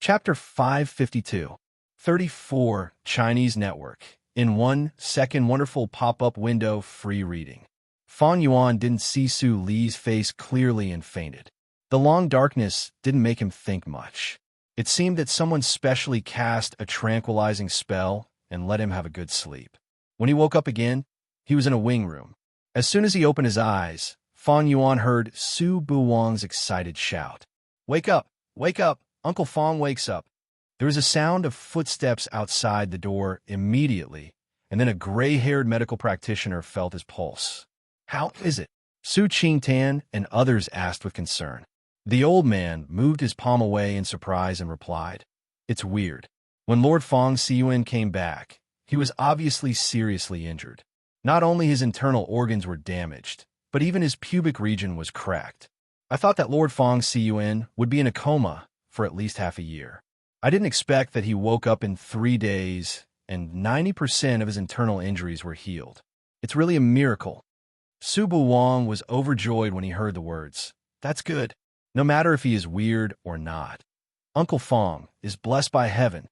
Chapter 552, 34 Chinese Network. In 1 second, wonderful pop-up window, free reading. Fang Yuan didn't see Su Li's face clearly and fainted. The long darkness didn't make him think much. It seemed that someone specially cast a tranquilizing spell and let him have a good sleep. When he woke up again, he was in a wing room. As soon as he opened his eyes, Fang Yuan heard Su Buwang's excited shout. "Wake up! Wake up! Uncle Fang wakes up." There was a sound of footsteps outside the door immediately, and then a gray-haired medical practitioner felt his pulse. "How is it?" Su Qingtan and others asked with concern. The old man moved his palm away in surprise and replied, "It's weird. When Lord Fang Siyuan came back, he was obviously seriously injured. Not only his internal organs were damaged, but even his pubic region was cracked. I thought that Lord Fang Siyuan would be in a coma for at least half a year. I didn't expect that he woke up in 3 days and 90% of his internal injuries were healed. It's really a miracle." Su Buwang was overjoyed when he heard the words. "That's good, no matter if he is weird or not. Uncle Fang is blessed by heaven."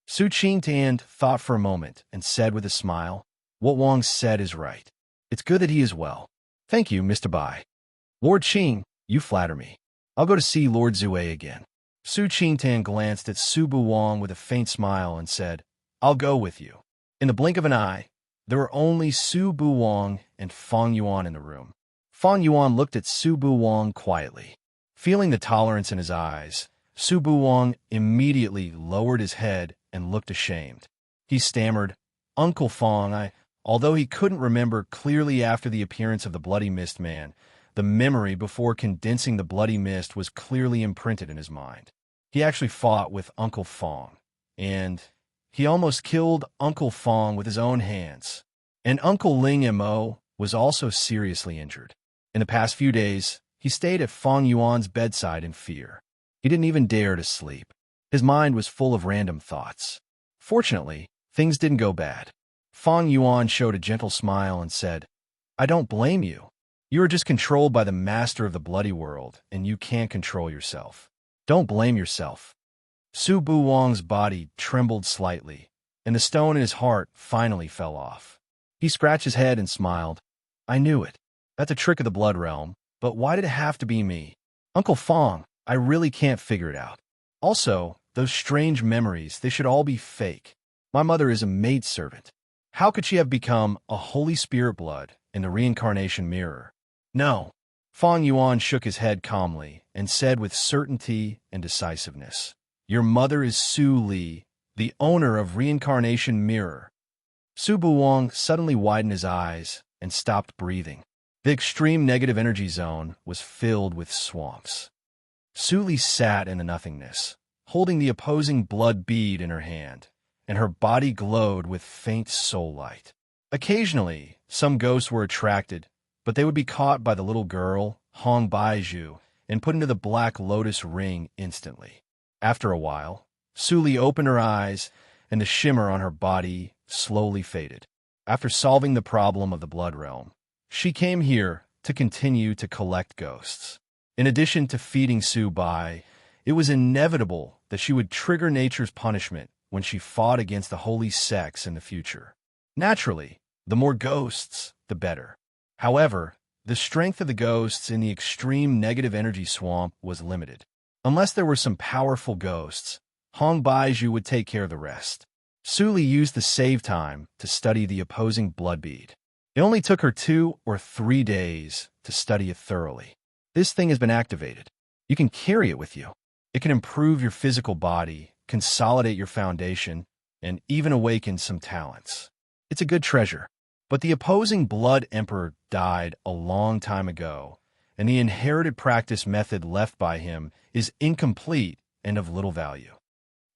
Su Qingtan thought for a moment and said with a smile, "What Wang said is right. It's good that he is well. Thank you, Mr. Bai. Lord Qing, you flatter me. I'll go to see Lord Zui again." Su Qingtan glanced at Su Buwang with a faint smile and said, "I'll go with you." In the blink of an eye, there were only Su Buwang and Fang Yuan in the room. Fang Yuan looked at Su Buwang quietly. Feeling the tolerance in his eyes, Su Buwang immediately lowered his head and looked ashamed. He stammered, "Uncle Fang, Although he couldn't remember clearly after the appearance of the Bloody Mist Man, the memory before condensing the Bloody Mist was clearly imprinted in his mind. He actually fought with Uncle Fang, and he almost killed Uncle Fang with his own hands. And Uncle Ling Mo was also seriously injured. In the past few days, he stayed at Fang Yuan's bedside in fear. He didn't even dare to sleep. His mind was full of random thoughts. Fortunately, things didn't go bad. Fang Yuan showed a gentle smile and said, "I don't blame you. You are just controlled by the master of the bloody world, and you can't control yourself. Don't blame yourself." Su Buwang's body trembled slightly, and the stone in his heart finally fell off. He scratched his head and smiled. "I knew it. That's a trick of the blood realm, but why did it have to be me? Uncle Fang, I really can't figure it out. Also, those strange memories, they should all be fake. My mother is a maidservant. How could she have become a Holy Spirit blood in the reincarnation mirror? No." Fang Yuan shook his head calmly and said with certainty and decisiveness, "Your mother is Su Li, the owner of Reincarnation Mirror." Su Buwang suddenly widened his eyes and stopped breathing. The extreme negative energy zone was filled with swamps. Su Li sat in the nothingness, holding the opposing blood bead in her hand, and her body glowed with faint soul light. Occasionally, some ghosts were attracted, but they would be caught by the little girl, Hong Baizhu, and put into the Black Lotus ring instantly. After a while, Su Li opened her eyes, and the shimmer on her body slowly faded. After solving the problem of the blood realm, she came here to continue to collect ghosts. In addition to feeding Su Bai, it was inevitable that she would trigger nature's punishment when she fought against the holy sects in the future. Naturally, the more ghosts, the better. However, the strength of the ghosts in the extreme negative energy swamp was limited. Unless there were some powerful ghosts, Hong Baizhu would take care of the rest. Su Li used the save time to study the opposing blood bead. It only took her 2 or 3 days to study it thoroughly. This thing has been activated. You can carry it with you. It can improve your physical body, consolidate your foundation, and even awaken some talents. It's a good treasure. But the opposing Blood Emperor died a long time ago, and the inherited practice method left by him is incomplete and of little value.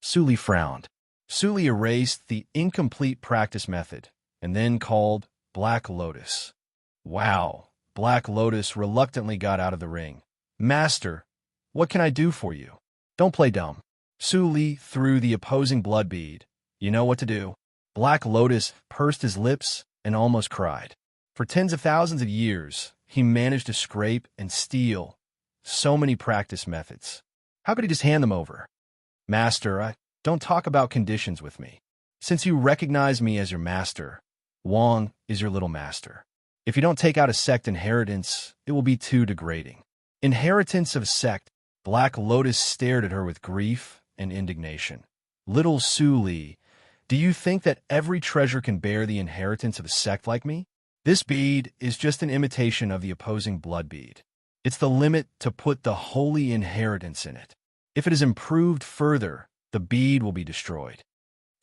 Su Li frowned. Su Li erased the incomplete practice method and then called Black Lotus. "Wow." Black Lotus reluctantly got out of the ring. "Master, what can I do for you?" "Don't play dumb." Su Li threw the opposing blood bead. "You know what to do." Black Lotus pursed his lips and almost cried. For tens of thousands of years, he managed to scrape and steal so many practice methods. How could he just hand them over? Master, don't talk about conditions with me. Since you recognize me as your master, Wang is your little master. If you don't take out a sect inheritance, it will be too degrading. Inheritance of sect. Black Lotus stared at her with grief and indignation. Little Su Li, do you think that every treasure can bear the inheritance of a sect like me? This bead is just an imitation of the opposing blood bead. It's the limit to put the holy inheritance in it. If it is improved further, the bead will be destroyed.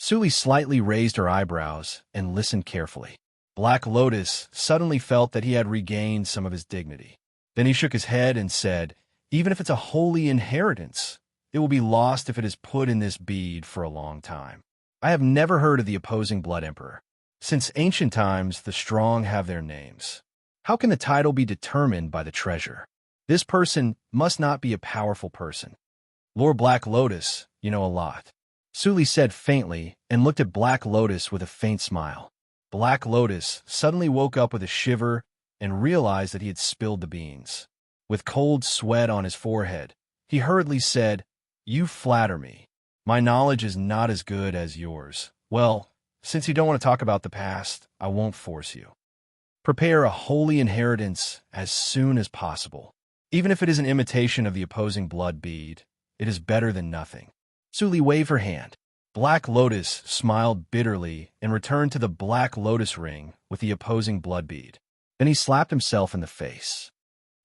Su Li slightly raised her eyebrows and listened carefully. Black Lotus suddenly felt that he had regained some of his dignity. Then he shook his head and said, even if it's a holy inheritance, it will be lost if it is put in this bead for a long time. I have never heard of the opposing blood emperor. Since ancient times, the strong have their names. How can the title be determined by the treasure? This person must not be a powerful person. Lord Black Lotus, you know a lot. Su Li said faintly and looked at Black Lotus with a faint smile. Black Lotus suddenly woke up with a shiver and realized that he had spilled the beans. With cold sweat on his forehead, he hurriedly said, "You flatter me. My knowledge is not as good as yours. Well, since you don't want to talk about the past, I won't force you. Prepare a holy inheritance as soon as possible. Even if it is an imitation of the opposing blood bead, it is better than nothing." Su Li waved her hand. Black Lotus smiled bitterly and returned to the Black Lotus ring with the opposing blood bead. Then he slapped himself in the face.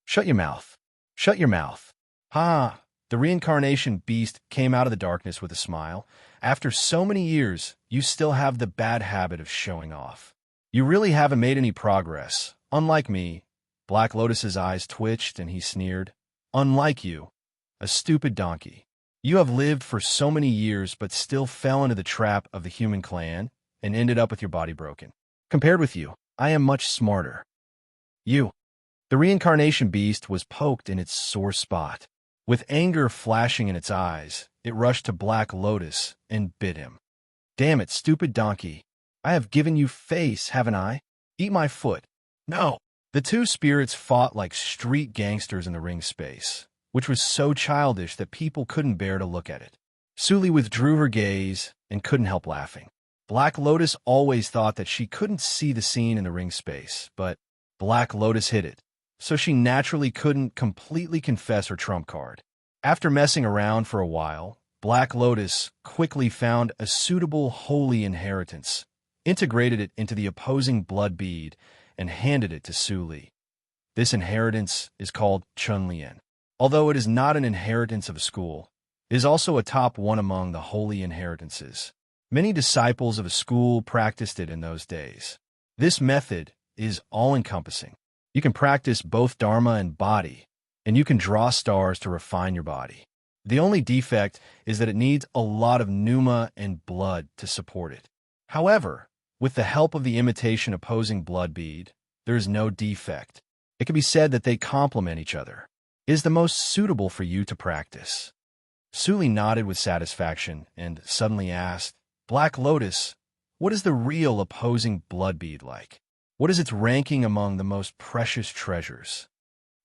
"Shut your mouth. Shut your mouth." Ha! The reincarnation beast came out of the darkness with a smile. After so many years, you still have the bad habit of showing off. You really haven't made any progress. Unlike me. Black Lotus's eyes twitched and he sneered. Unlike you, a stupid donkey. You have lived for so many years but still fell into the trap of the human clan and ended up with your body broken. Compared with you, I am much smarter. You. The reincarnation beast was poked in its sore spot. With anger flashing in its eyes, it rushed to Black Lotus and bit him. Damn it, stupid donkey. I have given you face, haven't I? Eat my foot. No. The two spirits fought like street gangsters in the ring space, which was so childish that people couldn't bear to look at it. Su Li withdrew her gaze and couldn't help laughing. Black Lotus always thought that she couldn't see the scene in the ring space, but Black Lotus hid it, so she naturally couldn't completely confess her trump card. After messing around for a while, Black Lotus quickly found a suitable holy inheritance, integrated it into the opposing blood bead, and handed it to Su Li. This inheritance is called Chunlian. Although it is not an inheritance of a school, it is also a top one among the holy inheritances. Many disciples of a school practiced it in those days. This method is all-encompassing. You can practice both Dharma and body, and you can draw stars to refine your body. The only defect is that it needs a lot of pneuma and blood to support it. However, with the help of the imitation opposing blood bead, there is no defect. It can be said that they complement each other. It is the most suitable for you to practice. Su Li nodded with satisfaction and suddenly asked, Black Lotus, what is the real opposing blood bead like? What is its ranking among the most precious treasures?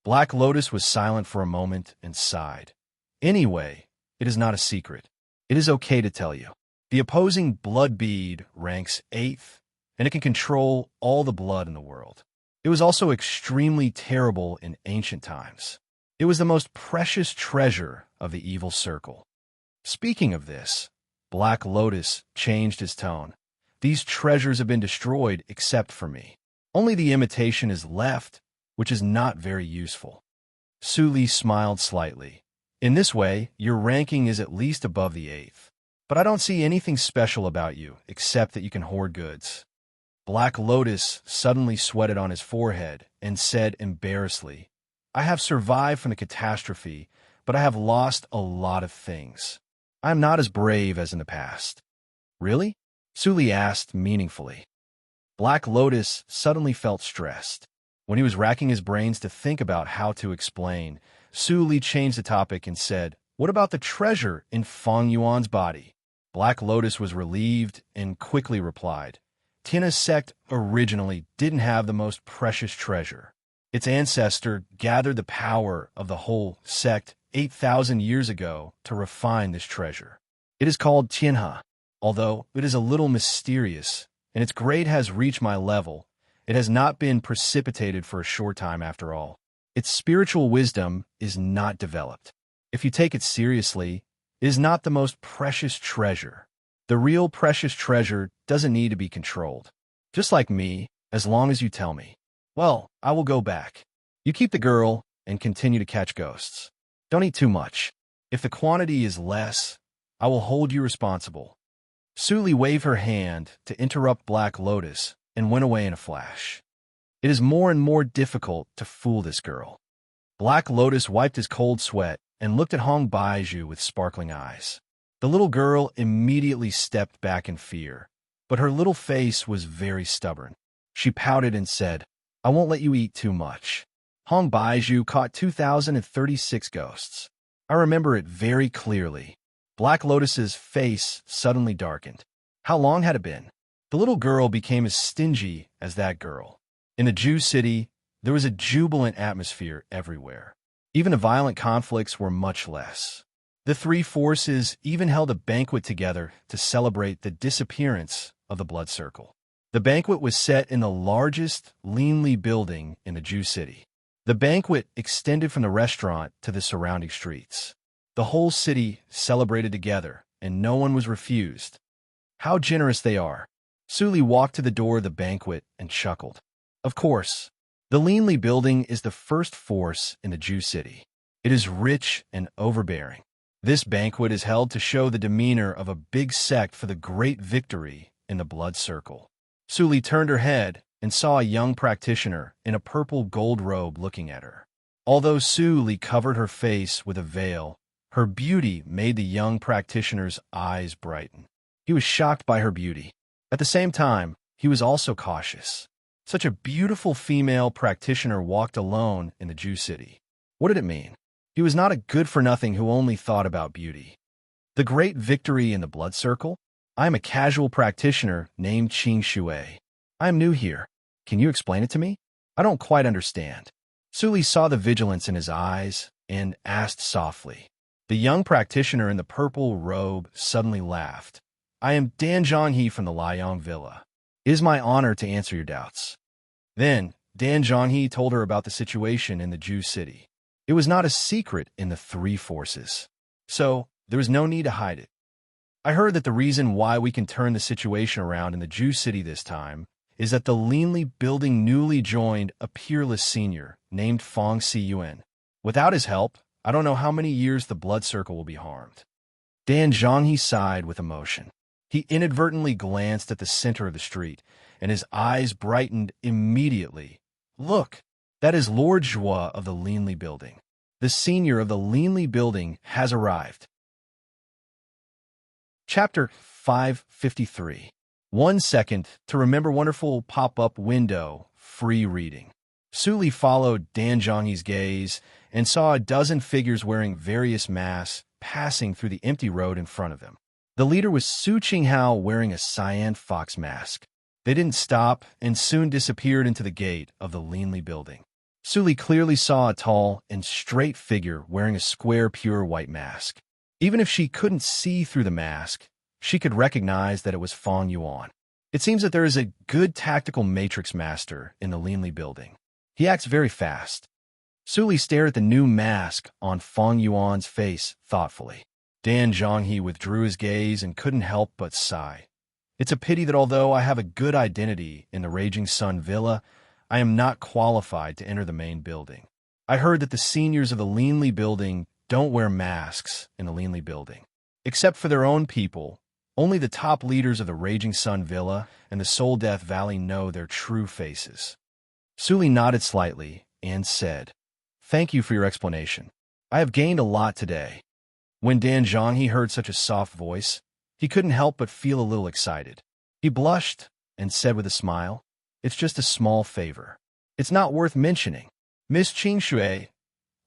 Black Lotus was silent for a moment and sighed. Anyway, it is not a secret. It is okay to tell you. The opposing blood bead ranks 8th, and it can control all the blood in the world. It was also extremely terrible in ancient times. It was the most precious treasure of the evil circle. Speaking of this, Black Lotus changed his tone. These treasures have been destroyed except for me. Only the imitation is left, which is not very useful. Su Li smiled slightly. In this way, your ranking is at least above the 8th. But I don't see anything special about you, except that you can hoard goods. Black Lotus suddenly sweated on his forehead and said embarrassedly, I have survived from the catastrophe, but I have lost a lot of things. I am not as brave as in the past. Really? Su Li asked meaningfully. Black Lotus suddenly felt stressed. When he was racking his brains to think about how to explain, Su Li changed the topic and said, What about the treasure in Feng Yuan's body? Black Lotus was relieved and quickly replied, Tina's sect originally didn't have the most precious treasure. Its ancestor gathered the power of the whole sect 8,000 years ago to refine this treasure. It is called Tianhe. Although it is a little mysterious, and its grade has reached my level, it has not been precipitated for a short time after all. Its spiritual wisdom is not developed. If you take it seriously, it is not the most precious treasure. The real precious treasure doesn't need to be controlled. Just like me, as long as you tell me. Well, I will go back. You keep the girl and continue to catch ghosts. Don't eat too much. If the quantity is less, I will hold you responsible. Suli waved her hand to interrupt Black Lotus and went away in a flash. It is more and more difficult to fool this girl. Black Lotus wiped his cold sweat and looked at Hong Baiju with sparkling eyes. The little girl immediately stepped back in fear, but her little face was very stubborn. She pouted and said, "I won't let you eat too much." Hong Baiju caught 2,036 ghosts. I remember it very clearly. Black Lotus's face suddenly darkened. How long had it been? The little girl became as stingy as that girl. In the Jew city, there was a jubilant atmosphere everywhere. Even the violent conflicts were much less. The three forces even held a banquet together to celebrate the disappearance of the blood circle. The banquet was set in the largest Linli building in the Jew city. The banquet extended from the restaurant to the surrounding streets. The whole city celebrated together, and no one was refused. How generous they are. Suli walked to the door of the banquet and chuckled. Of course, the Linli building is the first force in the Jew city. It is rich and overbearing. This banquet is held to show the demeanor of a big sect for the great victory in the blood circle. Suli turned her head and saw a young practitioner in a purple gold robe looking at her. Although Suli covered her face with a veil, her beauty made the young practitioner's eyes brighten. He was shocked by her beauty. At the same time, he was also cautious. Such a beautiful female practitioner walked alone in the Jew city. What did it mean? He was not a good-for-nothing who only thought about beauty. The great victory in the blood circle? I am a casual practitioner named Qing Shui. I am new here. Can you explain it to me? I don't quite understand. Suli saw the vigilance in his eyes and asked softly. The young practitioner in the purple robe suddenly laughed. I am Dan Zhanghe from the Liang Villa. It is my honor to answer your doubts. Then, Dan Zhanghe told her about the situation in the Jew city. It was not a secret in the three forces, so there was no need to hide it. I heard that the reason why we can turn the situation around in the Jew city this time is that the Linli building newly joined a peerless senior named Fong Siyuan. Without his help, I don't know how many years the blood circle will be harmed. Dan Zhanghe sighed with emotion. He inadvertently glanced at the center of the street, and his eyes brightened immediately. Look, that is Lord Zhua of the Linli building. The senior of the Linli building has arrived. Chapter 553. 1 second to remember wonderful pop-up window, free reading. Suli followed Dan Zhanghe's gaze and saw a dozen figures wearing various masks passing through the empty road in front of them. The leader was Su Qinghao wearing a cyan fox mask. They didn't stop and soon disappeared into the gate of the Linli building. Suli clearly saw a tall and straight figure wearing a square pure white mask. Even if she couldn't see through the mask, she could recognize that it was Fong Yuan. It seems that there is a good tactical matrix master in the Linli building. He acts very fast. Suli stared at the new mask on Fong Yuan's face thoughtfully. Dan Zhanghe withdrew his gaze and couldn't help but sigh. It's a pity that although I have a good identity in the Raging Sun Villa, I am not qualified to enter the main building. I heard that the seniors of the Linli building don't wear masks in the Linli building. Except for their own people, only the top leaders of the Raging Sun Villa and the Soul Death Valley know their true faces. Suli nodded slightly and said, "Thank you for your explanation. I have gained a lot today." When Dan Zhanghe heard such a soft voice, he couldn't help but feel a little excited. He blushed and said with a smile, "It's just a small favor. It's not worth mentioning. Miss Qing Shui,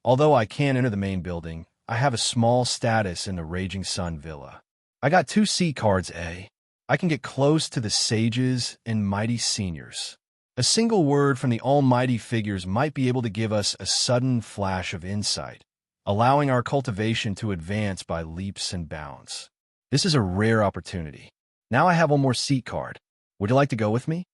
although I can't enter the main building, I have a small status in the Raging Sun Villa. I got 2 C cards, eh? I can get close to the sages and mighty seniors. A single word from the almighty figures might be able to give us a sudden flash of insight, allowing our cultivation to advance by leaps and bounds. This is a rare opportunity. Now I have one more seat card. Would you like to go with me?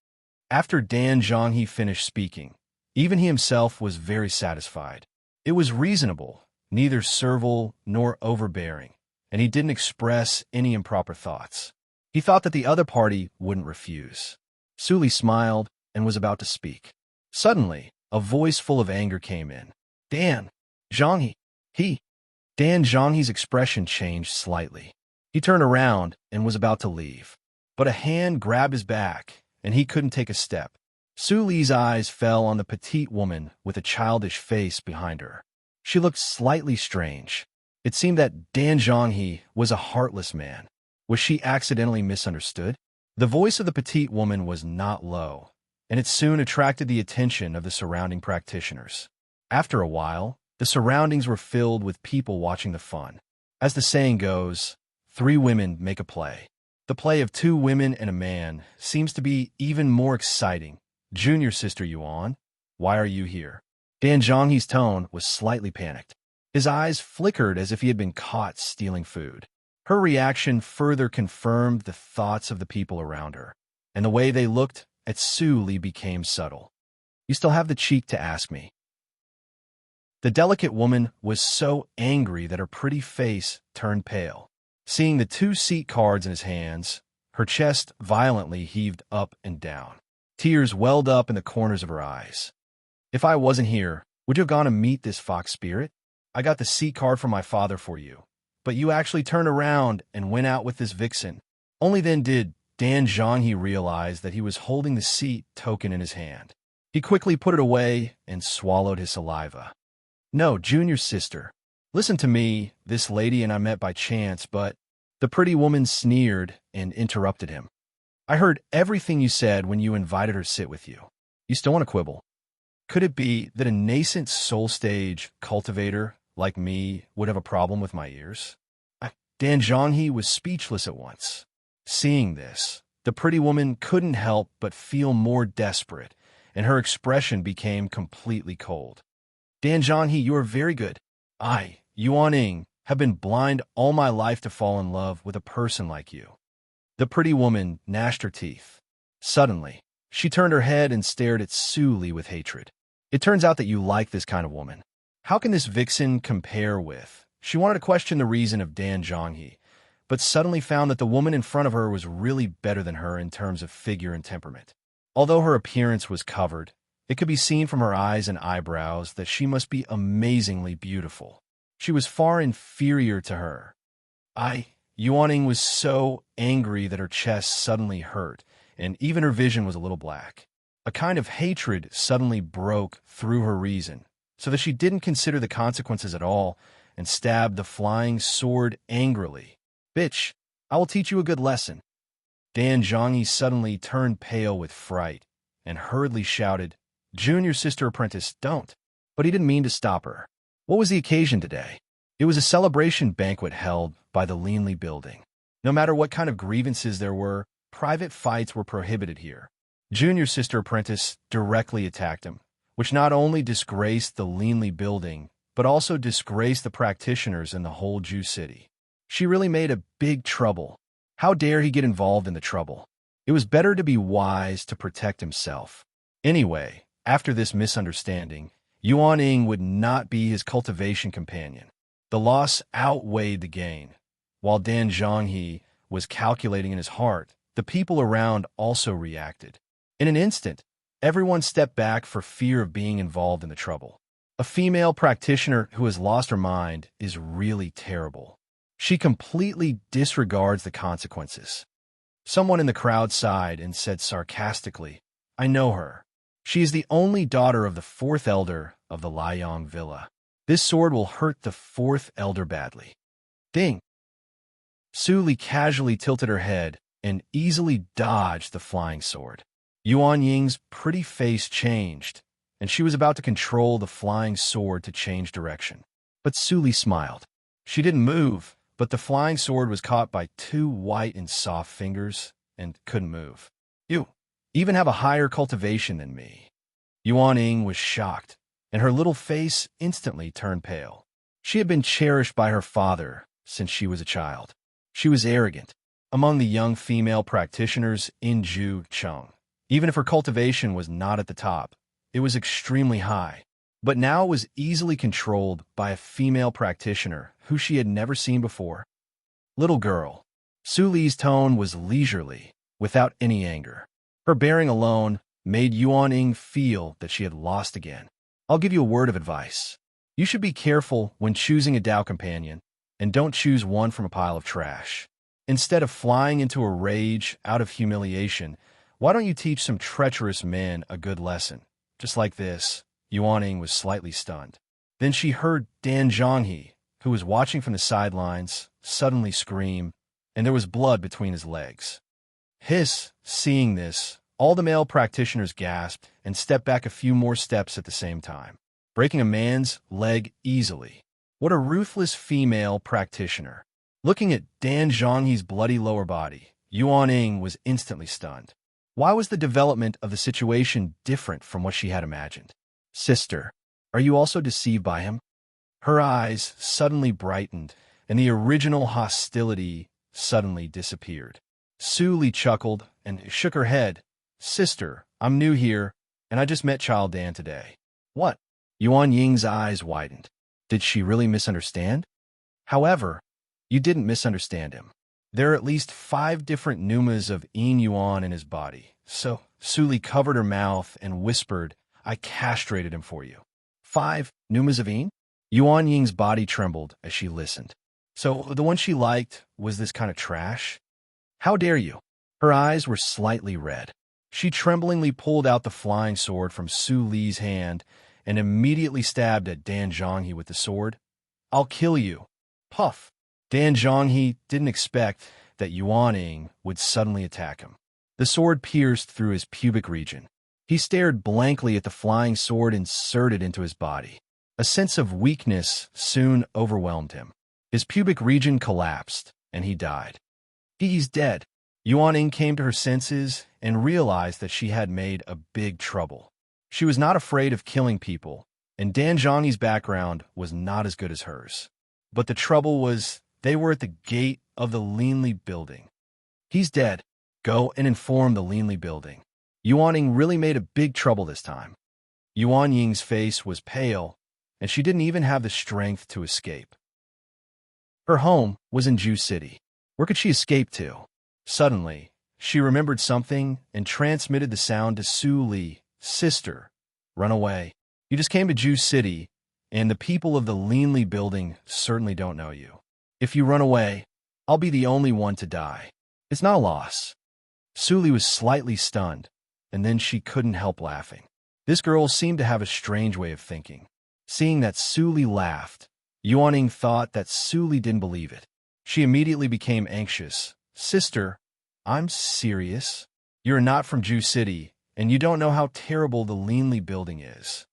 After Dan Zhonghe finished speaking, even he himself was very satisfied. It was reasonable, neither servile nor overbearing, and he didn't express any improper thoughts. He thought that the other party wouldn't refuse. Suli smiled and was about to speak. Suddenly, a voice full of anger came in. Dan Zhonghe, Dan Zhonghe's expression changed slightly. He turned around and was about to leave, but a hand grabbed his back, and he couldn't take a step. Suli's eyes fell on the petite woman with a childish face behind her. She looked slightly strange. It seemed that Dan Zhonghe was a heartless man. Was she accidentally misunderstood? The voice of the petite woman was not low, and it soon attracted the attention of the surrounding practitioners. After a while, the surroundings were filled with people watching the fun. As the saying goes, 3 women make a play. The play of 2 women and a man seems to be even more exciting. Junior sister Yuan, why are you here? Dan Zhonghe's tone was slightly panicked. His eyes flickered as if he had been caught stealing food. Her reaction further confirmed the thoughts of the people around her, and the way they looked at Suli became subtle. You still have the cheek to ask me. The delicate woman was so angry that her pretty face turned pale. Seeing the 2 seat cards in his hands, her chest violently heaved up and down. Tears welled up in the corners of her eyes. If I wasn't here, would you have gone to meet this fox spirit? I got the seat card from my father for you, but you actually turned around and went out with this vixen. Only then did Dan Zhonghe realize that he was holding the seat token in his hand. He quickly put it away and swallowed his saliva. No, junior sister. Listen to me, this lady and I met by chance, but the pretty woman sneered and interrupted him. I heard everything you said when you invited her to sit with you. You still want to quibble? Could it be that a nascent soul stage cultivator like me would have a problem with my ears? Dan Zhonghe was speechless at once. Seeing this, the pretty woman couldn't help but feel more desperate, and her expression became completely cold. Dan Zhonghe, you are very good. I, Yuan Ying, have been blind all my life to fall in love with a person like you. The pretty woman gnashed her teeth. Suddenly, she turned her head and stared at Suli with hatred. It turns out that you like this kind of woman. How can this vixen compare with? She wanted to question the reason of Dan Zhonghe, but suddenly found that the woman in front of her was really better than her in terms of figure and temperament. Although her appearance was covered, it could be seen from her eyes and eyebrows that she must be amazingly beautiful. She was far inferior to her. Yuan Ying was so angry that her chest suddenly hurt, and even her vision was a little black. A kind of hatred suddenly broke through her reason, so that she didn't consider the consequences at all and stabbed the flying sword angrily. Bitch, I will teach you a good lesson. Dan Zhonghe suddenly turned pale with fright and hurriedly shouted, Junior sister apprentice, don't. But he didn't mean to stop her. What was the occasion today? It was a celebration banquet held by the Leanly building. No matter what kind of grievances there were, private fights were prohibited here. Junior sister apprentice directly attacked him, which not only disgraced the Leanly building, but also disgraced the practitioners in the whole Jew city. She really made a big trouble. How dare he get involved in the trouble? It was better to be wise to protect himself. Anyway, after this misunderstanding, Yuan Ying would not be his cultivation companion. The loss outweighed the gain. While Dan Zhonghe was calculating in his heart, the people around also reacted. In an instant, everyone stepped back for fear of being involved in the trouble. A female practitioner who has lost her mind is really terrible. She completely disregards the consequences. Someone in the crowd sighed and said sarcastically, I know her. She is the only daughter of the 4th elder of the Liang villa. This sword will hurt the 4th elder badly. Ding! Suli casually tilted her head and easily dodged the flying sword. Yuan Ying's pretty face changed, and she was about to control the flying sword to change direction. But Suli smiled. She didn't move, but the flying sword was caught by 2 white and soft fingers and couldn't move. You even have a higher cultivation than me. Yuan Ying was shocked, and her little face instantly turned pale. She had been cherished by her father since she was a child. She was arrogant. Among the young female practitioners in Cheng, even if her cultivation was not at the top, it was extremely high. But now it was easily controlled by a female practitioner who she had never seen before. Little girl. Su Li's tone was leisurely, without any anger. Her bearing alone made Yuan Ying feel that she had lost again. I'll give you a word of advice. You should be careful when choosing a Tao companion, and don't choose one from a pile of trash. Instead of flying into a rage out of humiliation, why don't you teach some treacherous men a good lesson? Just like this, Yuan Ying was slightly stunned. Then she heard Dan Zhonghe, who was watching from the sidelines, suddenly scream, and there was blood between his legs. Seeing this, all the male practitioners gasped and stepped back a few more steps at the same time, breaking a man's leg easily. What a ruthless female practitioner. Looking at Dan Zhonghe's bloody lower body, Yuan Ying was instantly stunned. Why was the development of the situation different from what she had imagined? Sister, are you also deceived by him? Her eyes suddenly brightened, and the original hostility suddenly disappeared. Su Li chuckled and shook her head. Sister, I'm new here, and I just met Child Dan today. What? Yuan Ying's eyes widened. Did she really misunderstand? However, you didn't misunderstand him. There are at least 5 different numas of Yin Yuan in his body. So Su Li covered her mouth and whispered, I castrated him for you. 5 numas of Yin? Yuan Ying's body trembled as she listened. So the one she liked was this kind of trash? How dare you? Her eyes were slightly red. She tremblingly pulled out the flying sword from Su Li's hand and immediately stabbed at Dan Zhonghe with the sword. I'll kill you. Puff. Dan Zhonghe didn't expect that Yuan Ying would suddenly attack him. The sword pierced through his pubic region. He stared blankly at the flying sword inserted into his body. A sense of weakness soon overwhelmed him. His pubic region collapsed, and he died. He's dead. Yuan Ying came to her senses and realized that she had made a big trouble. She was not afraid of killing people, and Dan Zhonghe's background was not as good as hers. But the trouble was, they were at the gate of the Linley building. He's dead. Go and inform the Linley building. Yuan Ying really made a big trouble this time. Yuan Ying's face was pale, and she didn't even have the strength to escape. Her home was in Ju City. Where could she escape to? Suddenly, she remembered something and transmitted the sound to Su Li. Sister, run away. You just came to Ju City, and the people of the Linley building certainly don't know you. If you run away, I'll be the only one to die. It's not a loss. Su Li was slightly stunned, and then she couldn't help laughing. This girl seemed to have a strange way of thinking. Seeing that Su Li laughed, Yuan Ying thought that Su Li didn't believe it. She immediately became anxious. Sister, I'm serious. You're not from Ju City, and you don't know how terrible the Linley building is.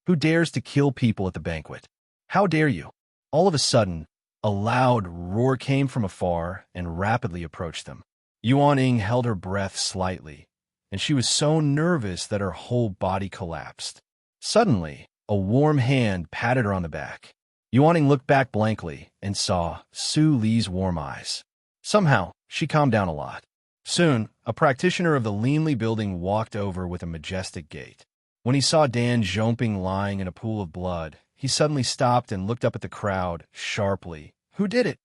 Who dares to kill people at the banquet? How dare you? All of a sudden, a loud roar came from afar and rapidly approached them. Yuan Ying held her breath slightly, and she was so nervous that her whole body collapsed. Suddenly, a warm hand patted her on the back. Yuan Ying looked back blankly and saw Su Li's warm eyes. Somehow, she calmed down a lot. Soon, a practitioner of the Linley building walked over with a majestic gait. When he saw Dan Zhongping lying in a pool of blood, he suddenly stopped and looked up at the crowd sharply. Who did it?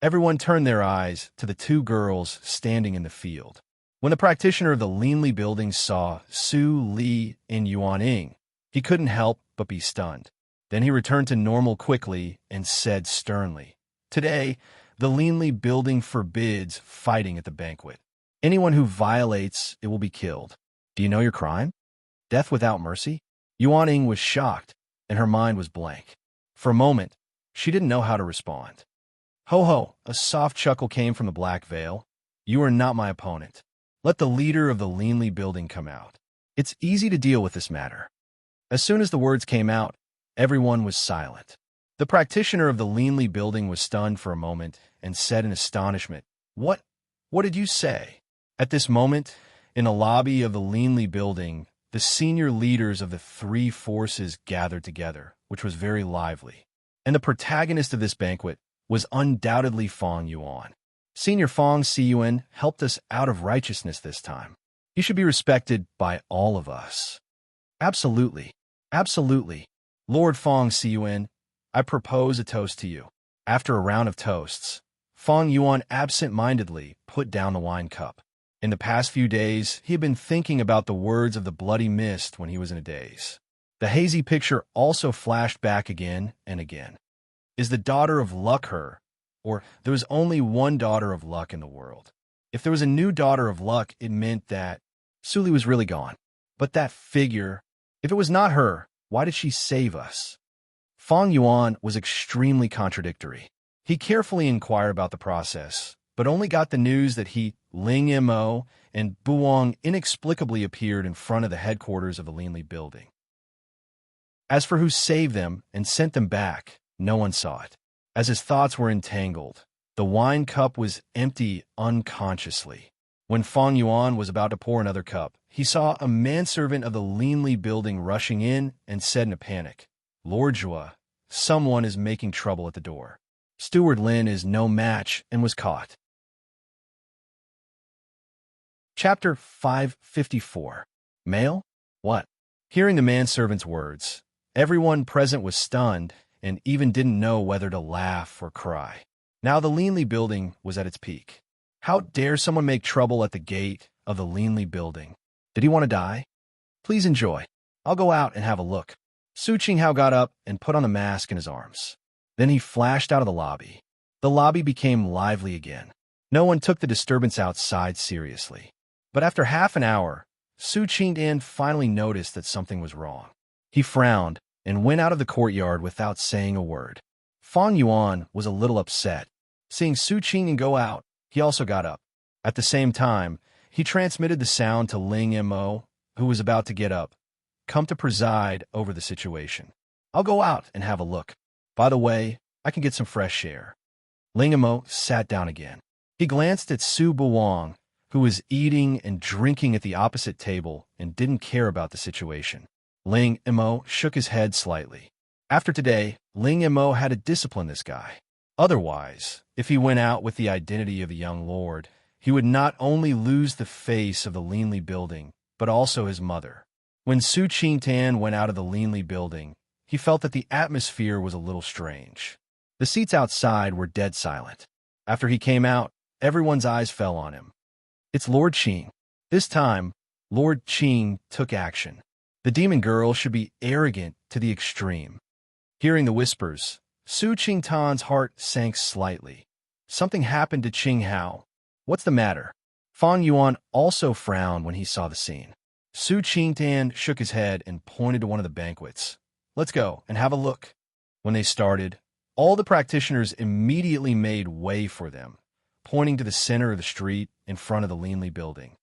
Everyone turned their eyes to the 2 girls standing in the field. When the practitioner of the Linley building saw Su Li and Yuan Ying, he couldn't help but be stunned. Then he returned to normal quickly and said sternly, Today, the Linley building forbids fighting at the banquet. Anyone who violates it will be killed. Do you know your crime? Death without mercy? Yuan Ying was shocked, and her mind was blank. For a moment, she didn't know how to respond. Ho ho, a soft chuckle came from the black veil. You are not my opponent. Let the leader of the Linley building come out. It's easy to deal with this matter. As soon as the words came out, everyone was silent. The practitioner of the Linley building was stunned for a moment and said in astonishment, What did you say? At this moment, in the lobby of the Linley building, the senior leaders of the 3 forces gathered together, which was very lively. And the protagonist of this banquet was undoubtedly Fang Yuan. Senior Fong Siyuan helped us out of righteousness this time. He should be respected by all of us. Absolutely. Absolutely. Lord Fong Siyuan, I propose a toast to you. After a round of toasts, Fong Yuan absent-mindedly put down the wine cup. In the past few days, he had been thinking about the words of the bloody mist when he was in a daze. The hazy picture also flashed back again and again. Is the daughter of luck her? Or there was only one daughter of luck in the world. If there was a new daughter of luck, it meant that Suli was really gone. But that figure, if it was not her, why did she save us? Fong Yuan was extremely contradictory. He carefully inquired about the process, but only got the news that Ling Mo, and Buong inexplicably appeared in front of the headquarters of the Linley building. As for who saved them and sent them back, no one saw it. As his thoughts were entangled, the wine cup was empty unconsciously. When Fong Yuan was about to pour another cup, he saw a manservant of the Linley building rushing in and said in a panic, "Lord Jua, someone is making trouble at the door." Steward Lin is no match and was caught. Chapter 554. Mail? What? Hearing the manservant's words, everyone present was stunned and even didn't know whether to laugh or cry. Now the Linley building was at its peak. How dare someone make trouble at the gate of the Linley building? Did he want to die? Please enjoy. I'll go out and have a look. Su Qinghao got up and put on the mask in his arms. Then he flashed out of the lobby. The lobby became lively again. No one took the disturbance outside seriously. But after half an hour, Su Qingdan finally noticed that something was wrong. He frowned and went out of the courtyard without saying a word. Fong Yuan was a little upset. Seeing Su Qingdan go out, he also got up. At the same time, he transmitted the sound to Ling Mo, who was about to get up. Come to preside over the situation. I'll go out and have a look. By the way, I can get some fresh air. Ling Mo sat down again. He glanced at Su Buong, who was eating and drinking at the opposite table and didn't care about the situation. Ling Mo shook his head slightly. After today, Ling Mo had to discipline this guy. Otherwise, if he went out with the identity of a young lord, he would not only lose the face of the Linley building, but also his mother. When Su Qingtan went out of the Linley building, he felt that the atmosphere was a little strange. The seats outside were dead silent. After he came out, everyone's eyes fell on him. It's Lord Qing. This time, Lord Qing took action. The demon girl should be arrogant to the extreme. Hearing the whispers, Su Qingtan's heart sank slightly. Something happened to Qinghao. What's the matter? Fong Yuan also frowned when he saw the scene. Su Qingtan shook his head and pointed to one of the banquets. Let's go and have a look. When they started, all the practitioners immediately made way for them, pointing to the center of the street in front of the Linley building.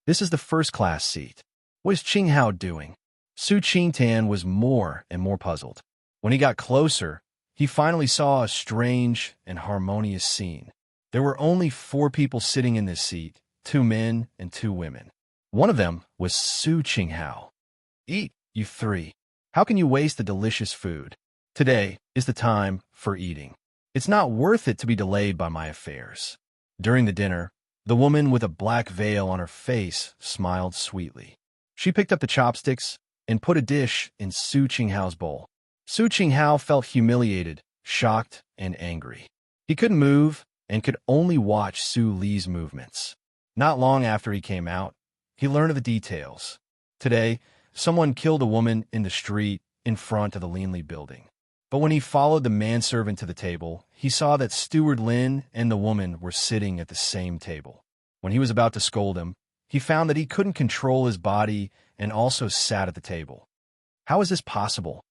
This is the first-class seat. What is Qinghao doing? Su Qingtan was more and more puzzled. When he got closer, he finally saw a strange and harmonious scene. There were only 4 people sitting in this seat, 2 men and 2 women. One of them was Su Qinghao. Eat, you 3. How can you waste the delicious food? Today is the time for eating. It's not worth it to be delayed by my affairs. During the dinner, the woman with a black veil on her face smiled sweetly. She picked up the chopsticks and put a dish in Su Qinghao's bowl. Su Qinghao felt humiliated, shocked, and angry. He couldn't move and could only watch Su Li's movements. Not long after he came out, he learned of the details. Today, someone killed a woman in the street in front of the Linley building. But when he followed the manservant to the table, he saw that Steward Lin and the woman were sitting at the same table. When he was about to scold him, he found that he couldn't control his body and also sat at the table. How is this possible?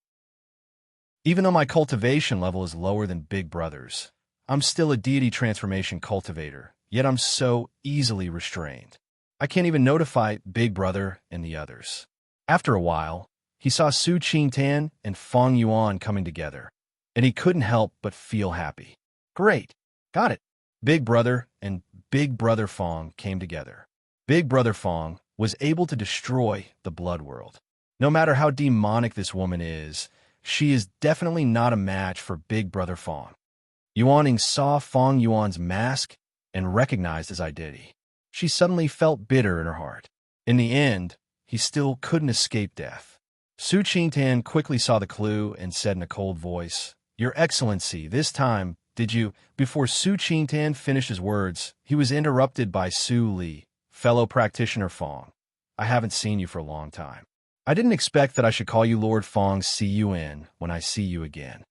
Even though my cultivation level is lower than Big Brother's, I'm still a deity transformation cultivator, yet I'm so easily restrained. I can't even notify Big Brother and the others. After a while, he saw Su Qingtan and Fong Yuan coming together, and he couldn't help but feel happy. Great, got it. Big Brother and Big Brother Fong came together. Big Brother Fong was able to destroy the blood world. No matter how demonic this woman is, she is definitely not a match for Big Brother Fong. Yuaning saw Fong Yuan's mask and recognized his identity. She suddenly felt bitter in her heart. In the end, he still couldn't escape death. Su Qingtan quickly saw the clue and said in a cold voice, "Your Excellency, this time, did you—" Before Su Qingtan finished his words, he was interrupted by Su Li, fellow practitioner Fong. "I haven't seen you for a long time. I didn't expect that I should call you Lord Fong Cun when I see you again."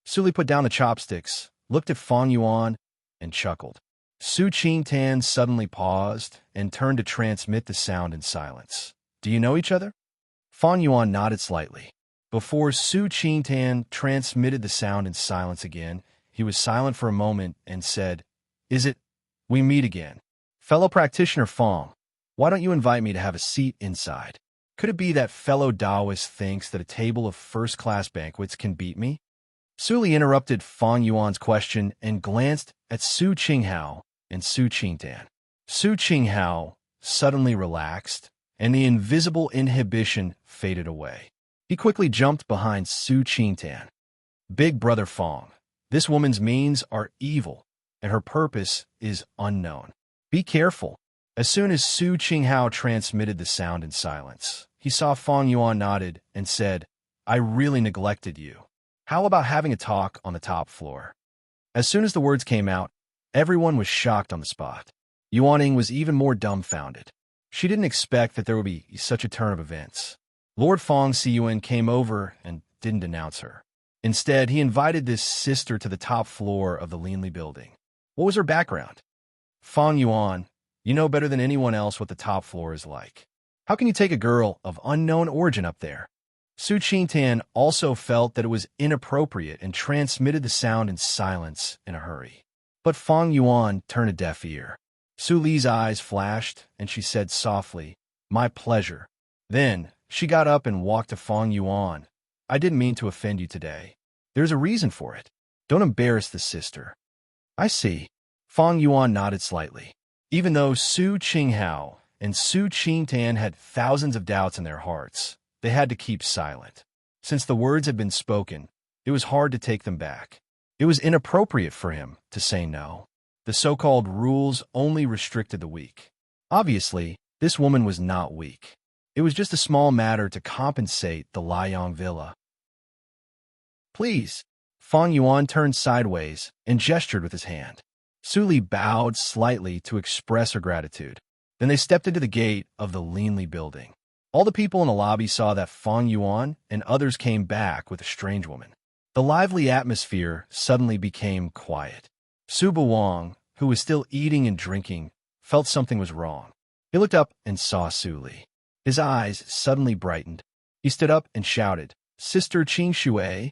Su Li put down the chopsticks, looked at Fong Yuan, and chuckled. Su Qingtan suddenly paused and turned to transmit the sound in silence. "Do you know each other?" Fong Yuan nodded slightly. Before Su Qingtan transmitted the sound in silence again, he was silent for a moment and said, "Is it? We meet again. Fellow practitioner Fong, why don't you invite me to have a seat inside? Could it be that fellow Taoist thinks that a table of first-class banquets can beat me?" Su Li interrupted Fong Yuan's question and glanced at Su Qinghao and Su Qingtan. Su Qinghao suddenly relaxed, and the invisible inhibition faded away. He quickly jumped behind Su Qingtan. "Big brother Fong, this woman's means are evil, and her purpose is unknown. Be careful." As soon as Su Qinghao transmitted the sound in silence, he saw Fong Yuan nodded and said, "I really neglected you. How about having a talk on the top floor?" As soon as the words came out, everyone was shocked on the spot. Yuaning was even more dumbfounded. She didn't expect that there would be such a turn of events. Lord Fong Cun came over and didn't announce her. Instead, he invited this sister to the top floor of the Linley building. What was her background? "Fong Yuan, you know better than anyone else what the top floor is like. How can you take a girl of unknown origin up there?" Su Qingtan also felt that it was inappropriate and transmitted the sound in silence in a hurry. But Fong Yuan turned a deaf ear. Su Li's eyes flashed, and she said softly, "My pleasure." Then, she got up and walked to Fong Yuan. "I didn't mean to offend you today. There's a reason for it. Don't embarrass the sister." "I see." Fong Yuan nodded slightly. Even though Su Qinghao and Su Qingtan had thousands of doubts in their hearts, they had to keep silent. Since the words had been spoken, it was hard to take them back. It was inappropriate for him to say no. The so-called rules only restricted the weak. Obviously, this woman was not weak. It was just a small matter to compensate the Liang villa. "Please." Fong Yuan turned sideways and gestured with his hand. Su Li bowed slightly to express her gratitude. Then they stepped into the gate of the Linley building. All the people in the lobby saw that Fong Yuan and others came back with a strange woman. The lively atmosphere suddenly became quiet. Su Buwang, who was still eating and drinking, felt something was wrong. He looked up and saw Su Li. His eyes suddenly brightened. He stood up and shouted, "Sister Qing Shui."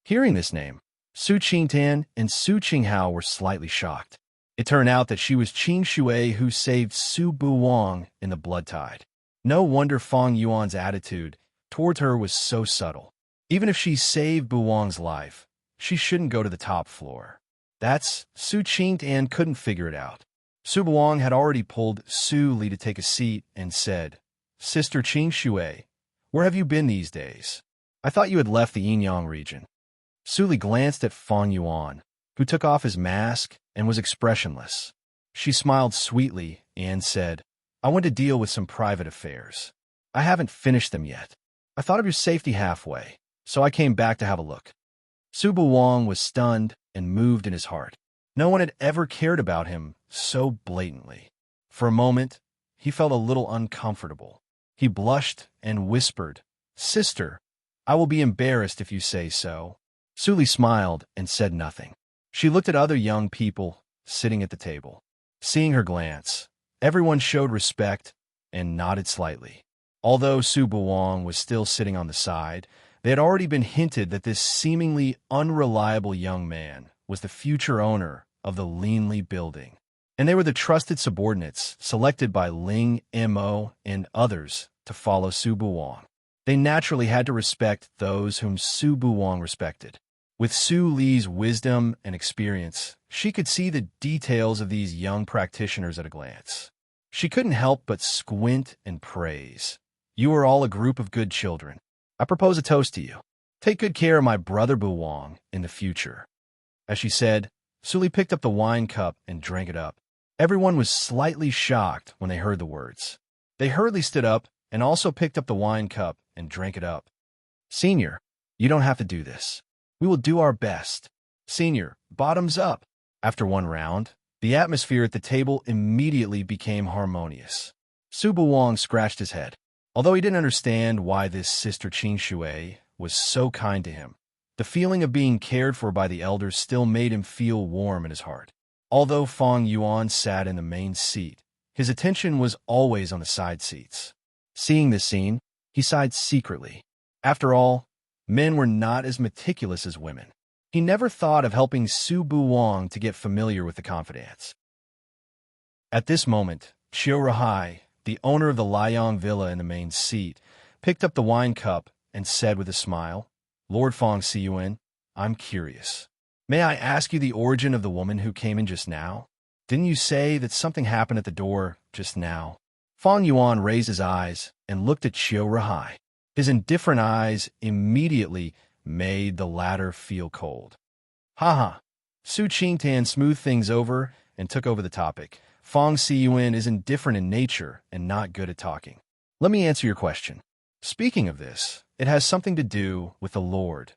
Hearing this name, Su Qingtan and Su Qinghao were slightly shocked. It turned out that she was Qing Shui who saved Su Buwang in the blood tide. No wonder Fong Yuan's attitude towards her was so subtle. Even if she saved Buwang's life, she shouldn't go to the top floor. That's Su Qingtan couldn't figure it out. Su Buwang had already pulled Su Li to take a seat and said, "Sister Qing Shui, where have you been these days? I thought you had left the Yinyang region." Su Li glanced at Fong Yuan, who took off his mask and was expressionless. She smiled sweetly and said, "I went to deal with some private affairs. I haven't finished them yet. I thought of your safety halfway, so I came back to have a look." Su Buwang was stunned and moved in his heart. No one had ever cared about him so blatantly. For a moment, he felt a little uncomfortable. He blushed and whispered, "Sister, I will be embarrassed if you say so." Su Li smiled and said nothing. She looked at other young people sitting at the table. Seeing her glance, everyone showed respect and nodded slightly. Although Su Buwang was still sitting on the side, they had already been hinted that this seemingly unreliable young man was the future owner of the Linley building, and they were the trusted subordinates selected by Ling Mo and others to follow Su Buwang. They naturally had to respect those whom Su Buwang respected. With Su Li's wisdom and experience, she could see the details of these young practitioners at a glance. She couldn't help but squint and praise. "You are all a group of good children. I propose a toast to you. Take good care of my brother Buwang in the future." As she said, Su Li picked up the wine cup and drank it up. Everyone was slightly shocked when they heard the words. They hurriedly stood up and also picked up the wine cup and drank it up. Senior, you don't have to do this. We will do our best. Senior, bottoms up. After one round, the atmosphere at the table immediately became harmonious. Su Buwang scratched his head. Although he didn't understand why this Sister Qing Shui was so kind to him, the feeling of being cared for by the elders still made him feel warm in his heart. Although Fang Yuan sat in the main seat, his attention was always on the side seats. Seeing this scene, he sighed secretly. After all, men were not as meticulous as women. He never thought of helping Su Buwang to get familiar with the confidants. At this moment, Xiu Rahai, the owner of the Liang Villa in the main seat, picked up the wine cup and said with a smile, Lord Fang Siyuan, I'm curious. May I ask you the origin of the woman who came in just now? Didn't you say that something happened at the door just now? Fang Yuan raised his eyes and looked at Xiu Rahai. His indifferent eyes immediately made the latter feel cold. Ha! Su Qingtan smoothed things over and took over the topic. Fang Siyuan is indifferent in nature and not good at talking. Let me answer your question. Speaking of this, it has something to do with the Lord.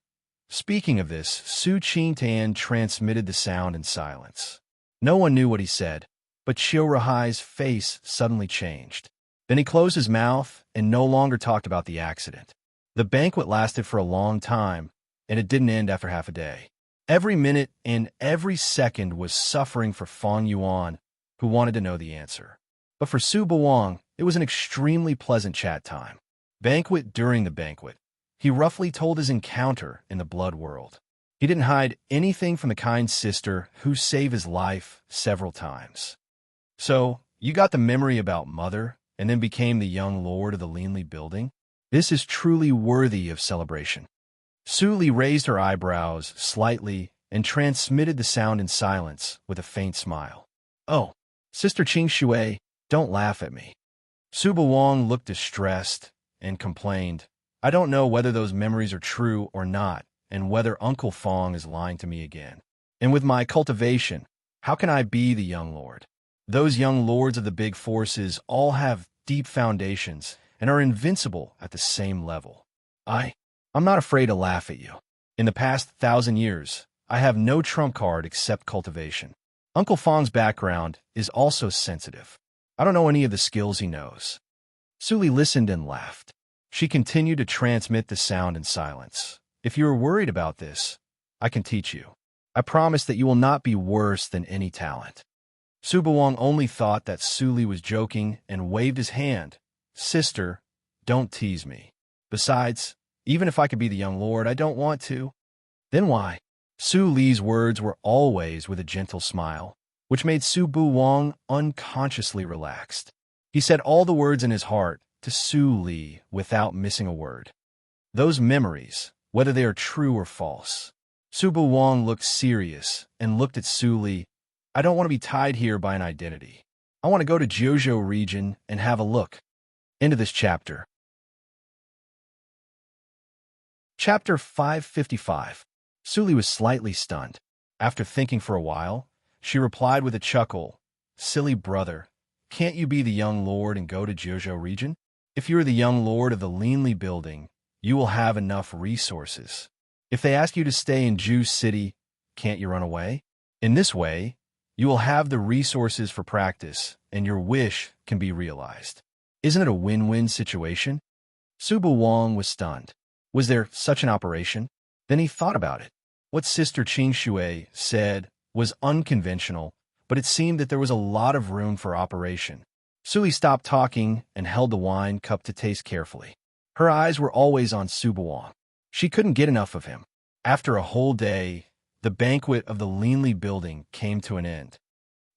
Speaking of this, Su Qingtan transmitted the sound in silence. No one knew what he said, but Xiu Rahai's face suddenly changed. Then he closed his mouth and no longer talked about the accident. The banquet lasted for a long time, and it didn't end after half a day. Every minute and every second was suffering for Fang Yuan, who wanted to know the answer. But for Su Buwang, it was an extremely pleasant chat time. Banquet during the banquet, he roughly told his encounter in the blood world. He didn't hide anything from the kind sister who saved his life several times. So, you got the memory about Mother, and then became the young lord of the Linli building? This is truly worthy of celebration. Su Li raised her eyebrows slightly and transmitted the sound in silence with a faint smile. Oh, Sister Qing Shui, don't laugh at me. Su Buwang looked distressed and complained, I don't know whether those memories are true or not, and whether Uncle Fang is lying to me again. And with my cultivation, how can I be the young lord? Those young lords of the big forces all have deep foundations and are invincible at the same level. I'm not afraid to laugh at you. In the past 1,000 years, I have no trump card except cultivation. Uncle Fang's background is also sensitive. I don't know any of the skills he knows. Su Li listened and laughed. She continued to transmit the sound in silence. If you are worried about this, I can teach you. I promise that you will not be worse than any talent. Su Buwang only thought that Su Li was joking and waved his hand. Sister, don't tease me. Besides, even if I could be the young lord, I don't want to. Then why? Su Li's words were always with a gentle smile, which made Su Buwang unconsciously relaxed. He said all the words in his heart to Su Li without missing a word. Those memories, whether they are true or false. Su Buwang looked serious and looked at Su Li. I don't want to be tied here by an identity. I want to go to Jiuzhou region and have a look. End of this chapter. Chapter 555. Su Li was slightly stunned. After thinking for a while, she replied with a chuckle, Silly brother, can't you be the young lord and go to Jiuzhou region? If you are the young lord of the Linli building, you will have enough resources. If they ask you to stay in Jiu City, can't you run away? In this way, you will have the resources for practice, and your wish can be realized. Isn't it a win-win situation? Su Buwang was stunned. Was there such an operation? Then he thought about it. What Sister Qing Shui said was unconventional, but it seemed that there was a lot of room for operation. Su Li stopped talking and held the wine cup to taste carefully. Her eyes were always on Su Buwang. She couldn't get enough of him. After a whole day, the banquet of the Linli building came to an end.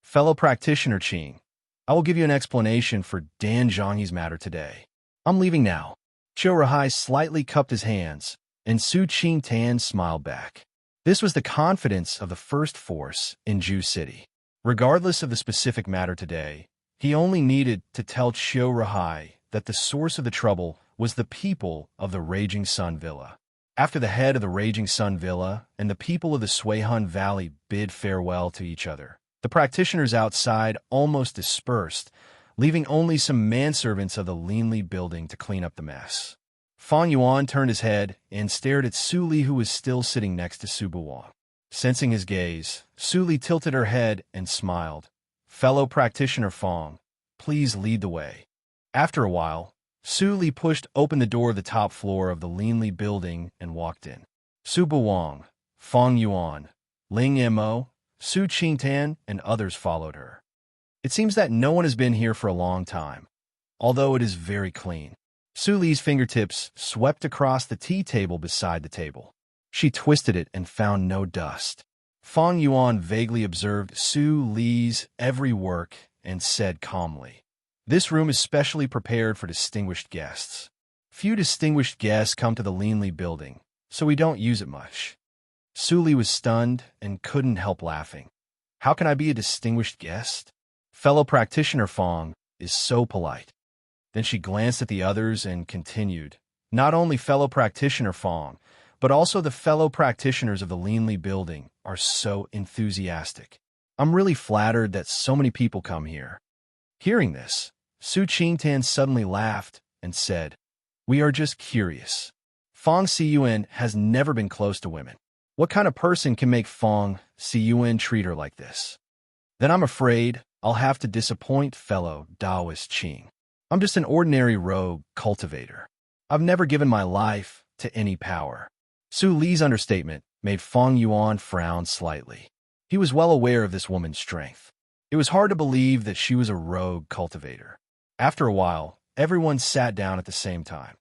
Fellow practitioner Qing, I will give you an explanation for Dan Zhangyi's matter today. I'm leaving now. Qiu Rahai slightly cupped his hands, and Su Qingtan smiled back. This was the confidence of the first force in Jiu City. Regardless of the specific matter today, he only needed to tell Qiu Rahai that the source of the trouble was the people of the Raging Sun Villa. After the head of the Raging Sun Villa and the people of the Suihun Valley bid farewell to each other, The practitioners outside almost dispersed, leaving only some manservants of the Linley building to clean up the mess. Fang Yuan turned his head and stared at Su Li, who was still sitting next to Su Buwang. Sensing his gaze, Su Li tilted her head and smiled. "Fellow practitioner Fang, please lead the way." After a while, Su Li pushed open the door of the top floor of the Linley building and walked in. Su Buwang, Fang Yuan, Ling Mo, Su Qingtan, and others followed her. It seems that no one has been here for a long time, although it is very clean. Su Li's fingertips swept across the tea table beside the table. She twisted it and found no dust. Fang Yuan vaguely observed Su Li's every work and said calmly, "This room is specially prepared for distinguished guests. Few distinguished guests come to the Linley building, so we don't use it much." Su Li was stunned and couldn't help laughing. "How can I be a distinguished guest? Fellow practitioner Fang is so polite." Then she glanced at the others and continued, "Not only fellow practitioner Fang, but also the fellow practitioners of the Linley building are so enthusiastic. I'm really flattered that so many people come here." Hearing this, Su Qingtan suddenly laughed and said, "We are just curious. Fang Siyuan has never been close to women. What kind of person can make Fang Siyuan treat her like this? Then I'm afraid I'll have to disappoint fellow Taoist Qing. I'm just an ordinary rogue cultivator. I've never given my life to any power." Su Li's understatement made Fang Yuan frown slightly. He was well aware of this woman's strength. It was hard to believe that she was a rogue cultivator. After a while, everyone sat down at the same time.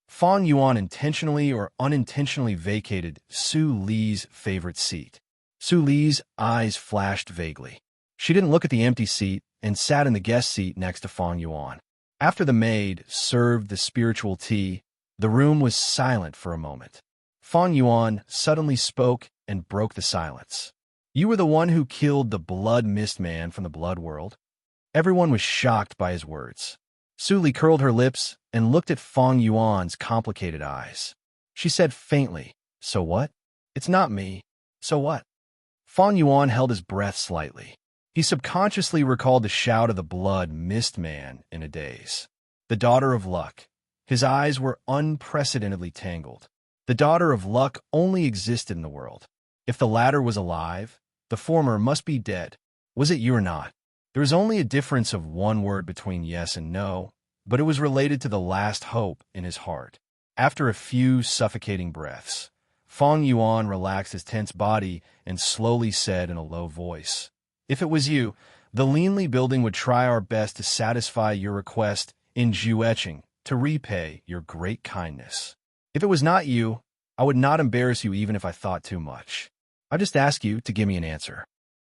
Fang Yuan intentionally or unintentionally vacated Su Li's favorite seat. Su Li's eyes flashed vaguely. She didn't look at the empty seat and sat in the guest seat next to Fang Yuan. After the maid served the spiritual tea, the room was silent for a moment. Fang Yuan suddenly spoke and broke the silence. "You were the one who killed the blood mist man from the blood world?" Everyone was shocked by his words. Su Li curled her lips and looked at Fang Yuan's complicated eyes. She said faintly, "So what? It's not me. So what?" Fang Yuan held his breath slightly. He subconsciously recalled the shout of the blood mist man in a daze. The daughter of luck. His eyes were unprecedentedly tangled. The daughter of luck only existed in the world. If the latter was alive, the former must be dead. Was it you or not? There was only a difference of one word between yes and no, but it was related to the last hope in his heart. After a few suffocating breaths, Fang Yuan relaxed his tense body and slowly said in a low voice, "If it was you, the Linley building would try our best to satisfy your request in Jueching to repay your great kindness. If it was not you, I would not embarrass you even if I thought too much. I just ask you to give me an answer."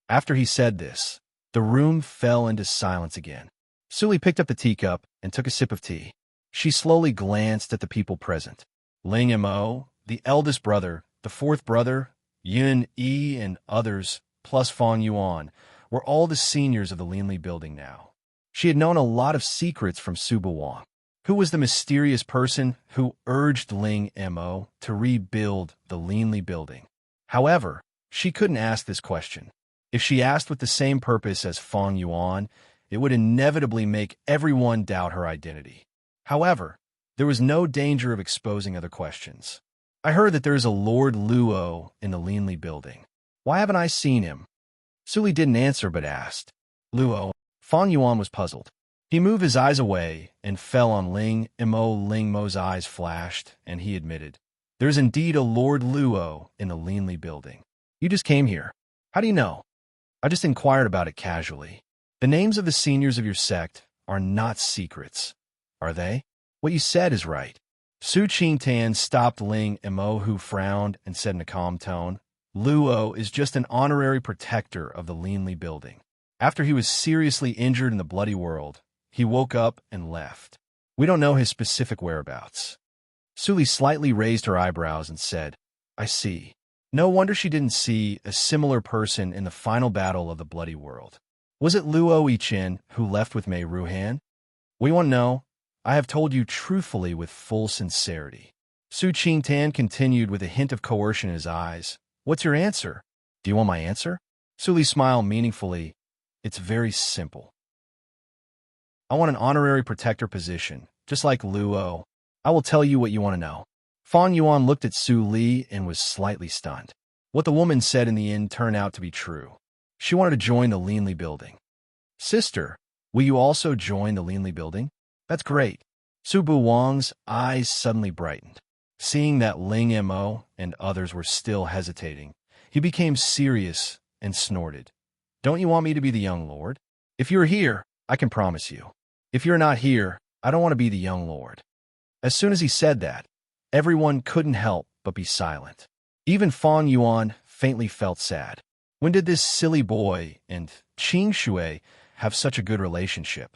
After he said this, the room fell into silence again. Su Li picked up the teacup and took a sip of tea. She slowly glanced at the people present. Ling Mo, the eldest brother, the fourth brother, Yun Yi, and others, plus Fang Yuan, were all the seniors of the Linley building now. She had known a lot of secrets from Su Buwang. Who was the mysterious person who urged Ling Mo to rebuild the Linley building? However, she couldn't ask this question. If she asked with the same purpose as Fang Yuan, it would inevitably make everyone doubt her identity. However, there was no danger of exposing other questions. "I heard that there is a Lord Luo in the Linley building. Why haven't I seen him?" Su Li didn't answer but asked. "Luo?" Fang Yuan was puzzled. He moved his eyes away and fell on Ling Mo. Ling Mo's eyes flashed, and he admitted, "There's indeed a Lord Luo in the Linley building. You just came here. How do you know?" "I just inquired about it casually. The names of the seniors of your sect are not secrets, are they? What you said is right." Su Qingtan stopped Ling Mo, who frowned and said in a calm tone, "Luo is just an honorary protector of the Linley building. After he was seriously injured in the bloody world, he woke up and left. We don't know his specific whereabouts." Su Li slightly raised her eyebrows and said, "I see. No wonder she didn't see a similar person in the final battle of the bloody world. Was it Luo Yichen who left with Mei Ruhan? We want to know. I have told you truthfully with full sincerity." Su Qingtan continued with a hint of coercion in his eyes. "What's your answer? Do you want my answer?" Su smiled meaningfully. It's very simple. I want an honorary protector position, just like Luo. I will tell you what you want to know. Fan Yuan looked at Su Li and was slightly stunned. What the woman said in the end turned out to be true. She wanted to join the Linley building. Sister, will you also join the Linley building? That's great. Su Buwang's eyes suddenly brightened. Seeing that Ling Mo and others were still hesitating, he became serious and snorted. Don't you want me to be the young lord? If you're here, I can promise you. If you're not here, I don't want to be the young lord. As soon as he said that, everyone couldn't help but be silent. Even Fan Yuan faintly felt sad. When did this silly boy and Qing Shui have such a good relationship?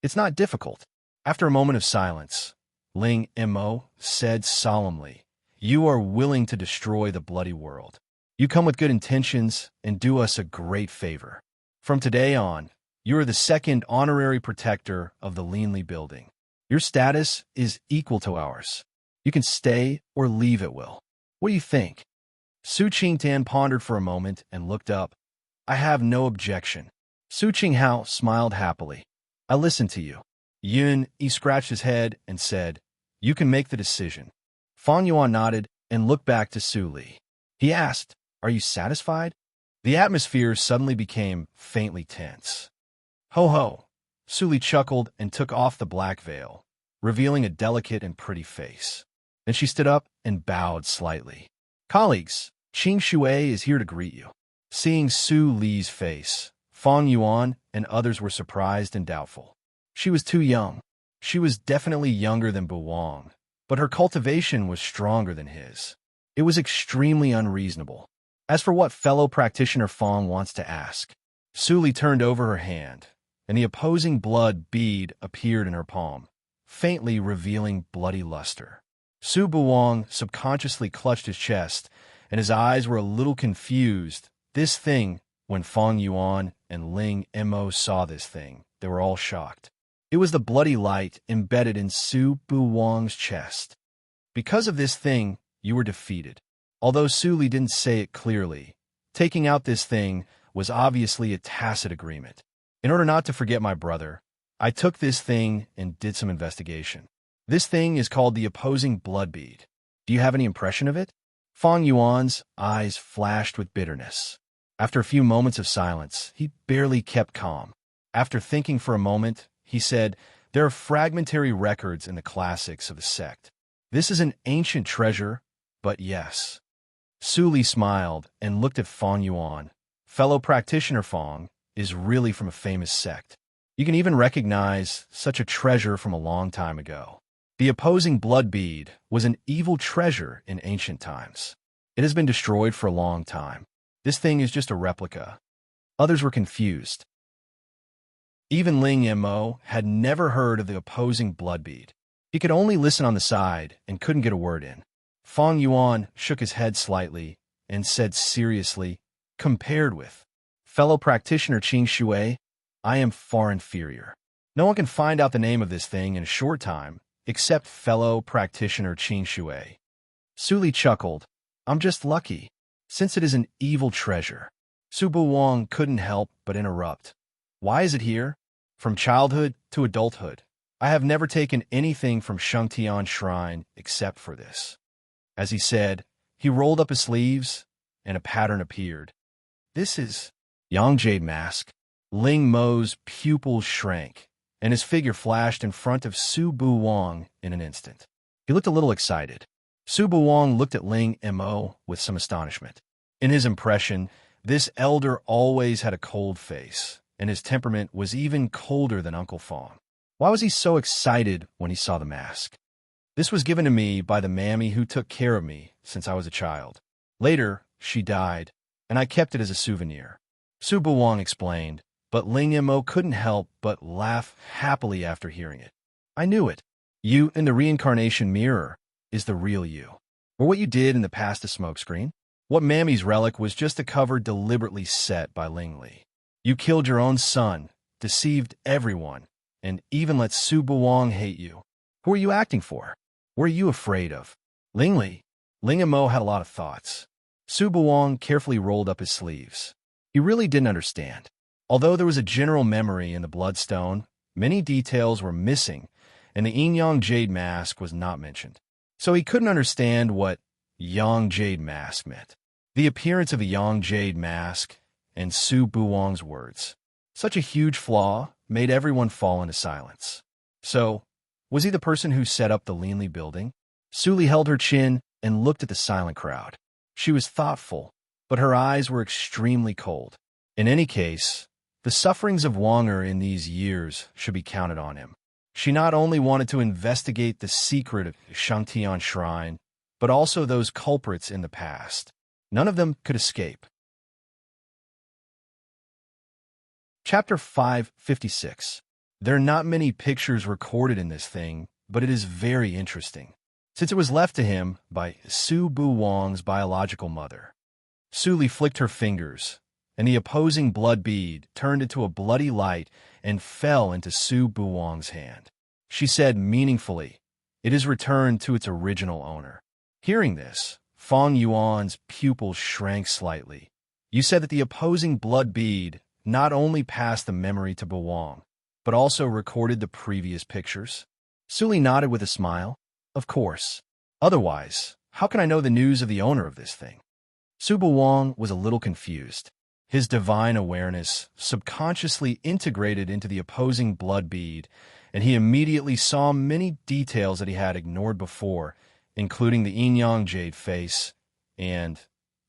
It's not difficult. After a moment of silence, Ling Mo said solemnly, You are willing to destroy the bloody world. You come with good intentions and do us a great favor. From today on, you are the second honorary protector of the Linley building. Your status is equal to ours. You can stay or leave at will. What do you think? Su Qingtan pondered for a moment and looked up. I have no objection. Su Qinghao smiled happily. I listen to you. Yun Yi scratched his head and said, You can make the decision. Fan Yuan nodded and looked back to Su Li. He asked, Are you satisfied? The atmosphere suddenly became faintly tense. Ho ho! Su Li chuckled and took off the black veil, revealing a delicate and pretty face. Then she stood up and bowed slightly. Colleagues, Qing Shui is here to greet you. Seeing Su Li's face, Fan Yuan and others were surprised and doubtful. She was too young. She was definitely younger than Buwang, but her cultivation was stronger than his. It was extremely unreasonable. As for what fellow practitioner Fan wants to ask, Su Li turned over her hand, and the opposing blood bead appeared in her palm, faintly revealing bloody luster. Su Buwang subconsciously clutched his chest, and his eyes were a little confused. This thing, when Fan Yuan and Ling Mo saw this thing, they were all shocked. It was the bloody light embedded in Su Buwang's chest. Because of this thing, you were defeated. Although Su Li didn't say it clearly, taking out this thing was obviously a tacit agreement. In order not to forget my brother, I took this thing and did some investigation. This thing is called the opposing blood bead. Do you have any impression of it? Fan Yuan's eyes flashed with bitterness. After a few moments of silence, he barely kept calm. After thinking for a moment, he said, There are fragmentary records in the classics of the sect. This is an ancient treasure, but yes. Su Li smiled and looked at Fan Yuan. Fellow practitioner Fang is really from a famous sect. You can even recognize such a treasure from a long time ago. The opposing blood bead was an evil treasure in ancient times. It has been destroyed for a long time. This thing is just a replica. Others were confused. Even Ling Mo had never heard of the opposing blood bead. He could only listen on the side and couldn't get a word in. Fan Yuan shook his head slightly and said seriously, Compared with fellow practitioner Qing Shui, I am far inferior. No one can find out the name of this thing in a short time, except fellow practitioner Qing Shui. Su Li chuckled. I'm just lucky, since it is an evil treasure. Su Buwang couldn't help but interrupt. Why is it here? From childhood to adulthood, I have never taken anything from Shengtian Shrine except for this. As he said, he rolled up his sleeves, and a pattern appeared. This is Yang Jade Mask. Ling Mo's pupils shrank, and his figure flashed in front of Su Buwang in an instant. He looked a little excited. Su Buwang looked at Ling Mo with some astonishment. In his impression, this elder always had a cold face, and his temperament was even colder than Uncle Fang. Why was he so excited when he saw the mask? This was given to me by the mammy who took care of me since I was a child. Later, she died, and I kept it as a souvenir. Su Buwang explained, but Ling Mo couldn't help but laugh happily after hearing it. I knew it. You in the reincarnation mirror is the real you. Or what you did in the past a smokescreen. What Mammy's relic was just a cover deliberately set by Ling Li. You killed your own son, deceived everyone, and even let Su Buwang hate you. Who are you acting for? What are you afraid of? Ling Li. Ling Mo had a lot of thoughts. Su Buwang carefully rolled up his sleeves. He really didn't understand. Although there was a general memory in the bloodstone, many details were missing, and the Yin Jade Mask was not mentioned. So he couldn't understand what Yang Jade Mask meant. The appearance of the Yang Jade Mask and Su Buwang's words. Such a huge flaw made everyone fall into silence. So, was he the person who set up the Linli building? Su Li held her chin and looked at the silent crowd. She was thoughtful, but her eyes were extremely cold. In any case, the sufferings of Wanger in these years should be counted on him. She not only wanted to investigate the secret of Shangtian Shrine, but also those culprits in the past. None of them could escape. Chapter 556. There are not many pictures recorded in this thing, but it is very interesting, since it was left to him by Su Buwang's biological mother. Su Li flicked her fingers, and the opposing blood bead turned into a bloody light and fell into Su Buwang's hand. She said meaningfully, "It is returned to its original owner." Hearing this, Fang Yuan's pupils shrank slightly. "You said that the opposing blood bead not only passed the memory to Buwang, but also recorded the previous pictures?" Su Li nodded with a smile. "Of course. Otherwise, how can I know the news of the owner of this thing?" Su Buwang was a little confused. His divine awareness subconsciously integrated into the opposing blood bead, and he immediately saw many details that he had ignored before, including the yin-yang jade face, and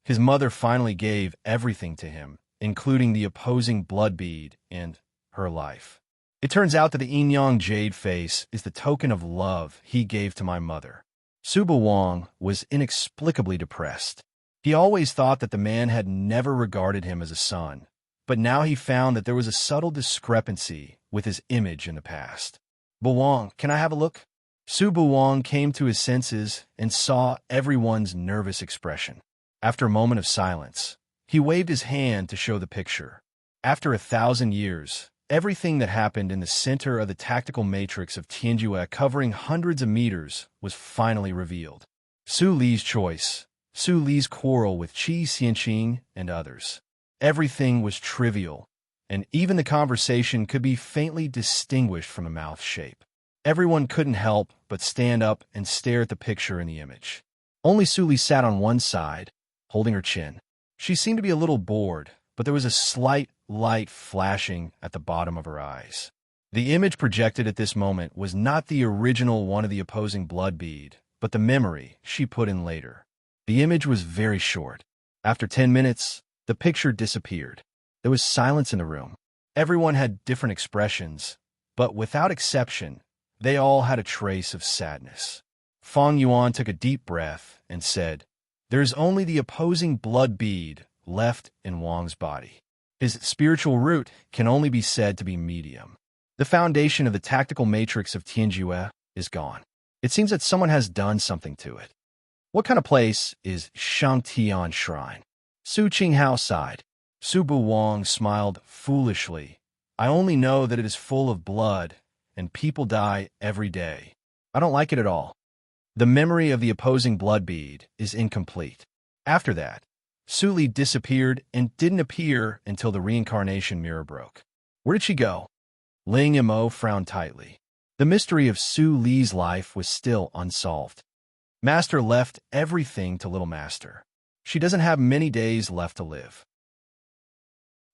his mother finally gave everything to him, including the opposing blood bead and her life. It turns out that the yin-yang jade face is the token of love he gave to my mother. Su Buwang was inexplicably depressed. He always thought that the man had never regarded him as a son, but now he found that there was a subtle discrepancy with his image in the past. "Buwang, can I have a look?" Su Buwang came to his senses and saw everyone's nervous expression. After a moment of silence, he waved his hand to show the picture. After 1,000 years, everything that happened in the center of the tactical matrix of Tianjue, covering hundreds of meters, was finally revealed. Su Li's choice, Su Li's quarrel with Qi Xianqing and others. Everything was trivial, and even the conversation could be faintly distinguished from a mouth shape. Everyone couldn't help but stand up and stare at the picture in the image. Only Su Li sat on one side, holding her chin. She seemed to be a little bored, but there was a slight light flashing at the bottom of her eyes. The image projected at this moment was not the original one of the opposing blood bead, but the memory she put in later. The image was very short. After 10 minutes, the picture disappeared. There was silence in the room. Everyone had different expressions, but without exception, they all had a trace of sadness. Fang Yuan took a deep breath and said, "There is only the opposing blood bead left in Wang's body. His spiritual root can only be said to be medium. The foundation of the tactical matrix of Tianjue is gone. It seems that someone has done something to it." "What kind of place is Shangtian Shrine?" Su Qinghao sighed. Su Buwang smiled foolishly. "I only know that it is full of blood, and people die every day. I don't like it at all. The memory of the opposing blood bead is incomplete." After that, Su Li disappeared and didn't appear until the reincarnation mirror broke. Where did she go? Ling Mo frowned tightly. The mystery of Su Li's life was still unsolved. Master left everything to Little Master. She doesn't have many days left to live.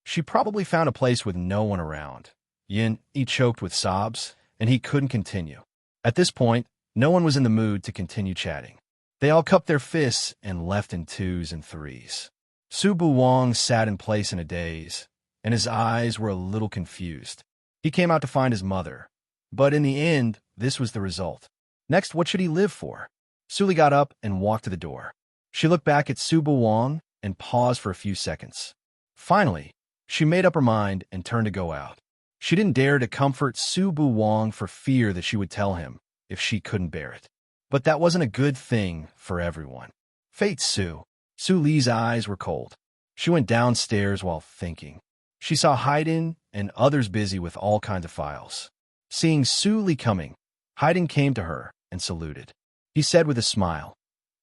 She probably found a place with no one around. He choked with sobs, and he couldn't continue. At this point, no one was in the mood to continue chatting. They all cupped their fists and left in 2s and 3s. Su Buwang sat in place in a daze, and his eyes were a little confused. He came out to find his mother, but in the end, this was the result. Next, what should he live for? Su Li got up and walked to the door. She looked back at Su Buwang and paused for a few seconds. Finally, she made up her mind and turned to go out. She didn't dare to comfort Su Buwang for fear that she would tell him if she couldn't bear it. But that wasn't a good thing for everyone. Fate Su. Su Li's eyes were cold. She went downstairs while thinking. She saw Haydn and others busy with all kinds of files. Seeing Su Li coming, Haydn came to her and saluted. He said with a smile,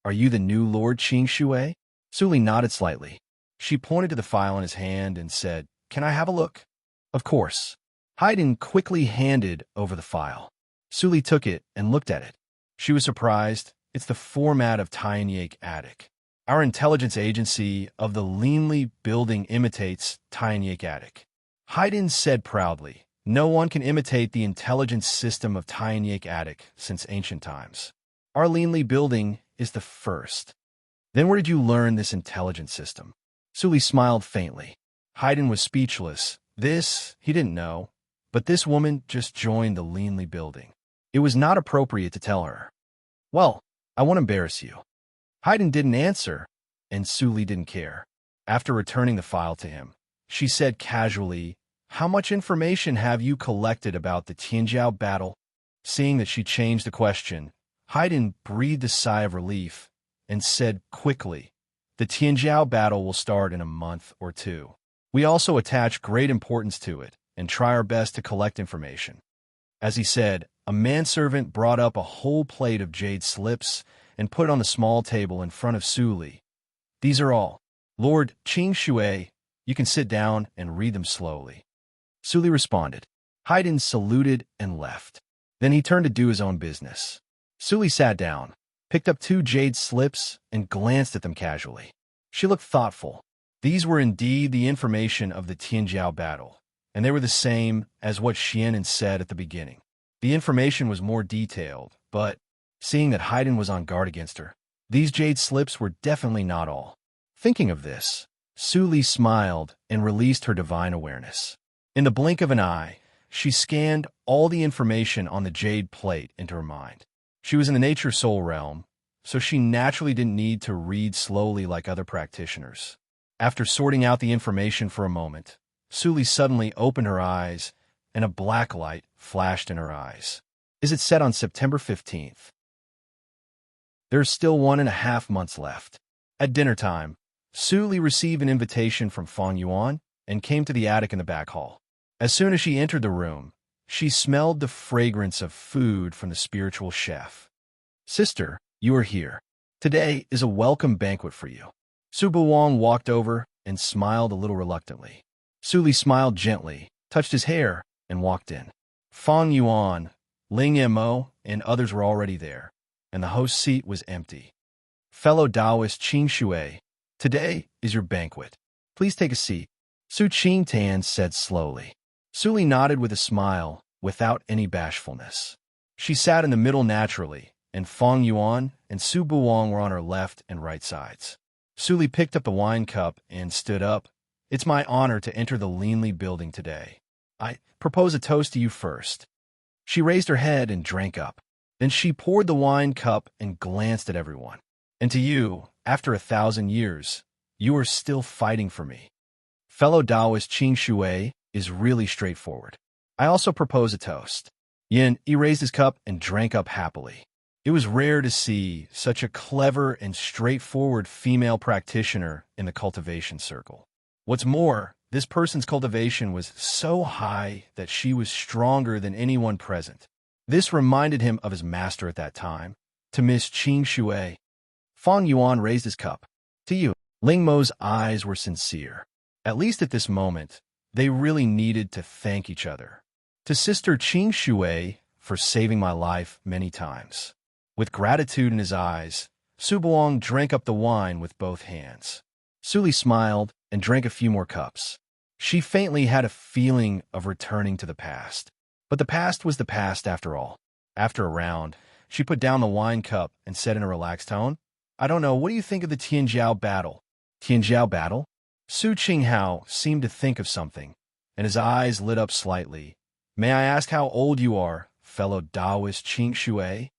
"Are you the new Lord Qing Shui?" Su Li nodded slightly. She pointed to the file in his hand and said, "Can I have a look?" "Of course." Haydn quickly handed over the file. Suli took it and looked at it. She was surprised. It's the format of Tyanyake Attic. Our intelligence agency of the Leanly building imitates Tyanyake Attic. Haydn said proudly, "No one can imitate the intelligence system of Tyanyake Attic since ancient times. Our Leanly building is the first." "Then where did you learn this intelligence system?" Suli smiled faintly. Haydn was speechless. He didn't know. But this woman just joined the Leanly building. It was not appropriate to tell her. "Well, I won't embarrass you." Haydn didn't answer, and Suli didn't care. After returning the file to him, she said casually, "How much information have you collected about the Tianjiao battle?" Seeing that she changed the question, Haydn breathed a sigh of relief and said quickly, "The Tianjiao battle will start in a month or two. We also attach great importance to it and try our best to collect information." As he said, a manservant brought up a whole plate of jade slips and put it on the small table in front of Suli. "These are all. Lord Qing Shui, you can sit down and read them slowly." Suli responded. Haydn saluted and left. Then he turned to do his own business. Suli sat down, picked up 2 jade slips, and glanced at them casually. She looked thoughtful. These were indeed the information of the Tianjiao battle, and they were the same as what Xianan said at the beginning. The information was more detailed, but seeing that Haydn was on guard against her, these jade slips were definitely not all. Thinking of this, Suli smiled and released her divine awareness. In the blink of an eye, she scanned all the information on the jade plate into her mind. She was in the nature soul realm, so she naturally didn't need to read slowly like other practitioners. After sorting out the information for a moment, Suli suddenly opened her eyes, and a black light flashed in her eyes. "Is it set on September 15th? There's still 1.5 months left." At dinner time, Suli received an invitation from Fang Yuan and came to the attic in the back hall. As soon as she entered the room, she smelled the fragrance of food from the spiritual chef. "Sister, you are here. Today is a welcome banquet for you." Su Buwang walked over and smiled a little reluctantly. Suli smiled gently, touched his hair, and walked in. Fang Yuan, Ling Mo, and others were already there, and the host's seat was empty. "Fellow Taoist Qing Shui, today is your banquet. Please take a seat," Su Qing Tan said slowly. Suli nodded with a smile, without any bashfulness. She sat in the middle naturally, and Fang Yuan and Su Buwang were on her left and right sides. Suli picked up the wine cup and stood up. "It's my honor to enter the Leanly building today. I propose a toast to you first." She raised her head and drank up. Then she poured the wine cup and glanced at everyone. "And to you, after 1,000 years, you are still fighting for me. Fellow Taoist Qing Shui is really straightforward. I also propose a toast." He raised his cup and drank up happily. It was rare to see such a clever and straightforward female practitioner in the cultivation circle. What's more, this person's cultivation was so high that she was stronger than anyone present. This reminded him of his master at that time, to Miss Qing Shui. Fang Yuan raised his cup. "To you." Ling Mo's eyes were sincere. At least at this moment, they really needed to thank each other. "To Sister Qing Shui for saving my life many times." With gratitude in his eyes, Su Buong drank up the wine with both hands. Suli smiled and drank a few more cups. She faintly had a feeling of returning to the past. But the past was the past after all. After a round, she put down the wine cup and said in a relaxed tone, "I don't know, what do you think of the Tianjiao battle?" "Tianjiao battle?" Su Qinghao seemed to think of something, and his eyes lit up slightly. "May I ask how old you are, fellow Taoist Qing Shui?"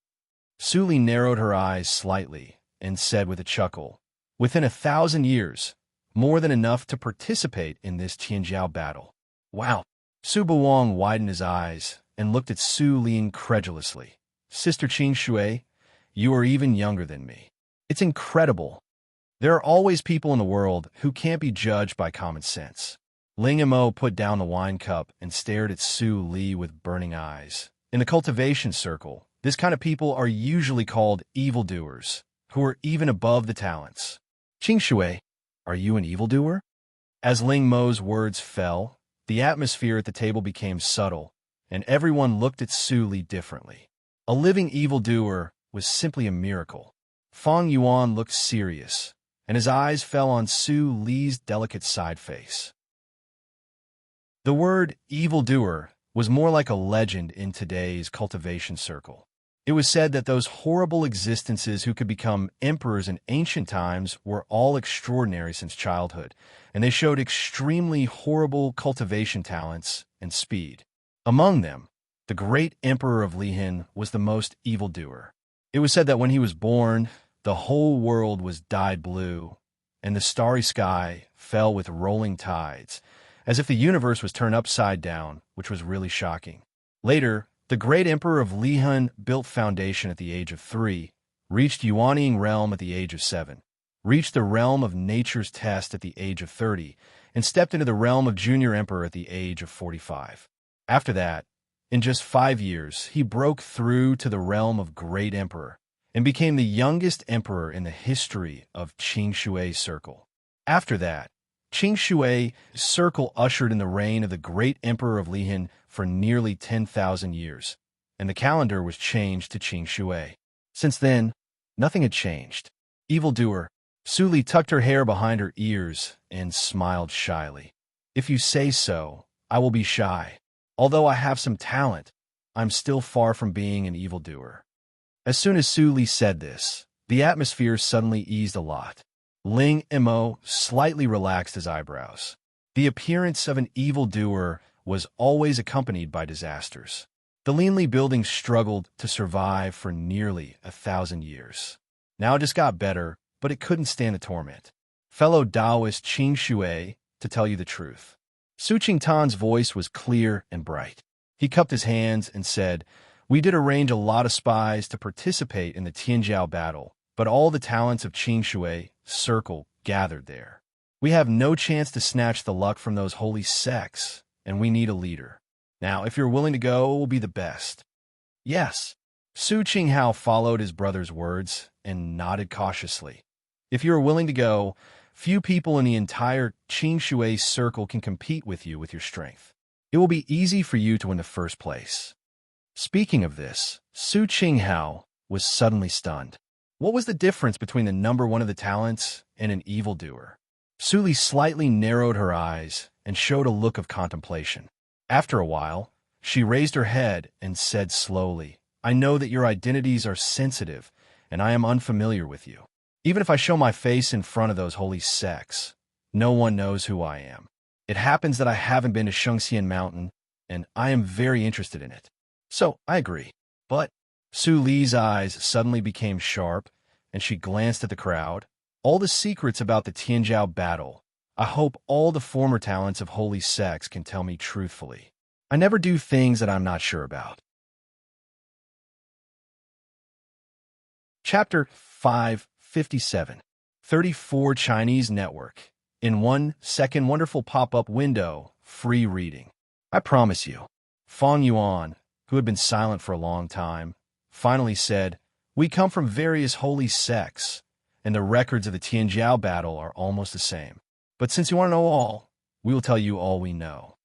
Suli narrowed her eyes slightly and said with a chuckle, "Within 1,000 years, more than enough to participate in this Tianjiao battle." "Wow." Su Buwang widened his eyes and looked at Su Li incredulously. "Sister Qing Shui, you are even younger than me. It's incredible. There are always people in the world who can't be judged by common sense." Ling Mo put down the wine cup and stared at Su Li with burning eyes. In the cultivation circle, this kind of people are usually called evildoers, who are even above the talents. "Qing Shui, Are you an evildoer? As Ling Mo's words fell, the atmosphere at the table became subtle, and everyone looked at Su Li differently. A living evildoer was simply a miracle. Fang Yuan looked serious, and his eyes fell on Su Li's delicate side face. The word evildoer was more like a legend in today's cultivation circle. It was said that those horrible existences who could become emperors in ancient times were all extraordinary since childhood, and they showed extremely horrible cultivation talents and speed. Among them, the great emperor of Lihan was the most evildoer. It was said that when he was born, the whole world was dyed blue, and the starry sky fell with rolling tides, as if the universe was turned upside down, which was really shocking. Later, the great emperor of Lihan built foundation at the age of 3, reached Yuanying realm at the age of 7, reached the realm of nature's test at the age of 30, and stepped into the realm of junior emperor at the age of 45. After that, in just 5 years, he broke through to the realm of great emperor and became the youngest emperor in the history of Qing Shui Circle. After that, Qing Shui Circle ushered in the reign of the great emperor of Lihan for nearly 10,000 years, and the calendar was changed to Qing Shui. Since then, nothing had changed. Evildoer, Su Li tucked her hair behind her ears and smiled shyly. If you say so, I will be shy. Although I have some talent, I'm still far from being an evildoer. As soon as Su Li said this, the atmosphere suddenly eased a lot. Ling Mo slightly relaxed his eyebrows. The appearance of an evildoer was always accompanied by disasters. The Linli building struggled to survive for nearly 1,000 years. Now it just got better, but it couldn't stand the torment. Fellow Taoist Qing Shui, to tell you the truth. Su Qingtan's voice was clear and bright. He cupped his hands and said, "We did arrange a lot of spies to participate in the Tianjiao battle, but all the talents of Qing Shui Circle gathered there. We have no chance to snatch the luck from those holy sects, and we need a leader. Now, if you're willing to go, it will be the best." Yes. Su Qinghao followed his brother's words and nodded cautiously. If you are willing to go, few people in the entire Qing Shui Circle can compete with you with your strength. It will be easy for you to win the first place. Speaking of this, Su Qinghao was suddenly stunned. What was the difference between the number one of the talents and an evildoer? Su Li slightly narrowed her eyes and showed a look of contemplation. After a while, she raised her head and said slowly, "I know that your identities are sensitive, and I am unfamiliar with you. Even if I show my face in front of those holy sects, no one knows who I am. It happens that I haven't been to Shengxian Mountain, and I am very interested in it. So, I agree. But..." Su Li's eyes suddenly became sharp, and she glanced at the crowd. "All the secrets about the Tianjiao battle. I hope all the former talents of holy sects can tell me truthfully. I never do things that I'm not sure about." Chapter 557. 34 Chinese Network. In 1 second wonderful pop-up window, free reading. I promise you. Fang Yuan, who had been silent for a long time, finally said, "We come from various holy sects, and the records of the Tianjiao battle are almost the same. But since you want to know all, we will tell you all we know."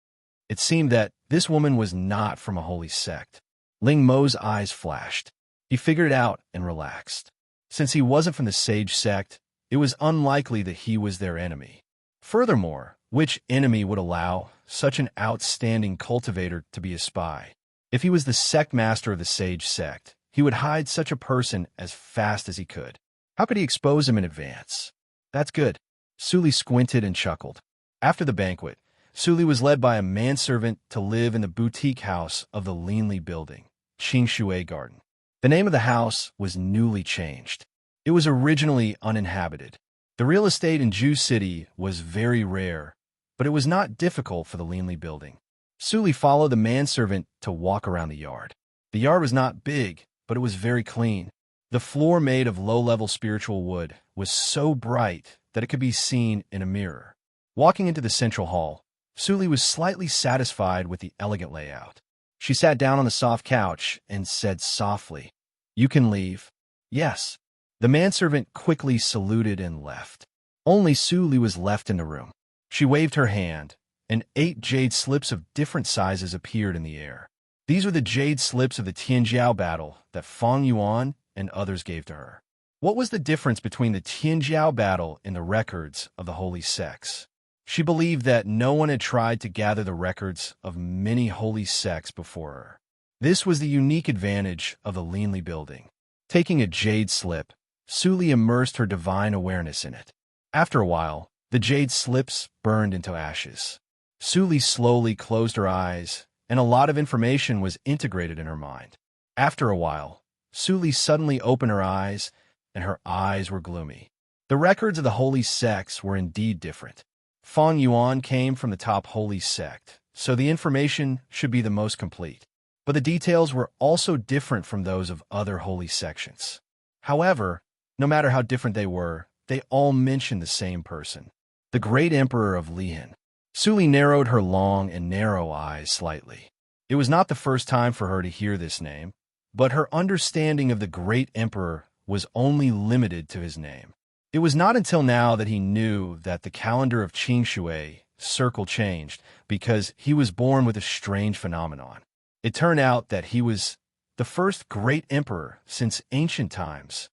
It seemed that this woman was not from a holy sect. Ling Mo's eyes flashed. He figured it out and relaxed. Since he wasn't from the sage sect, it was unlikely that he was their enemy. Furthermore, which enemy would allow such an outstanding cultivator to be a spy? If he was the sect master of the sage sect, he would hide such a person as fast as he could. How could he expose him in advance? That's good. Su Li squinted and chuckled. After the banquet, Su Li was led by a manservant to live in the boutique house of the Linli building, Qing Shui Garden. The name of the house was newly changed. It was originally uninhabited. The real estate in Ju City was very rare, but it was not difficult for the Linli building. Su Li followed the manservant to walk around the yard. The yard was not big, but it was very clean. The floor, made of low-level spiritual wood, was so bright that it could be seen in a mirror. Walking into the central hall, Su Li was slightly satisfied with the elegant layout. She sat down on the soft couch and said softly, "You can leave." "Yes." The manservant quickly saluted and left. Only Su Li was left in the room. She waved her hand, and 8 jade slips of different sizes appeared in the air. These were the jade slips of the Tianjiao battle that Feng Yuan and others gave to her. What was the difference between the Tianjiao battle and the records of the holy sects? She believed that no one had tried to gather the records of many holy sects before her. This was the unique advantage of the Linli building. Taking a jade slip, Su Li immersed her divine awareness in it. After a while, the jade slips burned into ashes. Su Li slowly closed her eyes, and a lot of information was integrated in her mind. After a while, Su Li suddenly opened her eyes, and her eyes were gloomy. The records of the holy sects were indeed different. Feng Yuan came from the top holy sect, so the information should be the most complete. But the details were also different from those of other holy sections. However, no matter how different they all mentioned the same person, the great emperor of Lihan. Su Li narrowed her long and narrow eyes slightly. It was not the first time for her to hear this name, but her understanding of the great emperor was only limited to his name. It was not until now that he knew that the calendar of Qing Shui circle changed because he was born with a strange phenomenon. It turned out that he was the first great emperor since ancient times.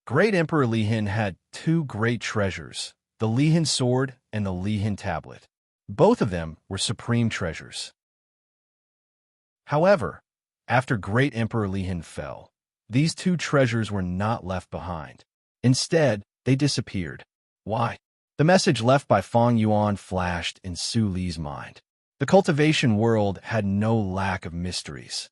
Great Emperor Lihan had 2 great treasures, the Lihan sword and the Lihan tablet. Both of them were supreme treasures. However, after Great Emperor Lihan fell, these 2 treasures were not left behind. Instead, they disappeared. Why? The message left by Feng Yuan flashed in Su Li's mind. The cultivation world had no lack of mysteries.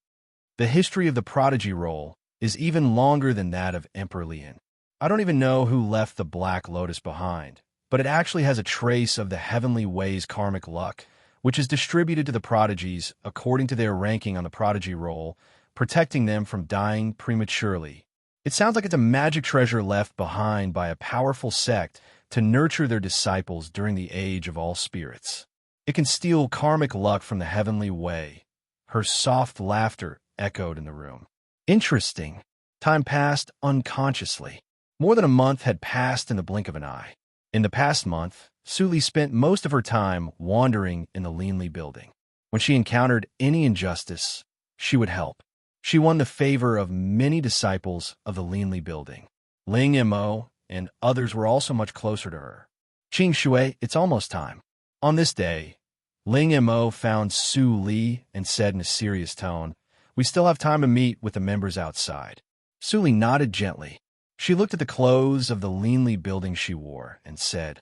The history of the prodigy role is even longer than that of Emperor Lihan. I don't even know who left the Black Lotus behind, but it actually has a trace of the Heavenly Way's karmic luck, which is distributed to the prodigies according to their ranking on the prodigy roll, protecting them from dying prematurely. It sounds like it's a magic treasure left behind by a powerful sect to nurture their disciples during the age of all spirits. It can steal karmic luck from the Heavenly Way. Her soft laughter echoed in the room. Interesting. Time passed unconsciously. More than a month had passed in the blink of an eye. In the past month, Su Li spent most of her time wandering in the Linli building. When she encountered any injustice, she would help. She won the favor of many disciples of the Linli building. Ling Mo and others were also much closer to her. Qing Shui, it's almost time. On this day, Ling Mo found Su Li and said in a serious tone, "We still have time to meet with the members outside." Su Li nodded gently. She looked at the clothes of the Linli building she wore and said,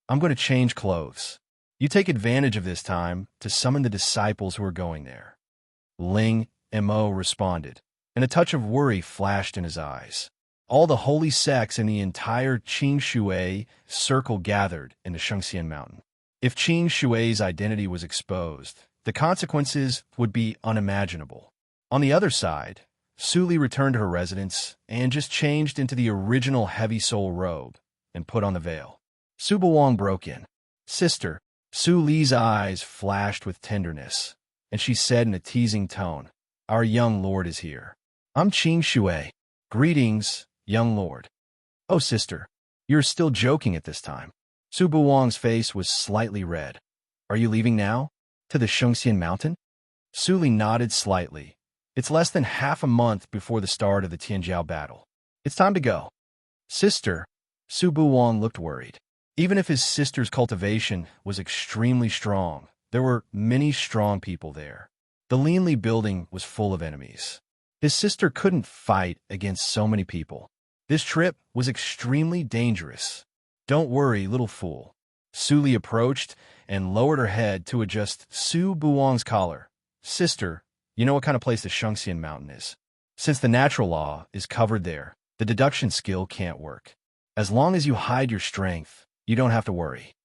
"I'm going to change clothes. You take advantage of this time to summon the disciples who are going there." Ling Mo responded, and a touch of worry flashed in his eyes. All the holy sects in the entire Qing Shui circle gathered in the Shengxian Mountain. If Qing Shui's identity was exposed, the consequences would be unimaginable. On the other side, Su Li returned to her residence and just changed into the original heavy soul robe and put on the veil. Su Buwang broke in. "Sister." Su Li's eyes flashed with tenderness, and she said in a teasing tone, "Our young lord is here." "I'm Qing Shui. Greetings, young lord." "Oh, sister, you're still joking at this time." Su Buwang's face was slightly red. "Are you leaving now? To the Shengxian Mountain?" Su Li nodded slightly. "It's less than half a month before the start of the Tianjiao battle. It's time to go." "Sister," Su Buwang looked worried. Even if his sister's cultivation was extremely strong, there were many strong people there. The Linli building was full of enemies. His sister couldn't fight against so many people. This trip was extremely dangerous. "Don't worry, little fool." Su Li approached and lowered her head to adjust Su Buwang's collar. "Sister, you know what kind of place the Shengxian Mountain is. Since the natural law is covered there, the deduction skill can't work. As long as you hide your strength, you don't have to worry."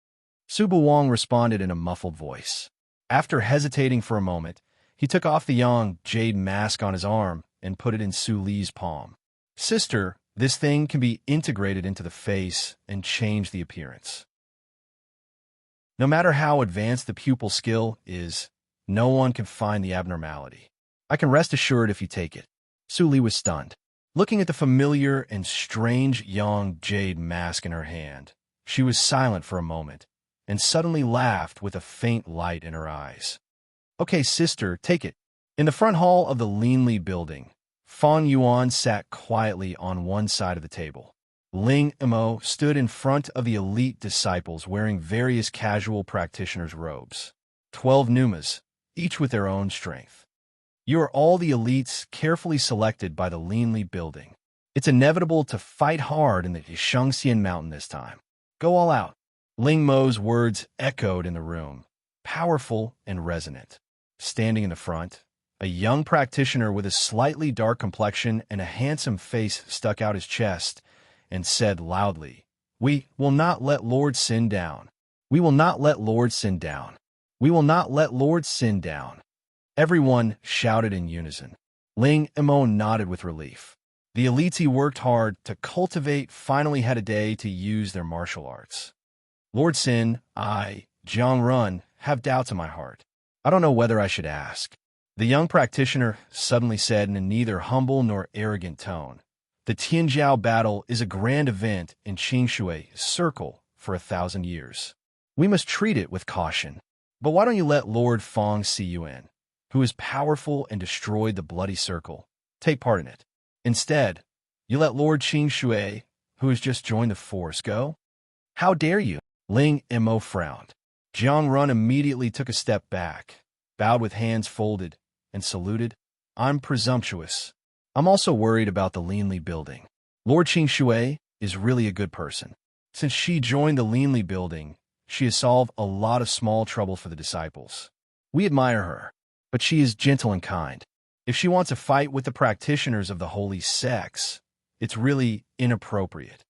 Su Buwang responded in a muffled voice. After hesitating for a moment, he took off the yang jade mask on his arm and put it in Su Li's palm. "Sister, this thing can be integrated into the face and change the appearance. No matter how advanced the pupil skill is, no one can find the abnormality. I can rest assured if you take it." Su Li was stunned. Looking at the familiar and strange yang jade mask in her hand, She was silent for a moment, and suddenly laughed with a faint light in her eyes. "Okay, sister, take it." In the front hall of the Linli building, Fang Yuan sat quietly on one side of the table. Ling Imo stood in front of the elite disciples wearing various casual practitioners' robes. 12 Numas, each with their own strength. You are all the elites carefully selected by the Linli building. It's inevitable to fight hard in the Shangxian Mountain this time. Go all out. Ling Mo's words echoed in the room, powerful and resonant. Standing in the front, a young practitioner with a slightly dark complexion and a handsome face stuck out his chest and said loudly, "We will not let Lord Sin down. We will not let Lord Sin down. We will not let Lord Sin down." Everyone shouted in unison. Ling Imo nodded with relief. The elites he worked hard to cultivate finally had a day to use their martial arts. "Lord Sin, I, Jiang Run, have doubts in my heart. I don't know whether I should ask." The young practitioner suddenly said in a neither humble nor arrogant tone, "The Tianjiao battle is a grand event in Qingshui Circle for 1,000 years. We must treat it with caution. But why don't you let Lord Fang see you in, who is powerful and destroyed the Bloody Circle, take part in it? Instead, you let Lord Qingshui, who has just joined the force, go? How dare you?" Ling Imo frowned. Jiang Run immediately took a step back, bowed with hands folded, and saluted. "I'm presumptuous. I'm also worried about the Linli building. Lord Qingshui is really a good person. Since she joined the Linli building, she has solved a lot of small trouble for the disciples. We admire her, but she is gentle and kind. If she wants to fight with the practitioners of the holy sects, it's really inappropriate."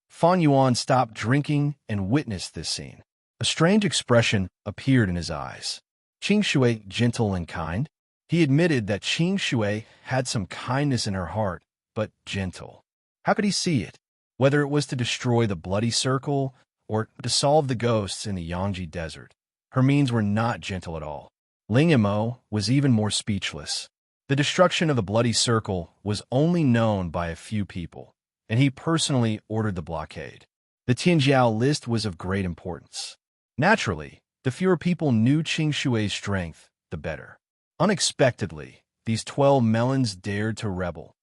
Fan Yuan stopped drinking and witnessed this scene. A strange expression appeared in his eyes. Qingshui gentle and kind? He admitted that Qingshui had some kindness in her heart, but gentle. How could he see it? Whether it was to destroy the Bloody Circle or to solve the ghosts in the Yangji Desert, her means were not gentle at all. Ling Imo was even more speechless. The destruction of the Bloody Circle was only known by a few people, and he personally ordered the blockade. The Tianjiao list was of great importance. Naturally, the fewer people knew Qingshui's strength, the better. Unexpectedly, these 12 melons dared to rebel.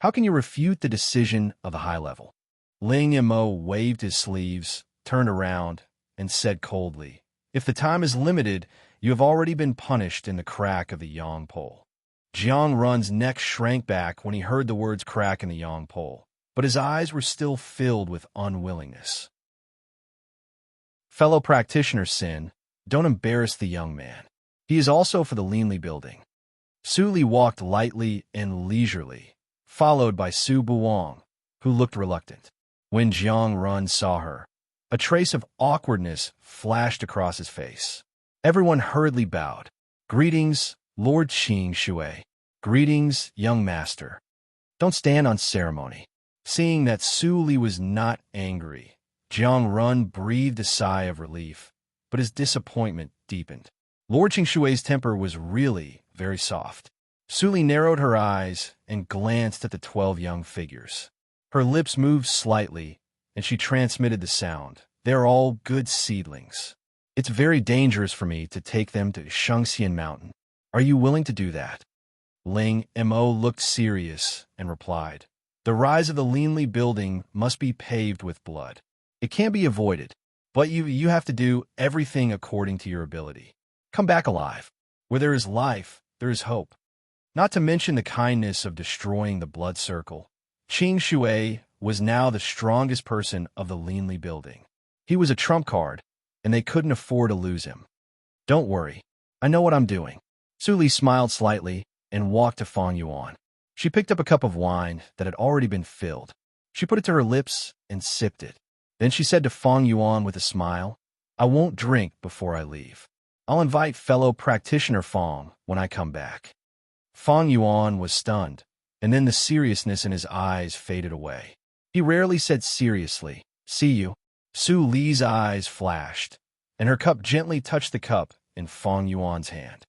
How can you refute the decision of the high level? Ling Imo waved his sleeves, turned around, and said coldly, "If the time is limited, you have already been punished in the crack of the Yang pole." Jiang Run's neck shrank back when he heard the words crack in the Yang pole, but his eyes were still filled with unwillingness. "Fellow practitioner Sin, don't embarrass the young man. He is also for the Linli building." Su Li walked lightly and leisurely, followed by Su Buwang, who looked reluctant. When Jiang Run saw her, a trace of awkwardness flashed across his face. Everyone hurriedly bowed. "Greetings, Lord Qingshui. Greetings, young master." "Don't stand on ceremony." Seeing that Su Li was not angry, Jiang Run breathed a sigh of relief, but his disappointment deepened. Lord Qingshui's temper was really very soft. Su Li narrowed her eyes and glanced at the 12 young figures. Her lips moved slightly, and she transmitted the sound. "They're all good seedlings. It's very dangerous for me to take them to Shangxian Mountain. Are you willing to do that?" Ling Mo looked serious and replied, "The rise of the Linli building must be paved with blood. It can't be avoided, but you have to do everything according to your ability. Come back alive. Where there is life, there is hope. Not to mention the kindness of destroying the blood circle." Qingshui was now the strongest person of the Linli building. He was a trump card, and they couldn't afford to lose him. "Don't worry. I know what I'm doing." Su Li smiled slightly and walked to Fang Yuan. She picked up a cup of wine that had already been filled. She put it to her lips and sipped it. Then she said to Fang Yuan with a smile, "I won't drink before I leave. I'll invite fellow practitioner Fang when I come back." Fang Yuan was stunned, and then the seriousness in his eyes faded away. He rarely said seriously, "See you." Su Li's eyes flashed, and her cup gently touched the cup in Fang Yuan's hand.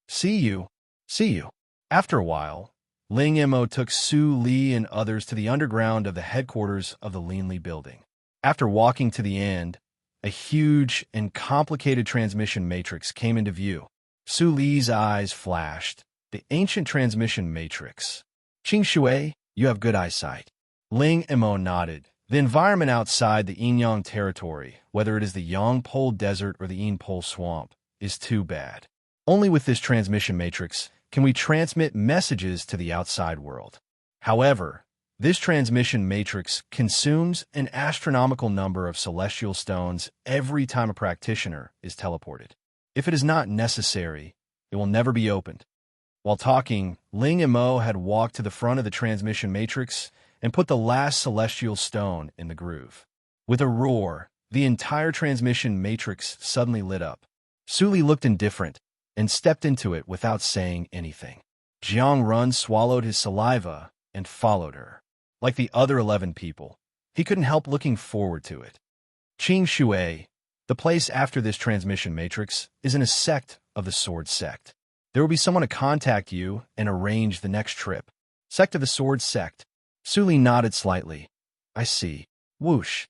"See you. See you." After a while, Ling Mo took Su Li and others to the underground of the headquarters of the Linli building. After walking to the end, a huge and complicated transmission matrix came into view. Su Li's eyes flashed. The ancient transmission matrix. Qing Shui, you have good eyesight. Ling Mo nodded. The environment outside the Yinyang territory, whether it is the Yangpol Desert or the Yinpol Swamp, is too bad. Only with this transmission matrix can we transmit messages to the outside world. However, this transmission matrix consumes an astronomical number of celestial stones every time a practitioner is teleported. If it is not necessary, it will never be opened. While talking, Ling and Mo had walked to the front of the transmission matrix and put the last celestial stone in the groove. With a roar, the entire transmission matrix suddenly lit up. Su Li looked indifferent and stepped into it without saying anything. Jiang Run swallowed his saliva and followed her. Like the other 11 people, he couldn't help looking forward to it. Qing Shui, the place after this transmission matrix, is in a sect of the Sword Sect. There will be someone to contact you and arrange the next trip. Sect of the Sword Sect. Su Li nodded slightly. I see. Whoosh.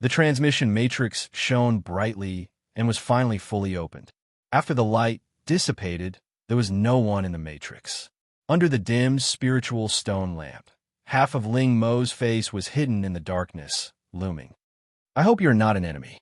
The transmission matrix shone brightly and was finally fully opened. After the light dissipated, there was no one in the matrix. Under the dim, spiritual stone lamp, half of Ling Mo's face was hidden in the darkness, looming. I hope you're not an enemy.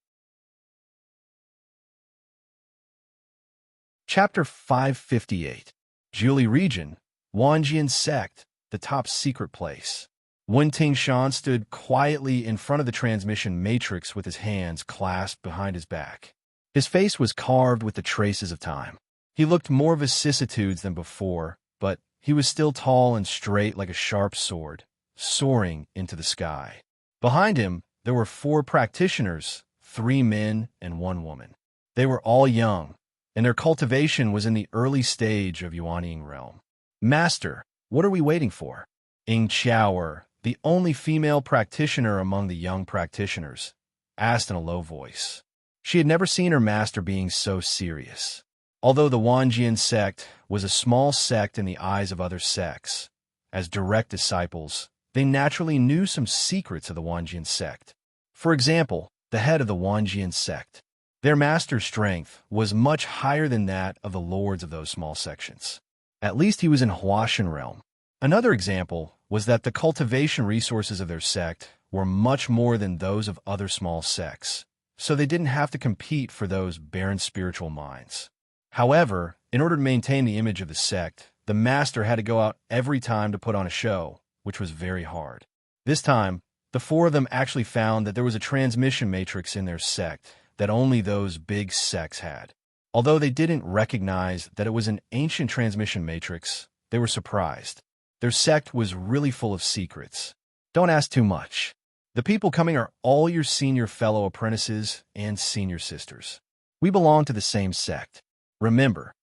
Chapter 558. Julie Region, Wanjian Sect, the top secret place. Wen Tingshan stood quietly in front of the transmission matrix with his hands clasped behind his back. His face was carved with the traces of time. He looked more vicissitudes than before, but he was still tall and straight like a sharp sword, soaring into the sky. Behind him, there were 4 practitioners, 3 men and 1 woman. They were all young, and their cultivation was in the early stage of Yuanying realm. Master, what are we waiting for? Ying Qiaoer, the only female practitioner among the young practitioners, asked in a low voice. She had never seen her master being so serious. Although the Wanjian sect was a small sect in the eyes of other sects, as direct disciples, they naturally knew some secrets of the Wanjian sect. For example, the head of the Wanjian sect. Their master's strength was much higher than that of the lords of those small sections. At least he was in Huashan realm. Another example was that the cultivation resources of their sect were much more than those of other small sects, so they didn't have to compete for those barren spiritual minds. However, in order to maintain the image of the sect, the master had to go out every time to put on a show, which was very hard. This time, the 4 of them actually found that there was a transmission matrix in their sect that only those big sects had. Although they didn't recognize that it was an ancient transmission matrix, they were surprised. Their sect was really full of secrets. Don't ask too much. The people coming are all your senior fellow apprentices and senior sisters. We belong to the same sect. Remember,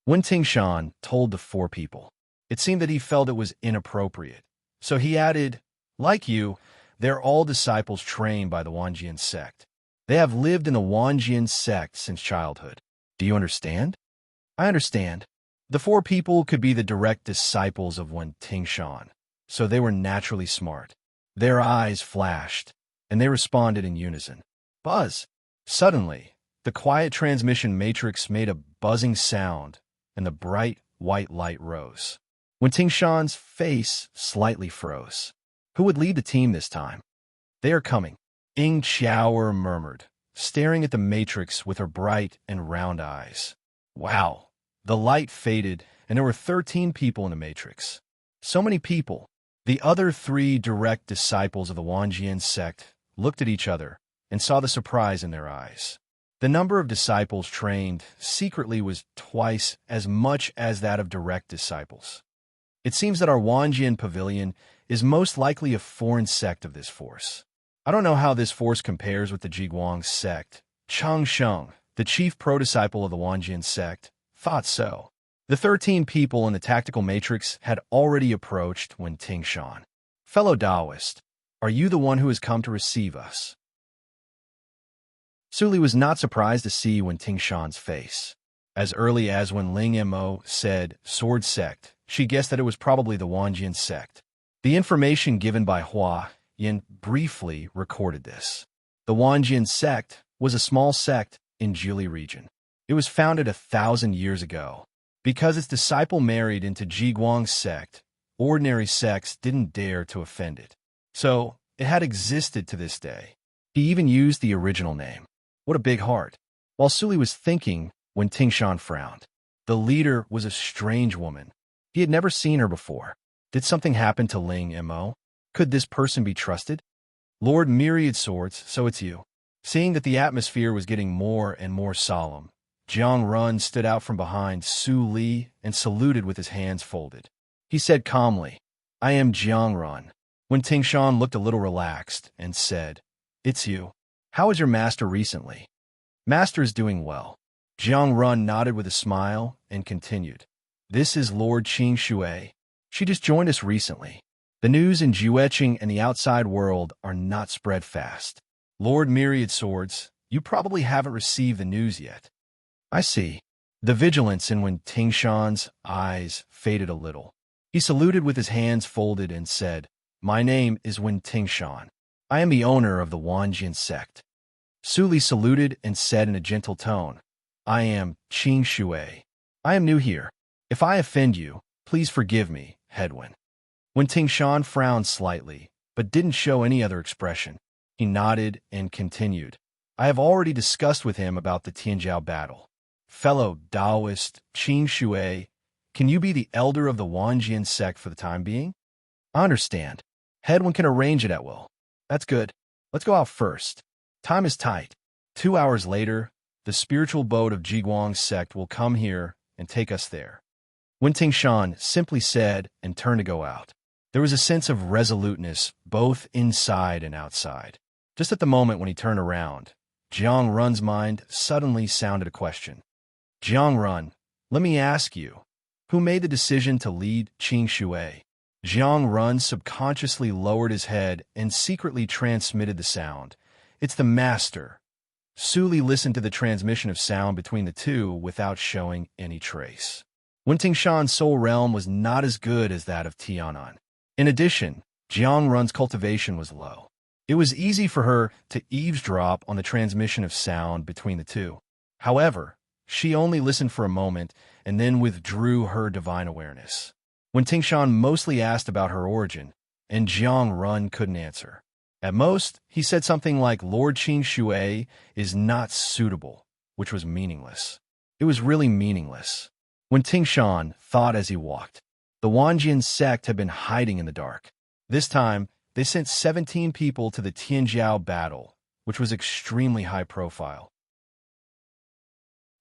Wen Tingshan told the 4 people. It seemed that he felt it was inappropriate. So he added, like you, they're all disciples trained by the Wanjian sect. They have lived in the Wanjian sect since childhood. Do you understand? I understand. The 4 people could be the direct disciples of Wen Tingshan, so they were naturally smart. Their eyes flashed, and they responded in unison. Buzz! Suddenly, the quiet transmission matrix made a buzzing sound, and the bright white light rose. Wen Tingshan's face slightly froze. Who would lead the team this time? They are coming, Ying Qiaoer murmured, staring at the matrix with her bright and round eyes. Wow! The light faded, and there were 13 people in the matrix. So many people. The other 3 direct disciples of the Wanjian sect looked at each other and saw the surprise in their eyes. The number of disciples trained secretly was twice as much as that of direct disciples. It seems that our Wanjian pavilion is most likely a foreign sect of this force. I don't know how this force compares with the Jiguang sect. Chang Sheng, the chief pro-disciple of the Wanjian sect, thought so. The 13 people in the tactical matrix had already approached Wen Tingshan. Fellow Taoist, are you the one who has come to receive us? Su Li was not surprised to see Wen Tingshan's face. As early as when Ling Mo said sword sect, she guessed that it was probably the Wanjian sect. The information given by Hua Yin briefly recorded this. The Wanjian sect was a small sect in Jili region. It was founded 1,000 years ago. Because its disciple married into Jiguang's sect, ordinary sects didn't dare to offend it. So, it had existed to this day. He even used the original name. What a big heart. While Suli was thinking, when Tingshan frowned. The leader was a strange woman. He had never seen her before. Did something happen to Ling Mo? Could this person be trusted? Lord Myriad Swords, so it's you. Seeing that the atmosphere was getting more and more solemn, Jiang Run stood out from behind Su Li and saluted with his hands folded. He said calmly, I am Jiang Run. When Tingshan looked a little relaxed and said, It's you. How is your master recently? Master is doing well. Jiang Run nodded with a smile and continued. This is Lord Qing Shui. She just joined us recently. The news in Jueqing and the outside world are not spread fast. Lord Myriad Swords, you probably haven't received the news yet. I see. The vigilance in Wen Tingshan's eyes faded a little. He saluted with his hands folded and said, My name is Wen Tingshan. I am the owner of the Wanjian sect. Su Li saluted and said in a gentle tone, I am Qing Shui. I am new here. If I offend you, please forgive me, Headwind. When Tingshan frowned slightly, but didn't show any other expression, he nodded and continued. I have already discussed with him about the Tianjiao battle. Fellow Taoist Qing Shui, can you be the elder of the Wanjian sect for the time being? I understand. Headwind can arrange it at will. That's good. Let's go out first. Time is tight. 2 hours later, the spiritual boat of Jiguang's sect will come here and take us there. Wen Tingshan simply said and turned to go out. There was a sense of resoluteness both inside and outside. Just at the moment when he turned around, Jiang Run's mind suddenly sounded a question. Jiang Run, let me ask you, who made the decision to lead Qing Shui? Jiang Run subconsciously lowered his head and secretly transmitted the sound. It's the master. Su Li listened to the transmission of sound between the two without showing any trace. Wen Tingshan's soul realm was not as good as that of Tianan. In addition, Jiang Run's cultivation was low. It was easy for her to eavesdrop on the transmission of sound between the two. However, she only listened for a moment and then withdrew her divine awareness. When Tingshan mostly asked about her origin, and Jiang Run couldn't answer. At most, he said something like Lord Qing Shui is not suitable, which was meaningless. It was really meaningless. When Tingshan thought as he walked, the Wanjian sect had been hiding in the dark. This time, they sent 17 people to the Tianjiao battle, which was extremely high profile.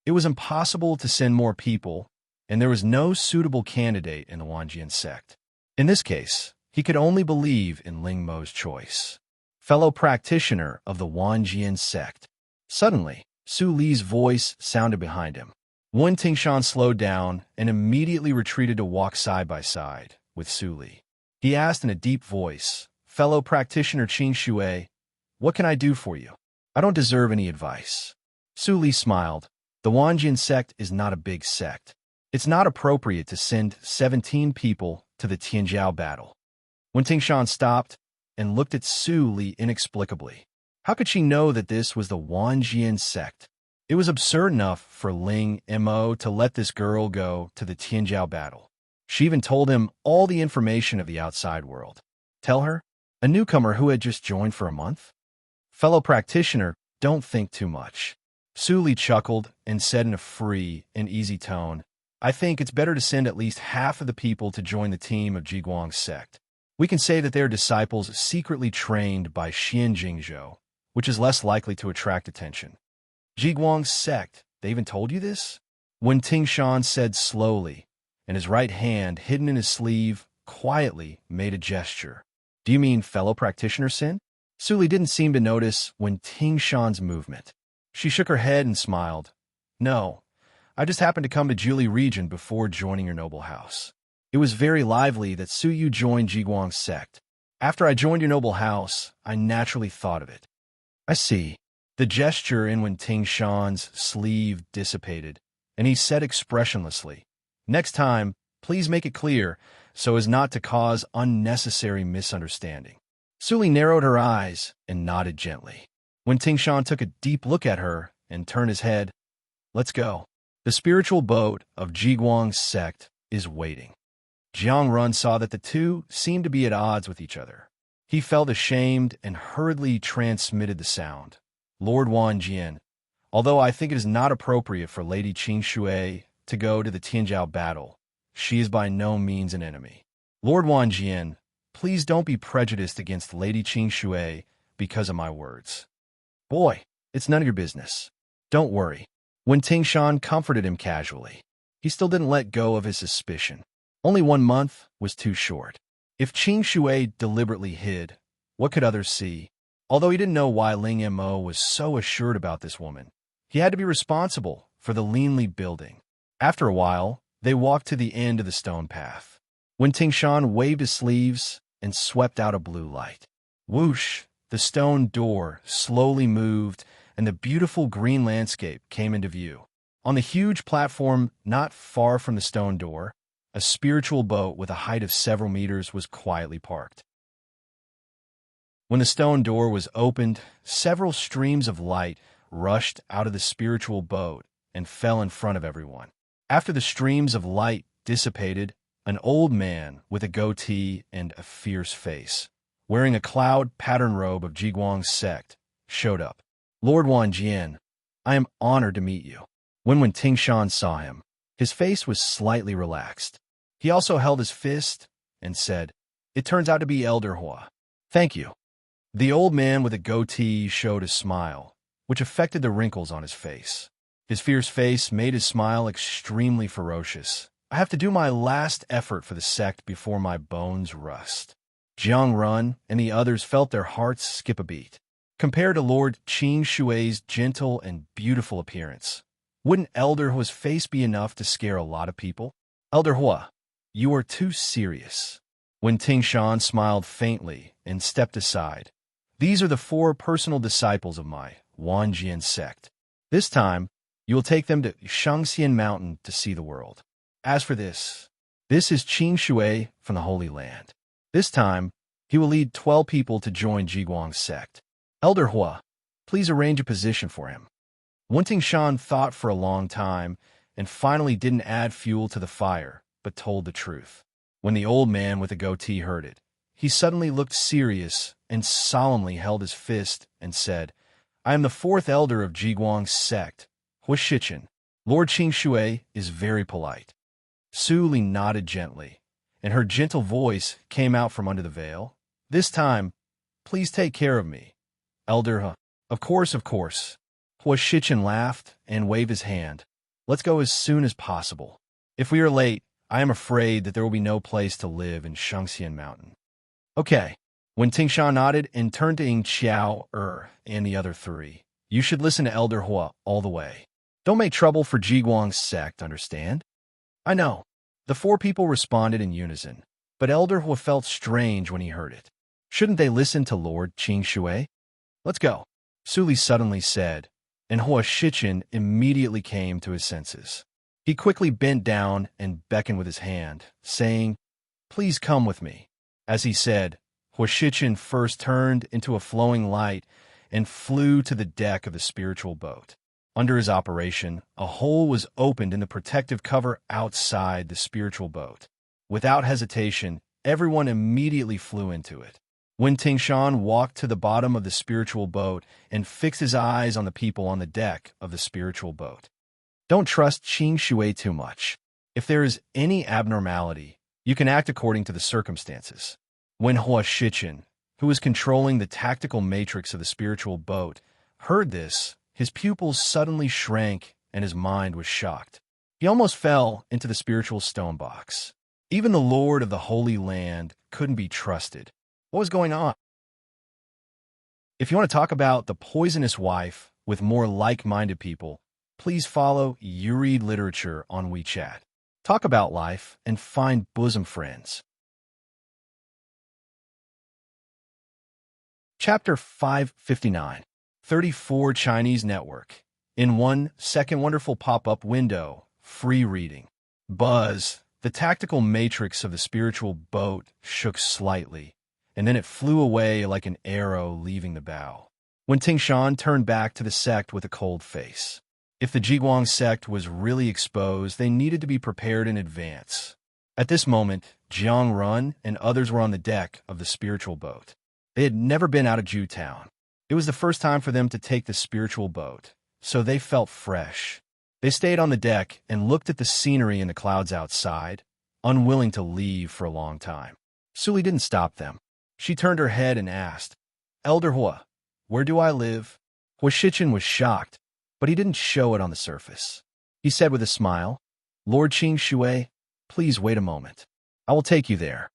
It was impossible to send more people, and there was no suitable candidate in the Wanjian sect. In this case, he could only believe in Ling Mo's choice. Fellow practitioner of the Wanjian sect. Suddenly, Su Li's voice sounded behind him. Wen Tingshan slowed down and immediately retreated to walk side by side with Su Li. He asked in a deep voice, Fellow practitioner Qing Shui, what can I do for you? I don't deserve any advice. Su Li smiled. The Wanjian sect is not a big sect. It's not appropriate to send 17 people to the Tianjiao battle. When Tingshan stopped and looked at Su Li inexplicably. How could she know that this was the Wanjian sect? It was absurd enough for Ling Mo to let this girl go to the Tianjiao battle. She even told him all the information of the outside world. Tell her? A newcomer who had just joined for a month? Fellow practitioner, don't think too much. Su Li chuckled and said in a free and easy tone, I think it's better to send at least half of the people to join the team of Jiguang's sect. We can say that they are disciples secretly trained by Xian Jingzhou, which is less likely to attract attention. Jiguang's sect, they even told you this? When Tingshan said slowly, and his right hand, hidden in his sleeve, quietly made a gesture. Do you mean fellow practitioner Sin? Su Li didn't seem to notice when Tingshan's movement. She shook her head and smiled. No, I just happened to come to Jili region before joining your noble house. It was very lively that Su Yu joined Jiguang's sect. After I joined your noble house, I naturally thought of it. I see. The gesture in when Tingshan's sleeve dissipated, and he said expressionlessly, Next time, please make it clear so as not to cause unnecessary misunderstanding. Suli narrowed her eyes and nodded gently. When Tingshan took a deep look at her and turned his head, "Let's go. The spiritual boat of Jiguang's sect is waiting." Jiang Run saw that the two seemed to be at odds with each other. He felt ashamed and hurriedly transmitted the sound. "Lord Wan Jian, although I think it is not appropriate for Lady Qing Shui to go to the Tianjiao battle, she is by no means an enemy. Lord Wan Jian, please don't be prejudiced against Lady Qing Shui because of my words." "Boy, it's none of your business. Don't worry." When Tingshan comforted him casually, he still didn't let go of his suspicion. Only 1 month was too short. If Qing Shui deliberately hid, what could others see? Although he didn't know why Ling Mo was so assured about this woman, he had to be responsible for the leanly building. After a while, they walked to the end of the stone path. When Tingshan waved his sleeves and swept out a blue light, whoosh, the stone door slowly moved and the beautiful green landscape came into view. On the huge platform not far from the stone door, a spiritual boat with a height of several meters was quietly parked. When the stone door was opened, several streams of light rushed out of the spiritual boat and fell in front of everyone. After the streams of light dissipated, an old man with a goatee and a fierce face, wearing a cloud pattern robe of Jiguang's sect, showed up. "Lord Wan Jian, I am honored to meet you." When Tingshan saw him, his face was slightly relaxed. He also held his fist and said, "It turns out to be Elder Hua." "Thank you." The old man with a goatee showed a smile, which affected the wrinkles on his face. His fierce face made his smile extremely ferocious. "I have to do my last effort for the sect before my bones rust." Jiang Run and the others felt their hearts skip a beat. Compared to Lord Qing Shui's gentle and beautiful appearance, wouldn't Elder Hua's face be enough to scare a lot of people? "Elder Hua, you are too serious." When Tingshan smiled faintly and stepped aside, "These are the 4 personal disciples of my Wanjian sect. This time, you will take them to Shangxian Mountain to see the world. As for this is Qing Shui from the Holy Land. This time, he will lead 12 people to join Jiguang's sect. Elder Hua, please arrange a position for him." Wen Tingshan thought for a long time and finally didn't add fuel to the fire, but told the truth. When the old man with the goatee heard it, he suddenly looked serious and solemnly held his fist and said, "I am the 4th elder of Jiguang's sect, Hua Shichen. Lord Qing Shui is very polite." Su Li nodded gently, and her gentle voice came out from under the veil. "This time, please take care of me, Elder Hua." Of course. Hua Shichen laughed and waved his hand. "Let's go as soon as possible. If we are late, I am afraid that there will be no place to live in Shangxian Mountain." "Okay." When Tingshan nodded and turned to Ying Qiao, and the other 3, "You should listen to Elder Hua all the way. Don't make trouble for Jiguang's sect, understand?" "I know." The 4 people responded in unison, but Elder Hua felt strange when he heard it. Shouldn't they listen to Lord Qing Shui? "Let's go," Su Li suddenly said, and Hua Shichen immediately came to his senses. He quickly bent down and beckoned with his hand, saying, "Please come with me." As he said, Hua Shichen first turned into a flowing light and flew to the deck of the spiritual boat. Under his operation, a hole was opened in the protective cover outside the spiritual boat. Without hesitation, everyone immediately flew into it. When Tingshan walked to the bottom of the spiritual boat and fixed his eyes on the people on the deck of the spiritual boat. Don't trust Qing Shui too much. If there is any abnormality, you can act according to the circumstances. When Hua Shichen, who was controlling the tactical matrix of the spiritual boat, heard this, his pupils suddenly shrank and his mind was shocked. He almost fell into the spiritual stone box. Even the Lord of the Holy Land couldn't be trusted. What was going on? If you want to talk about the poisonous wife with more like-minded people, please follow You Read Literature on WeChat. Talk about life and find bosom friends. Chapter 559, 34 Chinese Network. In 1 second wonderful pop-up window, free reading. Buzz, the tactical matrix of the spiritual boat, shook slightly, and then it flew away like an arrow leaving the bow. When Tingshan turned back to the sect with a cold face. If the Jiguang sect was really exposed, they needed to be prepared in advance. At this moment, Jiang Run and others were on the deck of the spiritual boat. They had never been out of Jewtown. It was the first time for them to take the spiritual boat, so they felt fresh. They stayed on the deck and looked at the scenery and the clouds outside, unwilling to leave for a long time. Suli didn't stop them. She turned her head and asked, "Elder Hua, where do I live?" Hua Shichen was shocked, but he didn't show it on the surface. He said with a smile, "Lord Qing Shui, please wait a moment. I will take you there."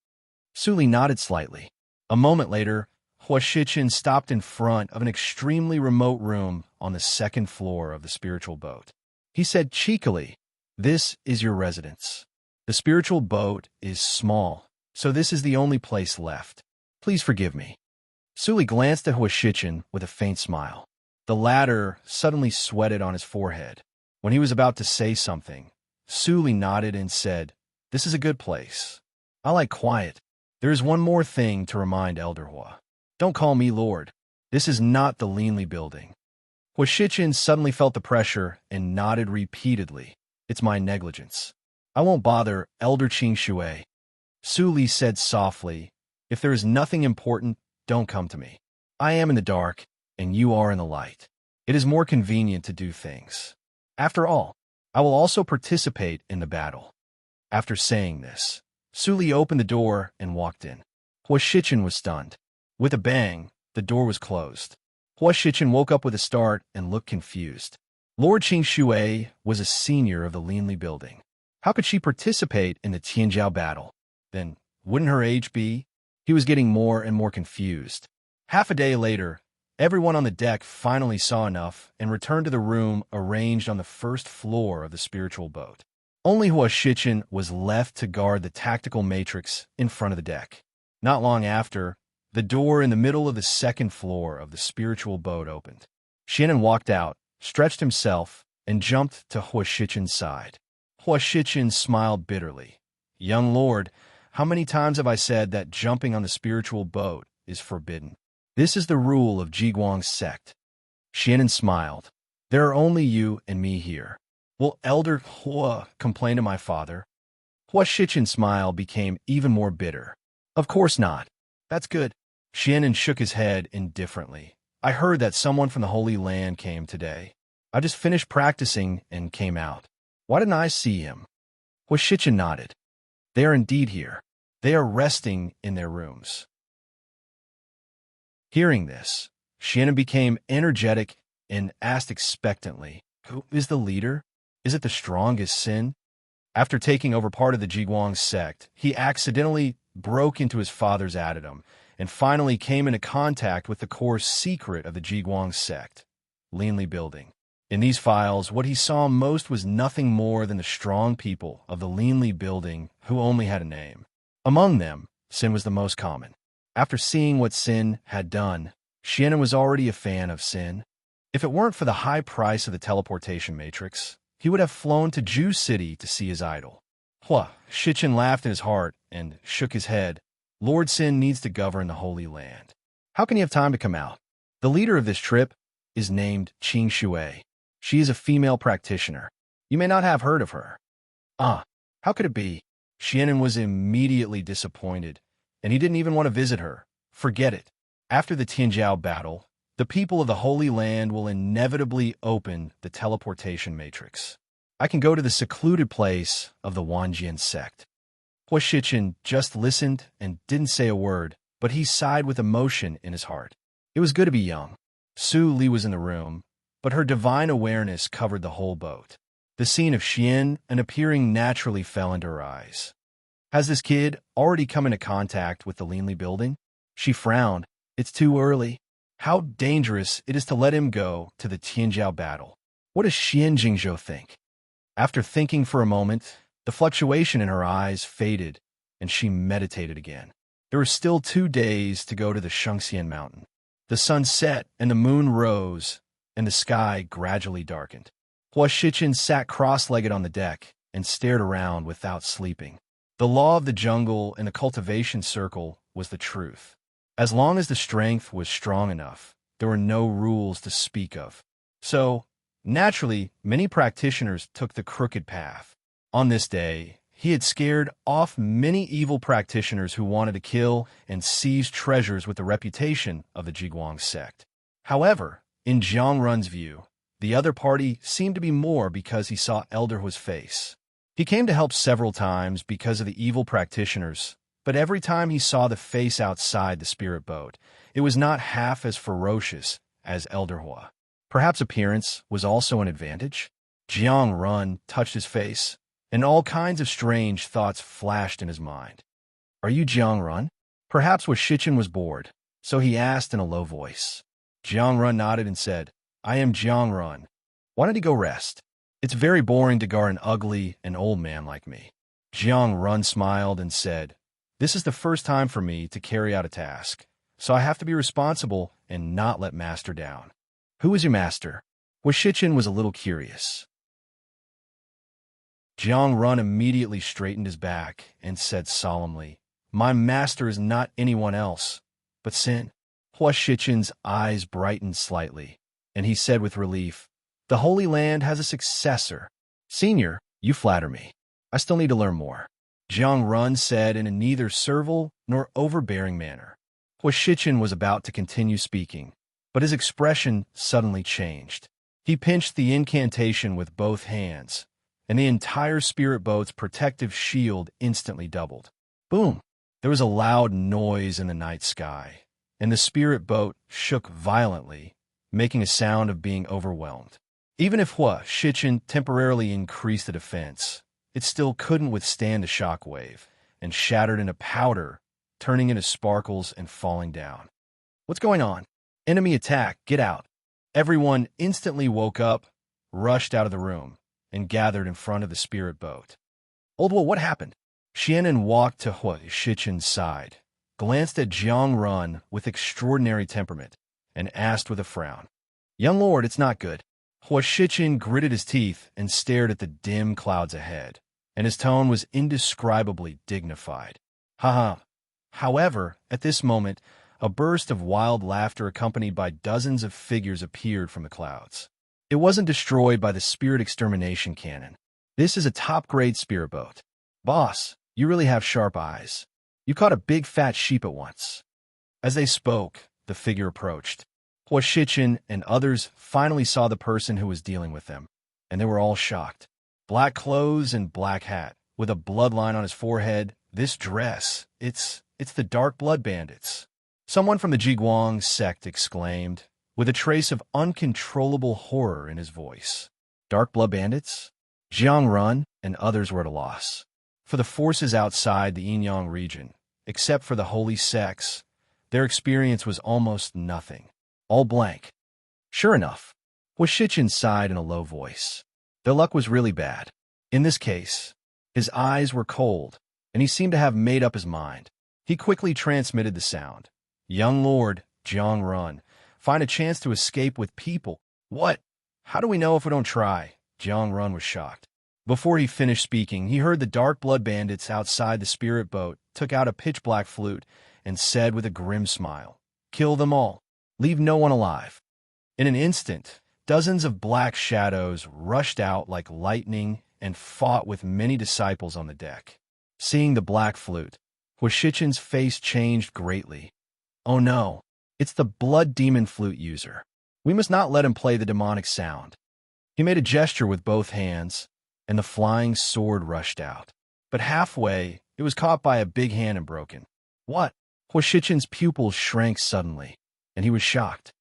Suli nodded slightly. A moment later, Hua Shichen stopped in front of an extremely remote room on the second floor of the spiritual boat. He said cheekily, "This is your residence. The spiritual boat is small, so this is the only place left. Please forgive me." Suli glanced at Hua Shichen with a faint smile. The latter suddenly sweated on his forehead. When he was about to say something, Suli nodded and said, "This is a good place. I like quiet. There is one more thing to remind Elder Hua. Don't call me Lord. This is not the Leanly building." Hua Shichen suddenly felt the pressure and nodded repeatedly. "It's my negligence. I won't bother Elder Qing Shui." Suli said softly, "If there is nothing important, don't come to me. I am in the dark, and you are in the light. It is more convenient to do things. After all, I will also participate in the battle." After saying this, Suli opened the door and walked in. Hua Shichen was stunned. With a bang, the door was closed. Hua Shichen woke up with a start and looked confused. Lord Qing Shui was a senior of the Leanly building. How could she participate in the Tianjiao battle? Then, wouldn't her age be? He was getting more and more confused. Half a day later, everyone on the deck finally saw enough and returned to the room arranged on the first floor of the spiritual boat. Only Hua Shichen was left to guard the tactical matrix in front of the deck. Not long after, the door in the middle of the second floor of the spiritual boat opened. Xianen walked out, stretched himself, and jumped to Hua Shichen's side. Hua Shichen smiled bitterly. "Young lord, how many times have I said that jumping on the spiritual boat is forbidden? This is the rule of Jiguang's sect." Xianen smiled. "There are only you and me here. Will Elder Hua complain to my father?" Hua Shichen's smile became even more bitter. "Of course not. That's good." Xianen shook his head indifferently. "I heard that someone from the Holy Land came today. I just finished practicing and came out. Why didn't I see him?" Hua Shichen nodded. "They are indeed here. They are resting in their rooms." Hearing this, Xianen became energetic and asked expectantly, "Who is the leader? Is it the strongest Sin?" After taking over part of the Jiguang sect, he accidentally broke into his father's addendum and finally came into contact with the core secret of the Jiguang sect, Leanly building. In these files, what he saw most was nothing more than the strong people of the Leanly building who only had a name. Among them, Sin was the most common. After seeing what Sin had done, Xianen was already a fan of Sin. If it weren't for the high price of the teleportation matrix, he would have flown to Ju City to see his idol. Hua Shichen laughed in his heart and shook his head. "Lord Sin needs to govern the Holy Land. How can he have time to come out?" The leader of this trip is named Qing Shui. She is a female practitioner. You may not have heard of her. "Ah, how could it be?" Xianen was immediately disappointed, and he didn't even want to visit her. Forget it. After the Tianjiao battle, the people of the Holy Land will inevitably open the teleportation matrix. I can go to the secluded place of the Wanjian sect. Hua Shichen just listened and didn't say a word, but he sighed with emotion in his heart. It was good to be young. Su Li was in the room, but her divine awareness covered the whole boat. The scene of Xian and appearing naturally fell into her eyes. Has this kid already come into contact with the Leanly building? She frowned. It's too early. How dangerous it is to let him go to the Tianjiao battle. What does Xian Jingzhou think? After thinking for a moment, the fluctuation in her eyes faded, and she meditated again. There were still 2 days to go to the Shengxian mountain. The sun set and the moon rose, and the sky gradually darkened. Hua Shichen sat cross-legged on the deck and stared around without sleeping. The law of the jungle and the cultivation circle was the truth. As long as the strength was strong enough, there were no rules to speak of. So, naturally, many practitioners took the crooked path. On this day, he had scared off many evil practitioners who wanted to kill and seize treasures with the reputation of the Jiguang sect. However, in Jiang Run's view, the other party seemed to be more because he saw Elder Hua's face. He came to help several times because of the evil practitioners, but every time he saw the face outside the spirit boat, it was not half as ferocious as Elder Hua. Perhaps appearance was also an advantage? Jiang Run touched his face, and all kinds of strange thoughts flashed in his mind. Are you Jiang Run? Perhaps Shichen was bored, so he asked in a low voice. Jiang Run nodded and said, I am Jiang Run. Why don't you go rest? It's very boring to guard an ugly and old man like me. Jiang Run smiled and said, This is the first time for me to carry out a task, so I have to be responsible and not let master down. Who is your master? Shichen was a little curious. Jiang Run immediately straightened his back and said solemnly, My master is not anyone else, but Sin. Shichen's eyes brightened slightly, and he said with relief, The Holy Land has a successor. Senior, you flatter me. I still need to learn more. Jiang Run said in a neither servile nor overbearing manner. Shichen was about to continue speaking, but his expression suddenly changed. He pinched the incantation with both hands, and the entire spirit boat's protective shield instantly doubled. Boom! There was a loud noise in the night sky, and the spirit boat shook violently, making a sound of being overwhelmed. Even if Shichen temporarily increased the defense, it still couldn't withstand the shock wave, and shattered into powder, turning into sparkles and falling down. What's going on? Enemy attack, get out. Everyone instantly woke up, rushed out of the room, and gathered in front of the spirit boat. Old Hua, what happened? Xianan walked to Shichen's side, glanced at Jiang Run with extraordinary temperament, and asked with a frown. Young lord, it's not good. Shichen gritted his teeth and stared at the dim clouds ahead, and his tone was indescribably dignified. Haha. However, at this moment, a burst of wild laughter accompanied by dozens of figures appeared from the clouds. It wasn't destroyed by the spirit extermination cannon. This is a top-grade spirit boat. Boss, you really have sharp eyes. You caught a big fat sheep at once. As they spoke, the figure approached. Shichen and others finally saw the person who was dealing with them, and they were all shocked. Black clothes and black hat, with a bloodline on his forehead. This dress, it's the Dark Blood Bandits. Someone from the Jiguang sect exclaimed, with a trace of uncontrollable horror in his voice. Dark Blood Bandits? Jiang Run and others were at a loss. For the forces outside the Yinyang region, except for the holy sects, their experience was almost nothing. All blank. Sure enough, Shichen sighed in a low voice. Their luck was really bad. In this case, his eyes were cold, and he seemed to have made up his mind. He quickly transmitted the sound. Young Lord, Jiang Run, find a chance to escape with people. What? How do we know if we don't try? Jiang Run was shocked. Before he finished speaking, he heard the Dark Blood Bandits outside the spirit boat took out a pitch-black flute and said with a grim smile, Kill them all. Leave no one alive. In an instant, dozens of black shadows rushed out like lightning and fought with many disciples on the deck. Seeing the black flute, Shichen's face changed greatly. Oh no, it's the blood demon flute user. We must not let him play the demonic sound. He made a gesture with both hands, and the flying sword rushed out. But halfway, it was caught by a big hand and broken. What? Shichen's pupils shrank suddenly, and he was shocked.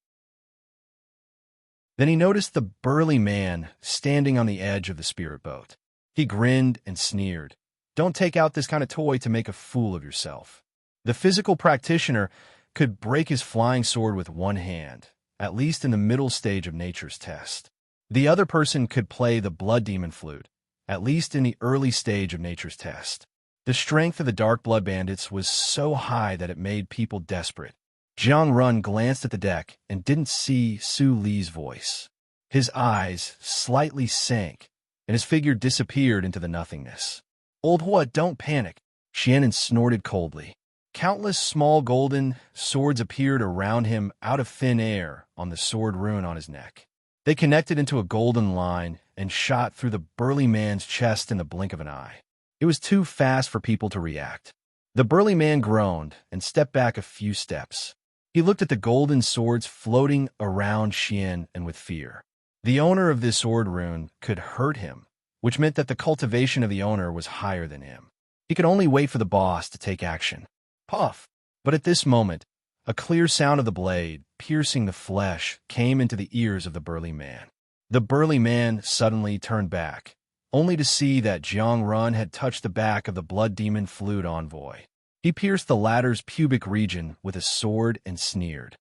Then he noticed the burly man standing on the edge of the spirit boat. He grinned and sneered. Don't take out this kind of toy to make a fool of yourself. The physical practitioner could break his flying sword with one hand, at least in the middle stage of nature's test. The other person could play the blood demon flute, at least in the early stage of nature's test. The strength of the Dark Blood Bandits was so high that it made people desperate. Jiang Run glanced at the deck and didn't see Su Li's voice. His eyes slightly sank, and his figure disappeared into the nothingness. Old Hua, don't panic, Xianan snorted coldly. Countless small golden swords appeared around him out of thin air on the sword rune on his neck. They connected into a golden line and shot through the burly man's chest in the blink of an eye. It was too fast for people to react. The burly man groaned and stepped back a few steps. He looked at the golden swords floating around Xian and with fear. The owner of this sword rune could hurt him, which meant that the cultivation of the owner was higher than him. He could only wait for the boss to take action. Puff! But at this moment, a clear sound of the blade, piercing the flesh, came into the ears of the burly man. The burly man suddenly turned back, only to see that Jiang Run had touched the back of the blood demon flute envoy. He pierced the latter's pubic region with a sword and sneered.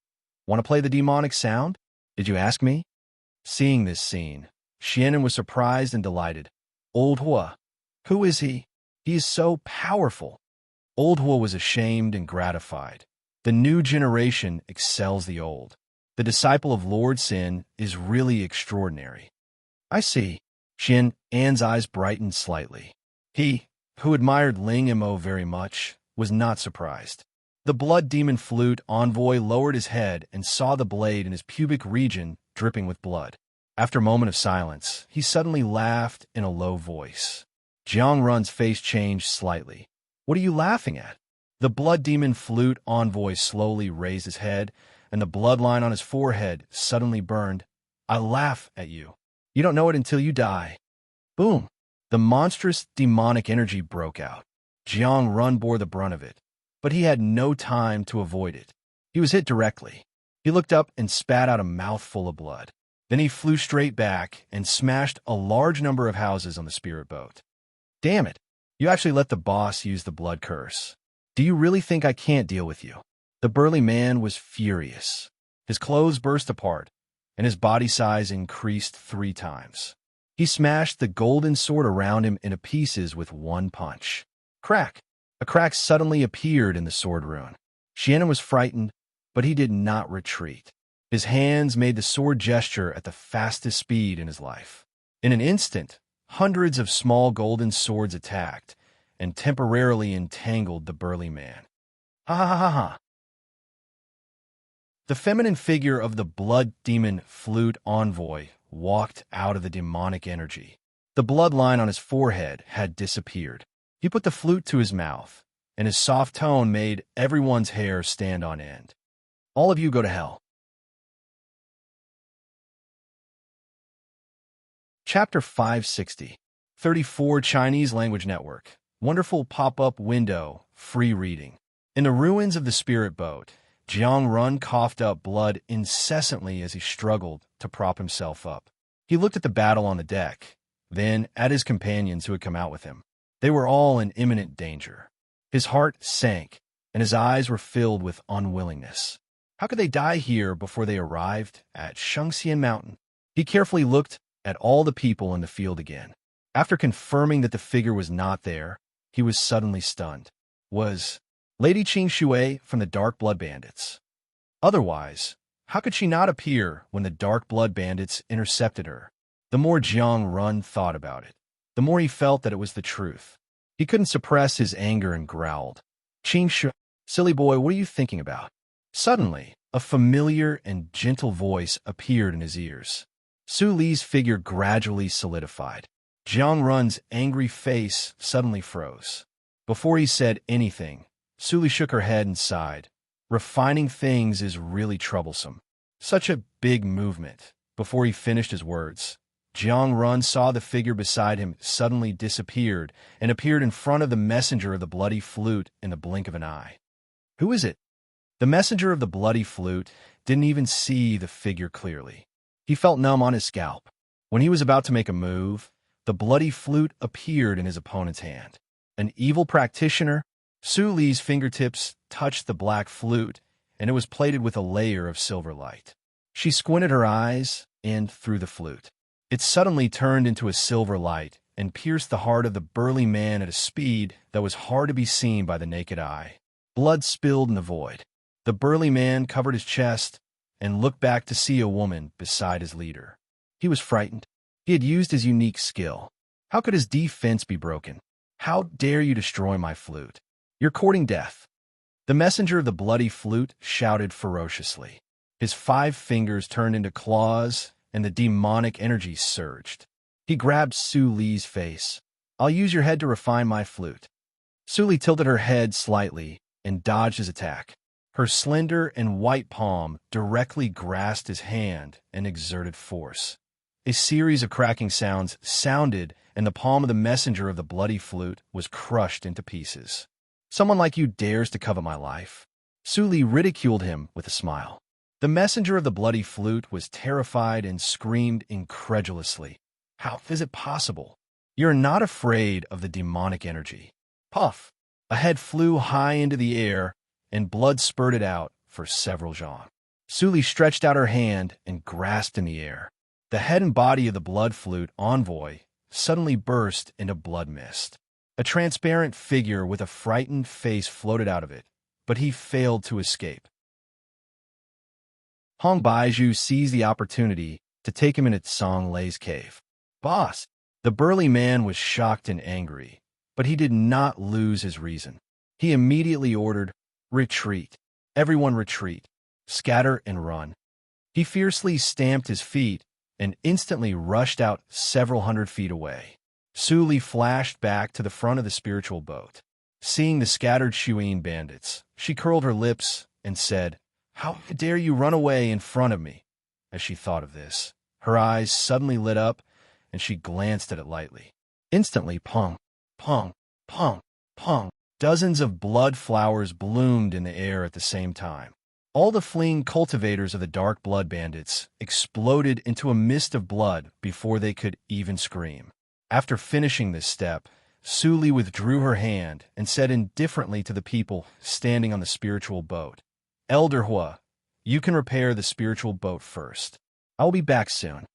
"Want to play the demonic sound? Did you ask me?" Seeing this scene, Shannon was surprised and delighted. "Old Hua, who is he? He is so powerful." Old Hua was ashamed and gratified. The new generation excels the old. The disciple of Lord Sin is really extraordinary. "I see." Xin An's eyes brightened slightly. He, who admired Ling Mo very much, was not surprised. The blood demon flute envoy lowered his head and saw the blade in his pubic region dripping with blood. After a moment of silence, he suddenly laughed in a low voice. Jiang Run's face changed slightly. "What are you laughing at?" The blood demon flute envoy slowly raised his head, and the bloodline on his forehead suddenly burned. "I laugh at you. You don't know it until you die." Boom! The monstrous demonic energy broke out. Jiang Run bore the brunt of it, but he had no time to avoid it. He was hit directly. He looked up and spat out a mouthful of blood. Then he flew straight back and smashed a large number of houses on the spirit boat. "Damn it! You actually let the boss use the blood curse. Do you really think I can't deal with you?" The burly man was furious. His clothes burst apart, and his body size increased 3 times. He smashed the golden sword around him into pieces with one punch. Crack! A crack suddenly appeared in the sword rune. Shannon was frightened, but he did not retreat. His hands made the sword gesture at the fastest speed in his life. In an instant, hundreds of small golden swords attacked and temporarily entangled the burly man. Ha ha ha ha ha! The feminine figure of the blood demon flute envoy walked out of the demonic energy. The bloodline on his forehead had disappeared. He put the flute to his mouth, and his soft tone made everyone's hair stand on end. "All of you go to hell." Chapter 560. 34 Chinese Language Network. Wonderful pop-up window, free reading. In the ruins of the spirit boat, Jiang Run coughed up blood incessantly as he struggled to prop himself up. He looked at the battle on the deck, then at his companions who had come out with him. They were all in imminent danger. His heart sank, and his eyes were filled with unwillingness. How could they die here before they arrived at Shengxian Mountain? He carefully looked at all the people in the field again. After confirming that the figure was not there, he was suddenly stunned. Was Lady Qing Shui from the Dark Blood Bandits? Otherwise, how could she not appear when the Dark Blood Bandits intercepted her? The more Jiang Run thought about it, the more he felt that it was the truth. He couldn't suppress his anger and growled. "Qing Shui, silly boy, what are you thinking about?" Suddenly, a familiar and gentle voice appeared in his ears. Su Li's figure gradually solidified. Jiang Run's angry face suddenly froze. Before he said anything, Su Li shook her head and sighed. Refining things is really troublesome. Such a big movement. Before he finished his words, Jiang Run saw the figure beside him suddenly disappeared and appeared in front of the messenger of the bloody flute in the blink of an eye. Who is it? The messenger of the bloody flute didn't even see the figure clearly. He felt numb on his scalp. When he was about to make a move, the bloody flute appeared in his opponent's hand. An evil practitioner? Su Li's fingertips touched the black flute, and it was plated with a layer of silver light. She squinted her eyes and through the flute. It suddenly turned into a silver light and pierced the heart of the burly man at a speed that was hard to be seen by the naked eye. Blood spilled in the void. The burly man covered his chest and looked back to see a woman beside his leader. He was frightened. He had used his unique skill. How could his defense be broken? "How dare you destroy my flute? You're courting death." The messenger of the bloody flute shouted ferociously. His 5 fingers turned into claws, and the demonic energy surged. He grabbed Su Li's face. "I'll use your head to refine my flute." Su Li tilted her head slightly and dodged his attack. Her slender and white palm directly grasped his hand and exerted force. A series of cracking sounds sounded, and the palm of the messenger of the bloody flute was crushed into pieces. "Someone like you dares to covet my life?" Su Li ridiculed him with a smile. The messenger of the bloody flute was terrified and screamed incredulously. "How is it possible? You're not afraid of the demonic energy." Puff! A head flew high into the air, and blood spurted out for several zhang. Su Li stretched out her hand and grasped in the air. The head and body of the blood flute envoy suddenly burst into blood mist. A transparent figure with a frightened face floated out of it, but he failed to escape. Hong Baizhu seized the opportunity to take him into Tsang Lei's cave. "Boss!" The burly man was shocked and angry, but he did not lose his reason. He immediately ordered, "Retreat. Everyone retreat. Scatter and run." He fiercely stamped his feet and instantly rushed out several hundred feet away. Su Li flashed back to the front of the spiritual boat. Seeing the scattered Shuin bandits, she curled her lips and said, "How dare you run away in front of me?" As she thought of this, her eyes suddenly lit up, and she glanced at it lightly. Instantly, pong, pong, pong, pong, dozens of blood flowers bloomed in the air at the same time. All the fleeing cultivators of the dark blood bandits exploded into a mist of blood before they could even scream. After finishing this step, Su Li withdrew her hand and said indifferently to the people standing on the spiritual boat, "Elder Hua, you can repair the spiritual boat first. I will be back soon."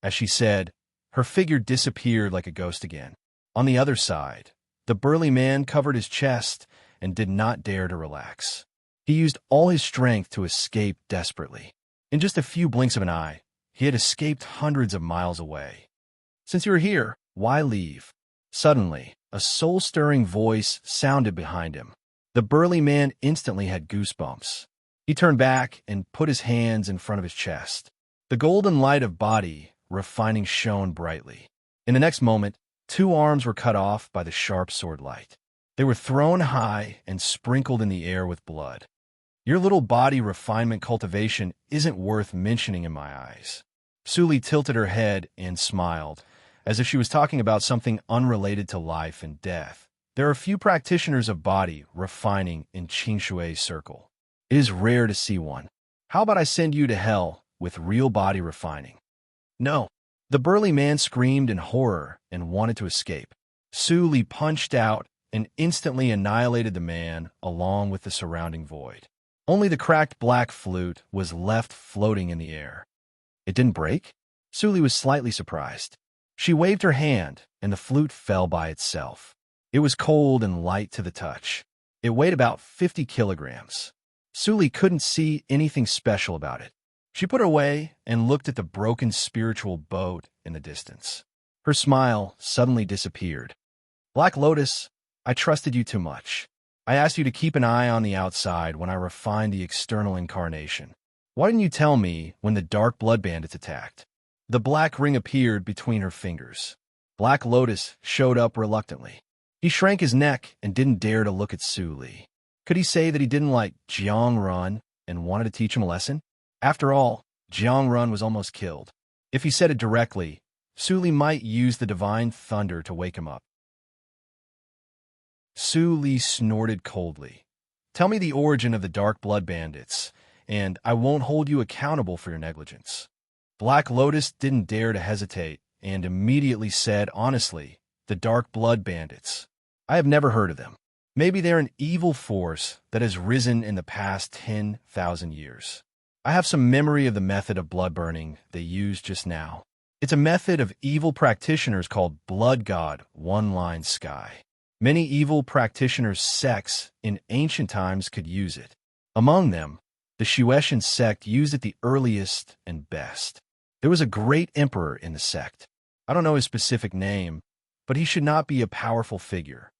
As she said, her figure disappeared like a ghost again. On the other side, the burly man covered his chest and did not dare to relax. He used all his strength to escape desperately. In just a few blinks of an eye, he had escaped hundreds of miles away. "Since you are here, why leave?" Suddenly, a soul-stirring voice sounded behind him. The burly man instantly had goosebumps. He turned back and put his hands in front of his chest. The golden light of body refining shone brightly. In the next moment, 2 arms were cut off by the sharp sword light. They were thrown high and sprinkled in the air with blood. "Your little body refinement cultivation isn't worth mentioning in my eyes." Su Li tilted her head and smiled, as if she was talking about something unrelated to life and death. There are few practitioners of body refining in Qingshui's circle. It is rare to see one. How about I send you to hell with real body refining? "No." The burly man screamed in horror and wanted to escape. Su Li punched out and instantly annihilated the man along with the surrounding void. Only the cracked black flute was left floating in the air. It didn't break? Su Li was slightly surprised. She waved her hand, and the flute fell by itself. It was cold and light to the touch. It weighed about 50 kilograms. Su Li couldn't see anything special about it. She put it away and looked at the broken spiritual boat in the distance. Her smile suddenly disappeared. "Black Lotus, I trusted you too much. I asked you to keep an eye on the outside when I refined the external incarnation. Why didn't you tell me when the dark blood bandits attacked?" The black ring appeared between her fingers. Black Lotus showed up reluctantly. He shrank his neck and didn't dare to look at Su Li. Could he say that he didn't like Jiang Run and wanted to teach him a lesson? After all, Jiang Run was almost killed. If he said it directly, Su Li might use the divine thunder to wake him up. Su Li snorted coldly. "Tell me the origin of the dark blood bandits, and I won't hold you accountable for your negligence." Black Lotus didn't dare to hesitate and immediately said honestly, "The dark blood bandits. I have never heard of them. Maybe they're an evil force that has risen in the past 10,000 years. I have some memory of the method of blood burning they used just now. It's a method of evil practitioners called Blood God One-Line Sky. Many evil practitioners' sects in ancient times could use it. Among them, the Shuetian sect used it the earliest and best. There was a great emperor in the sect. I don't know his specific name, but he should not be a powerful figure."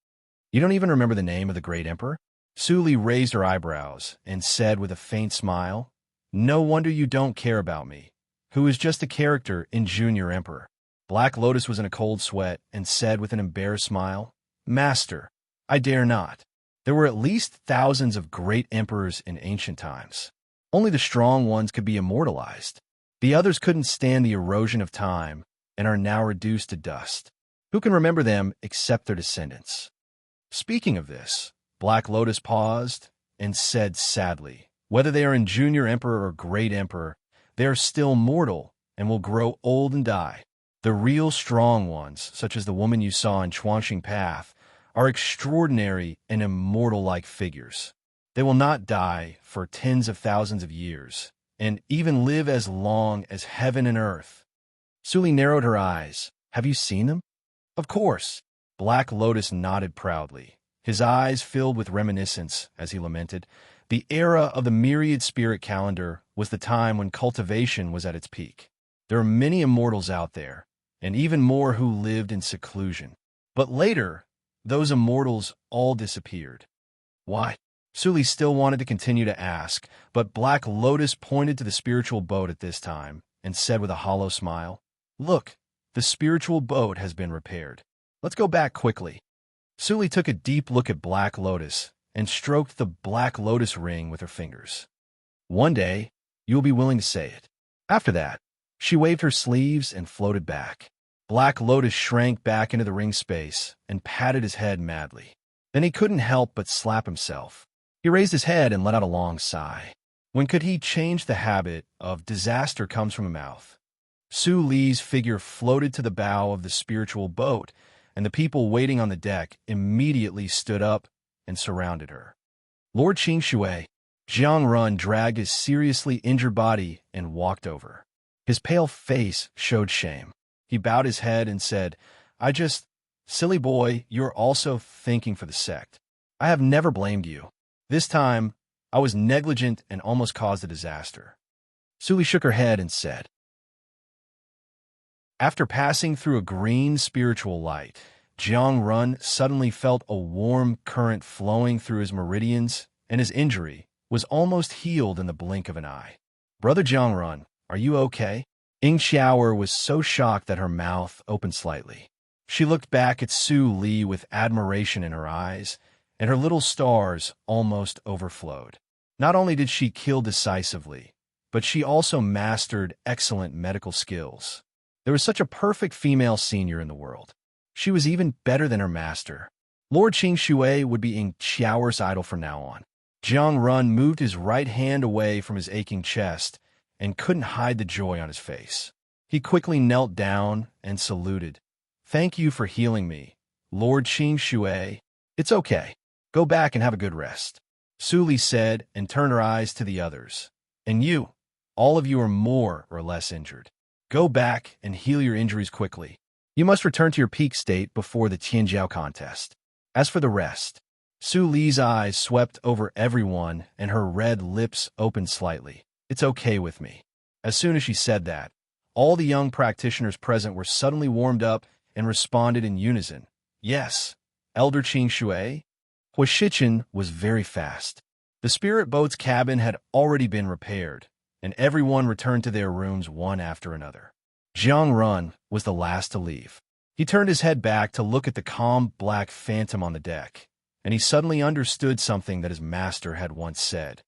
"You don't even remember the name of the great emperor?" Su Li raised her eyebrows and said with a faint smile, "No wonder you don't care about me, who is just a character in Junior Emperor." Black Lotus was in a cold sweat and said with an embarrassed smile, "Master, I dare not. There were at least thousands of great emperors in ancient times. Only the strong ones could be immortalized. The others couldn't stand the erosion of time and are now reduced to dust. Who can remember them except their descendants?" Speaking of this, Black Lotus paused and said sadly, "Whether they are in Junior Emperor or Great Emperor, they are still mortal and will grow old and die. The real strong ones, such as the woman you saw in Chuanxing Path, are extraordinary and immortal-like figures. They will not die for tens of thousands of years, and even live as long as heaven and earth." Suli narrowed her eyes. "Have you seen them?" "Of course." Black Lotus nodded proudly. His eyes filled with reminiscence as he lamented, "The era of the myriad spirit calendar was the time when cultivation was at its peak. There are many immortals out there, and even more who lived in seclusion. But later, those immortals all disappeared." "Why?" Suli still wanted to continue to ask, but Black Lotus pointed to the spiritual boat at this time and said with a hollow smile, "Look, the spiritual boat has been repaired. Let's go back quickly." Suli took a deep look at Black Lotus and stroked the Black Lotus ring with her fingers. "One day, you'll be willing to say it." After that, she waved her sleeves and floated back. Black Lotus shrank back into the ring space and patted his head madly. Then he couldn't help but slap himself. He raised his head and let out a long sigh. When could he change the habit of disaster comes from a mouth? Su Li's figure floated to the bow of the spiritual boat, and the people waiting on the deck immediately stood up and surrounded her. Lord Qing Shui, Jiang Run dragged his seriously injured body and walked over. His pale face showed shame. He bowed his head and said, "Silly boy, you're also thinking for the sect. I have never blamed you. This time, I was negligent and almost caused a disaster." Suli shook her head and said, After passing through a green spiritual light, Jiang Run suddenly felt a warm current flowing through his meridians, and his injury was almost healed in the blink of an eye. "Brother Jiang Run, are you okay?" Ying Xiaoer was so shocked that her mouth opened slightly. She looked back at Su Li with admiration in her eyes, and her little stars almost overflowed. Not only did she kill decisively, but she also mastered excellent medical skills. There was such a perfect female senior in the world. She was even better than her master. Lord Qing Shui would be Ying Xiaoer's idol from now on. Jiang Run moved his right hand away from his aching chest and couldn't hide the joy on his face. He quickly knelt down and saluted. "Thank you for healing me, Lord Qing Shui." "It's okay. Go back and have a good rest," Su Li said and turned her eyes to the others. "And you, all of you are more or less injured. Go back and heal your injuries quickly. You must return to your peak state before the Tianjiao contest. As for the rest," Su Li's eyes swept over everyone and her red lips opened slightly. "It's okay with me." As soon as she said that, all the young practitioners present were suddenly warmed up and responded in unison. "Yes, Elder Qing Shui." Hua Shichen was very fast. The spirit boat's cabin had already been repaired, and everyone returned to their rooms one after another. Jiang Run was the last to leave. He turned his head back to look at the calm black phantom on the deck, and he suddenly understood something that his master had once said.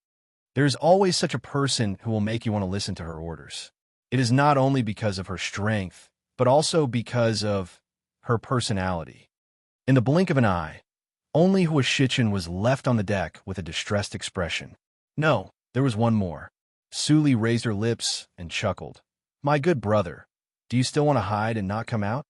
There is always such a person who will make you want to listen to her orders. It is not only because of her strength, but also because of her personality. In the blink of an eye, only Hua Shichen was left on the deck with a distressed expression. No, there was one more. Su Li raised her lips and chuckled. "My good brother, do you still want to hide and not come out?"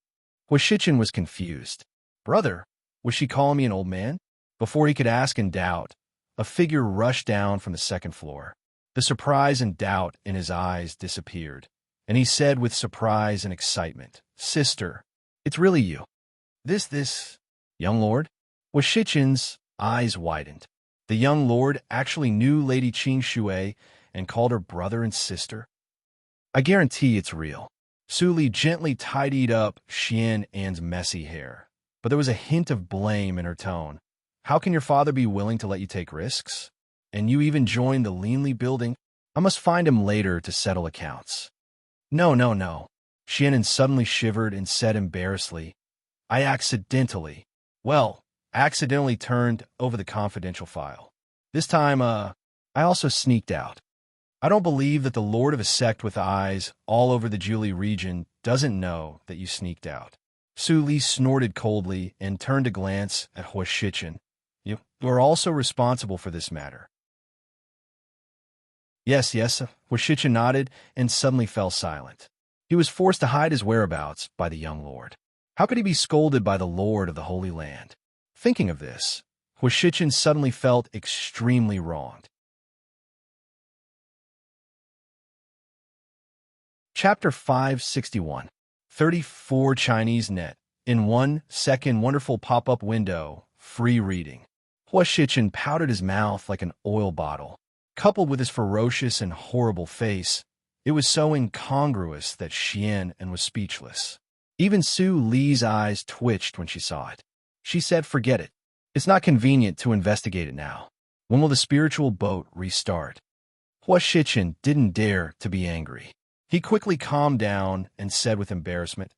Hua Shichen was confused. "Brother? Was she calling me an old man?" Before he could ask in doubt, a figure rushed down from the second floor. The surprise and doubt in his eyes disappeared, and he said with surprise and excitement, "Sister, it's really you. This, young lord?" Hua Shichen's eyes widened. The young lord actually knew Lady Qing Shui and called her brother and sister. "I guarantee it's real." Su Li gently tidied up Xian An's messy hair, but there was a hint of blame in her tone. How can your father be willing to let you take risks? And you even join the leanly building? I must find him later to settle accounts. No, no, no. Shannon suddenly shivered and said embarrassedly, I accidentally turned over the confidential file. This time, I also sneaked out. I don't believe that the lord of a sect with eyes all over the Julie region doesn't know that you sneaked out. Su Li snorted coldly and turned to glance at Huashichin. You are also responsible for this matter. Yes, yes, Huashichin nodded and suddenly fell silent. He was forced to hide his whereabouts by the young lord. How could he be scolded by the lord of the Holy Land? Thinking of this, Huashichin suddenly felt extremely wronged. Chapter 561. 34 Chinese Net. In 1 second wonderful pop-up window, free reading. Huashichin powdered his mouth like an oil bottle. Coupled with his ferocious and horrible face, it was so incongruous that Xian was speechless. Even Su Li's eyes twitched when she saw it. She said, forget it. It's not convenient to investigate it now. When will the spiritual boat restart? Huashichin didn't dare to be angry. He quickly calmed down and said with embarrassment,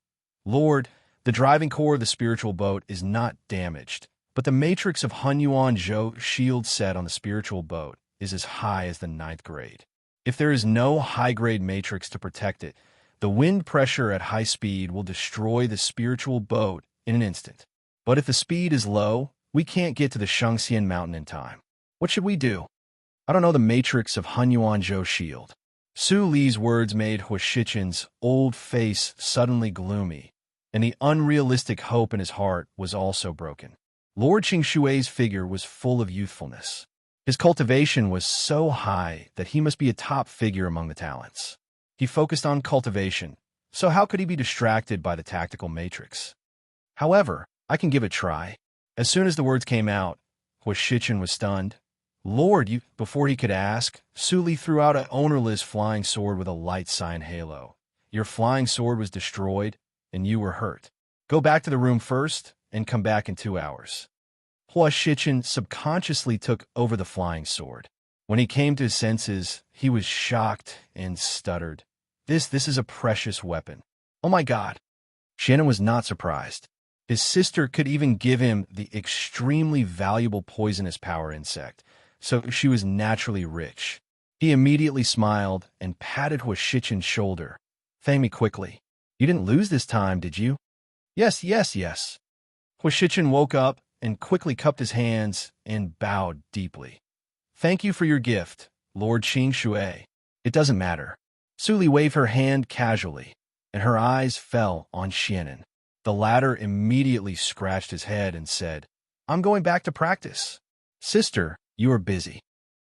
Lord, the driving core of the spiritual boat is not damaged, but the matrix of Hunyuan Zhou shield set on the spiritual boat is as high as the 9th grade. If there is no high-grade matrix to protect it, the wind pressure at high speed will destroy the spiritual boat in an instant. But if the speed is low, we can't get to the Shangxian mountain in time. What should we do? I don't know the matrix of Hunyuan Zhou shield. Su Li's words made Huashichin's old face suddenly gloomy, and the unrealistic hope in his heart was also broken. Lord Qingshui's figure was full of youthfulness. His cultivation was so high that he must be a top figure among the talents. He focused on cultivation, so how could he be distracted by the tactical matrix? However, I can give it a try. As soon as the words came out, Huashichin was stunned. Lord, you... Before he could ask, Su Li threw out an ownerless flying sword with a light sign halo. Your flying sword was destroyed, and you were hurt. Go back to the room first, and come back in 2 hours. Huashichin subconsciously took over the flying sword. When he came to his senses, he was shocked and stuttered. This is a precious weapon. Oh my God. Shannon was not surprised. His sister could even give him the extremely valuable poisonous power insect, so she was naturally rich. He immediately smiled and patted Huashichin's shoulder. Thank me quickly. You didn't lose this time, did you? Yes, yes, yes. Huashichin woke up and quickly cupped his hands and bowed deeply. Thank you for your gift, Lord Qingshui. It doesn't matter. Su Li waved her hand casually, and her eyes fell on Shannon. The latter immediately scratched his head and said, I'm going back to practice. Sister, you are busy.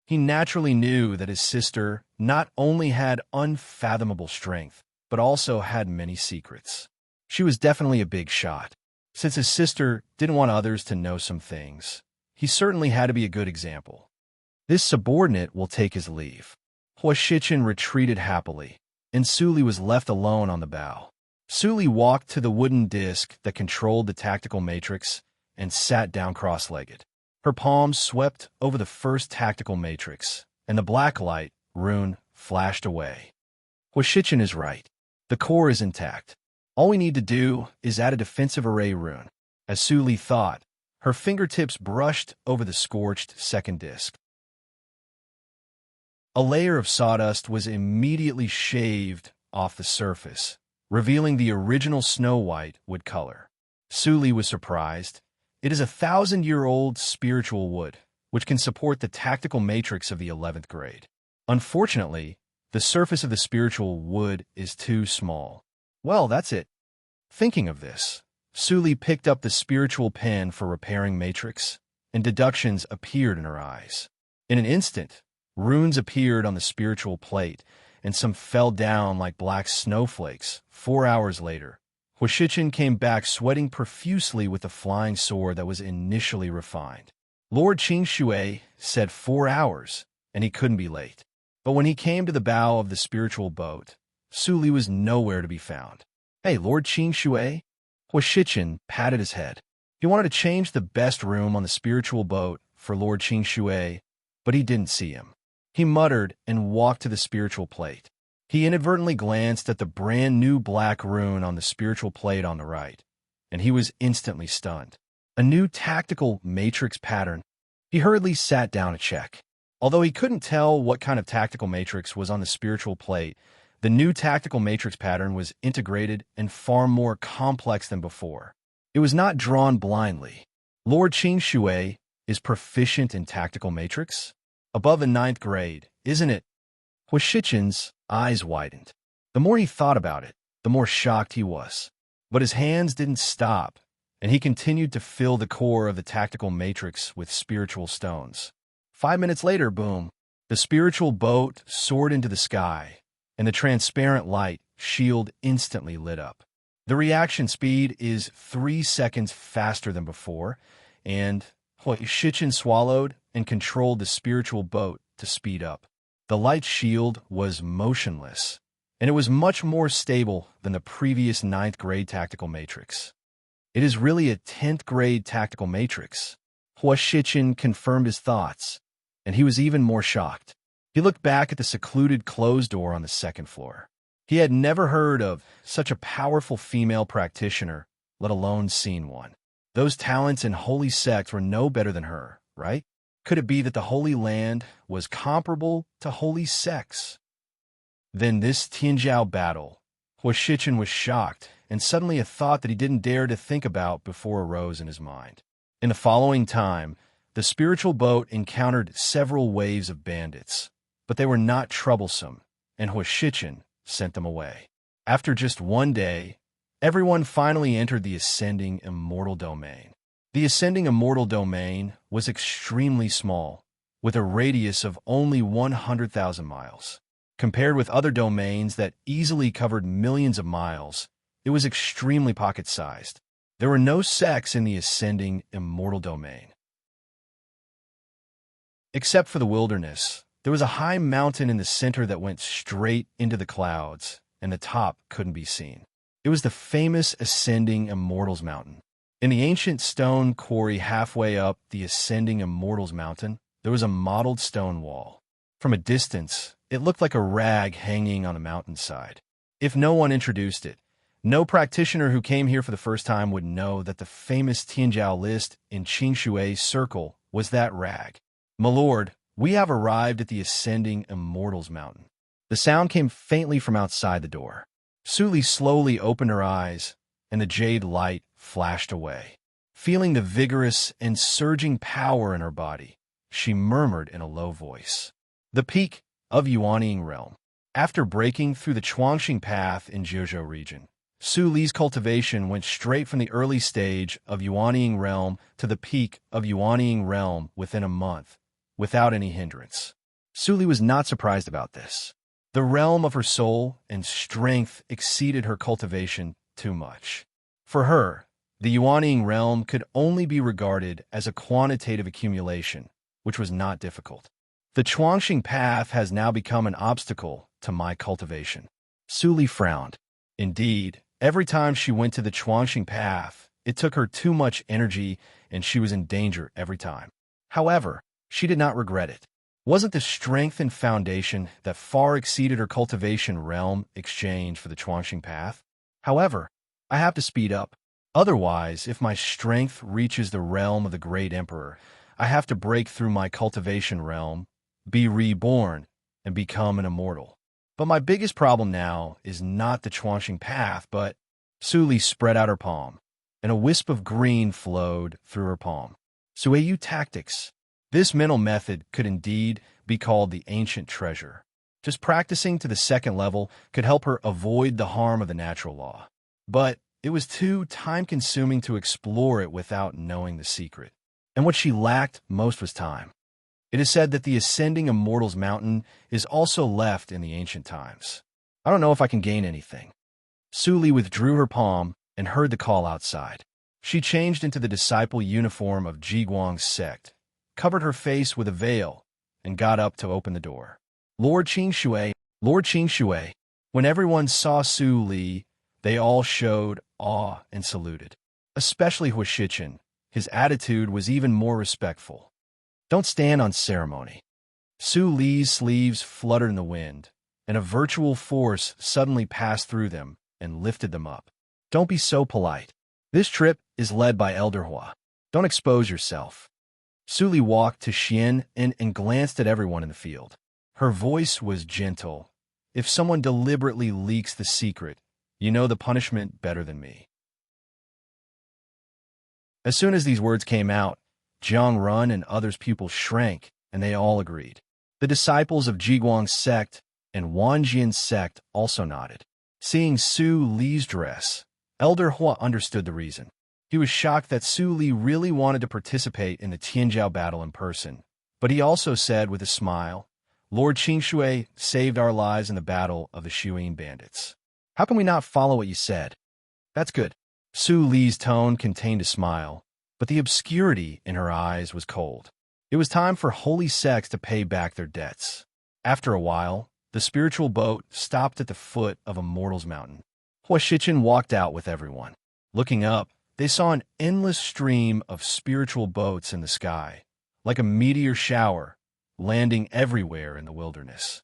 He naturally knew that his sister not only had unfathomable strength, but also had many secrets. She was definitely a big shot. Since his sister didn't want others to know some things, he certainly had to be a good example. This subordinate will take his leave. Huashichin retreated happily, and Su Li was left alone on the bow. Su Li walked to the wooden disc that controlled the tactical matrix and sat down cross-legged. Her palms swept over the first tactical matrix, and the black light rune flashed away. Huashichin is right. The core is intact. All we need to do is add a defensive array rune. As Su Li thought, her fingertips brushed over the scorched second disc. A layer of sawdust was immediately shaved off the surface, revealing the original snow-white wood color. Su Li was surprised. It is a 1,000-year-old spiritual wood, which can support the tactical matrix of the 11th grade. Unfortunately, the surface of the spiritual wood is too small. Well, that's it. Thinking of this, Su Li picked up the spiritual pen for repairing matrix, and deductions appeared in her eyes. In an instant, runes appeared on the spiritual plate, and some fell down like black snowflakes. 4 hours later, Huashichin came back sweating profusely with the flying sword that was initially refined. Lord Qingshui said 4 hours, and he couldn't be late. But when he came to the bow of the spiritual boat, Su Li was nowhere to be found. Hey, Lord Qingshui? Huashichin patted his head. He wanted to change the best room on the spiritual boat for Lord Shui, but he didn't see him. He muttered and walked to the spiritual plate. He inadvertently glanced at the brand new black rune on the spiritual plate on the right, and he was instantly stunned. A new tactical matrix pattern. He hurriedly sat down to check. Although he couldn't tell what kind of tactical matrix was on the spiritual plate, the new tactical matrix pattern was integrated and far more complex than before. It was not drawn blindly. Lord Shui is proficient in tactical matrix? Above a ninth grade, isn't it? Huashichen's eyes widened. The more he thought about it, the more shocked he was. But his hands didn't stop, and he continued to fill the core of the tactical matrix with spiritual stones. 5 minutes later, boom, the spiritual boat soared into the sky, and the transparent light shield instantly lit up. The reaction speed is 3 seconds faster than before, and Huashichen swallowed and controlled the spiritual boat to speed up. The light shield was motionless, and it was much more stable than the previous 9th grade tactical matrix. It is really a 10th grade tactical matrix. Huashichen confirmed his thoughts, and he was even more shocked. He looked back at the secluded closed door on the 2nd floor. He had never heard of such a powerful female practitioner, let alone seen one. Those talents in holy sects were no better than her, right? Could it be that the Holy Land was comparable to holy sects? Then this Tianjiao battle. Huashichen was shocked, and suddenly a thought that he didn't dare to think about before arose in his mind. In the following time, the spiritual boat encountered several waves of bandits, but they were not troublesome, and Huashichen sent them away. After just 1 day, everyone finally entered the ascending immortal domain. The ascending immortal domain was extremely small, with a radius of only 100,000 miles. Compared with other domains that easily covered millions of miles, it was extremely pocket-sized. There were no sects in the ascending immortal domain. Except for the wilderness, there was a high mountain in the center that went straight into the clouds, and the top couldn't be seen. It was the famous ascending Immortals Mountain. In the ancient stone quarry halfway up the ascending Immortals Mountain, there was a mottled stone wall. From a distance, it looked like a rag hanging on a mountainside. If no one introduced it, no practitioner who came here for the first time would know that the famous Tianjiao list in Qingshui's circle was that rag. "My lord, we have arrived at the ascending Immortals Mountain." The sound came faintly from outside the door. Suli slowly opened her eyes, and the jade light flashed away. Feeling the vigorous and surging power in her body, she murmured in a low voice, "The peak of Yuanying Realm." After breaking through the Chuangxing Path in Jiuzhou region, Suli's cultivation went straight from the early stage of Yuanying Realm to the peak of Yuanying Realm within a month, without any hindrance. Suli was not surprised about this. The realm of her soul and strength exceeded her cultivation too much. For her, the Yuanying realm could only be regarded as a quantitative accumulation, which was not difficult. The Chuangxing path has now become an obstacle to my cultivation. Suli frowned. Indeed, every time she went to the Chuangxing path, it took her too much energy and she was in danger every time. However, she did not regret it. Wasn't the strength and foundation that far exceeded her cultivation realm exchanged for the Chuangxing path? However, I have to speed up. Otherwise, if my strength reaches the realm of the great emperor, I have to break through my cultivation realm, be reborn, and become an immortal. But my biggest problem now is not the Chuangxing path, but Suli spread out her palm, and a wisp of green flowed through her palm. Suiyu tactics. This mental method could indeed be called the ancient treasure. Just practicing to the 2nd level could help her avoid the harm of the natural law. But it was too time-consuming to explore it without knowing the secret. And what she lacked most was time. It is said that the ascending Immortals Mountain is also left in the ancient times. I don't know if I can gain anything. Suli withdrew her palm and heard the call outside. She changed into the disciple uniform of Jiguang's sect, covered her face with a veil, and got up to open the door. Lord Qingshui. When everyone saw Su Li, they all showed awe and saluted. Especially Huashichen, his attitude was even more respectful. Don't stand on ceremony. Su Li's sleeves fluttered in the wind, and a virtual force suddenly passed through them and lifted them up. Don't be so polite. This trip is led by Elder Hua. Don't expose yourself. Su Li walked to Xian and glanced at everyone in the field. Her voice was gentle. If someone deliberately leaks the secret, you know the punishment better than me. As soon as these words came out, Jiang Run and others' pupils shrank, and they all agreed. The disciples of Jiguang's sect and Wanjian's sect also nodded. Seeing Su Li's dress, Elder Hua understood the reason. He was shocked that Su Li really wanted to participate in the Tianjiao battle in person, but he also said with a smile, Lord Qingshui saved our lives in the battle of the Shuyin bandits. How can we not follow what you said? That's good. Su Li's tone contained a smile, but the obscurity in her eyes was cold. It was time for holy sects to pay back their debts. After a while, the spiritual boat stopped at the foot of a mortal's mountain. Hua Shichen walked out with everyone. Looking up, they saw an endless stream of spiritual boats in the sky, like a meteor shower, landing everywhere in the wilderness.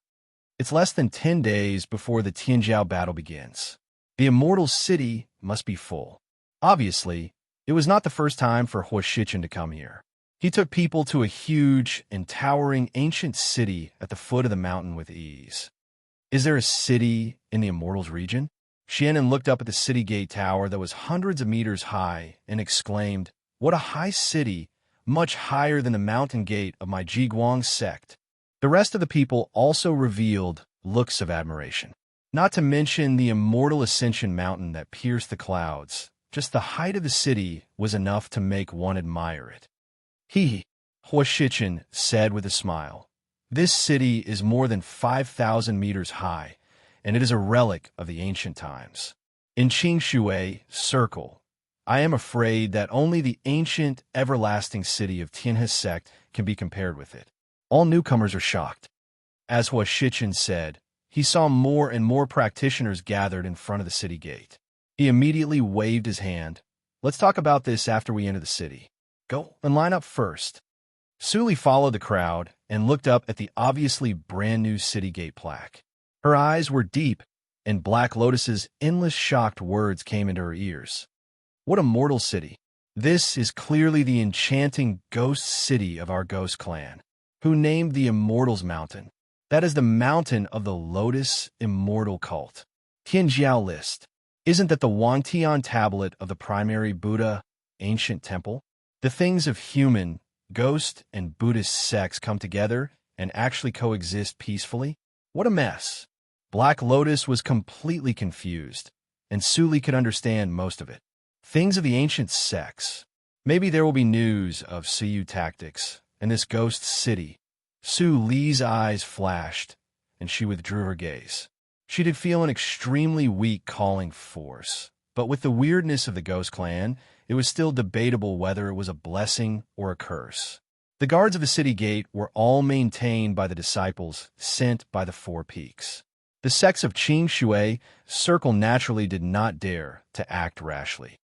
It's less than 10 days before the Tianjiao battle begins. The immortal city must be full. Obviously, it was not the first time for Hua Shichen to come here. He took people to a huge and towering ancient city at the foot of the mountain with ease. Is there a city in the Immortals region? Xianan looked up at the city gate tower that was hundreds of meters high and exclaimed, What a high city, much higher than the mountain gate of my Jiguang sect. The rest of the people also revealed looks of admiration. Not to mention the immortal ascension mountain that pierced the clouds. Just the height of the city was enough to make one admire it. Hua Shichen said with a smile. This city is more than 5,000 meters high, and it is a relic of the ancient times. In Qingshui Circle, I am afraid that only the ancient, everlasting city of Tianhe sect can be compared with it. All newcomers are shocked. As Hua Shichen said, he saw more and more practitioners gathered in front of the city gate. He immediately waved his hand. Let's talk about this after we enter the city. Go and line up first. Su Li followed the crowd and looked up at the obviously brand-new city gate plaque. Her eyes were deep, and Black Lotus's endless shocked words came into her ears. What a mortal city. This is clearly the enchanting ghost city of our ghost clan. Who named the Immortals Mountain? That is the mountain of the Lotus Immortal cult. Tianjiao list. Isn't that the Wangtian tablet of the primary Buddha ancient temple? The things of human, ghost, and Buddhist sects come together and actually coexist peacefully? What a mess. Black Lotus was completely confused, and Su Li could understand most of it. Things of the ancient sects. Maybe there will be news of Siyu tactics in this ghost city. Su Li's eyes flashed, and she withdrew her gaze. She did feel an extremely weak calling force, but with the weirdness of the ghost clan, it was still debatable whether it was a blessing or a curse. The guards of the city gate were all maintained by the disciples sent by the Four Peaks. The sects of Qingshui Circle naturally did not dare to act rashly.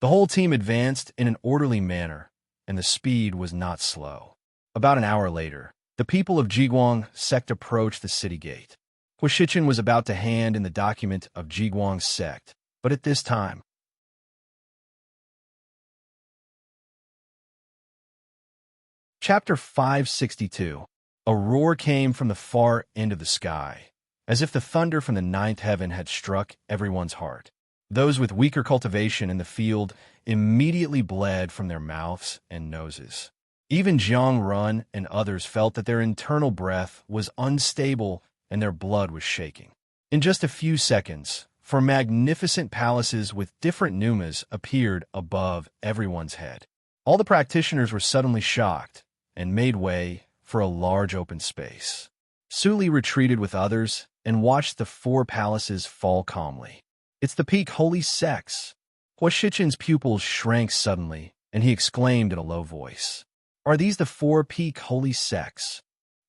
The whole team advanced in an orderly manner, and the speed was not slow. About an hour later, the people of Jiguang sect approached the city gate. Hua Shichen was about to hand in the document of Jiguang sect, but at this time, Chapter 562. A roar came from the far end of the sky, as if the thunder from the ninth heaven had struck everyone's heart. Those with weaker cultivation in the field immediately bled from their mouths and noses. Even Jiang Run and others felt that their internal breath was unstable and their blood was shaking. In just a few seconds, four magnificent palaces with different numas appeared above everyone's head. All the practitioners were suddenly shocked and made way for a large open space. Su Li retreated with others and watched the four palaces fall calmly. It's the peak holy sects. Hua Shichen's pupils shrank suddenly, and he exclaimed in a low voice, Are these the four peak holy sects?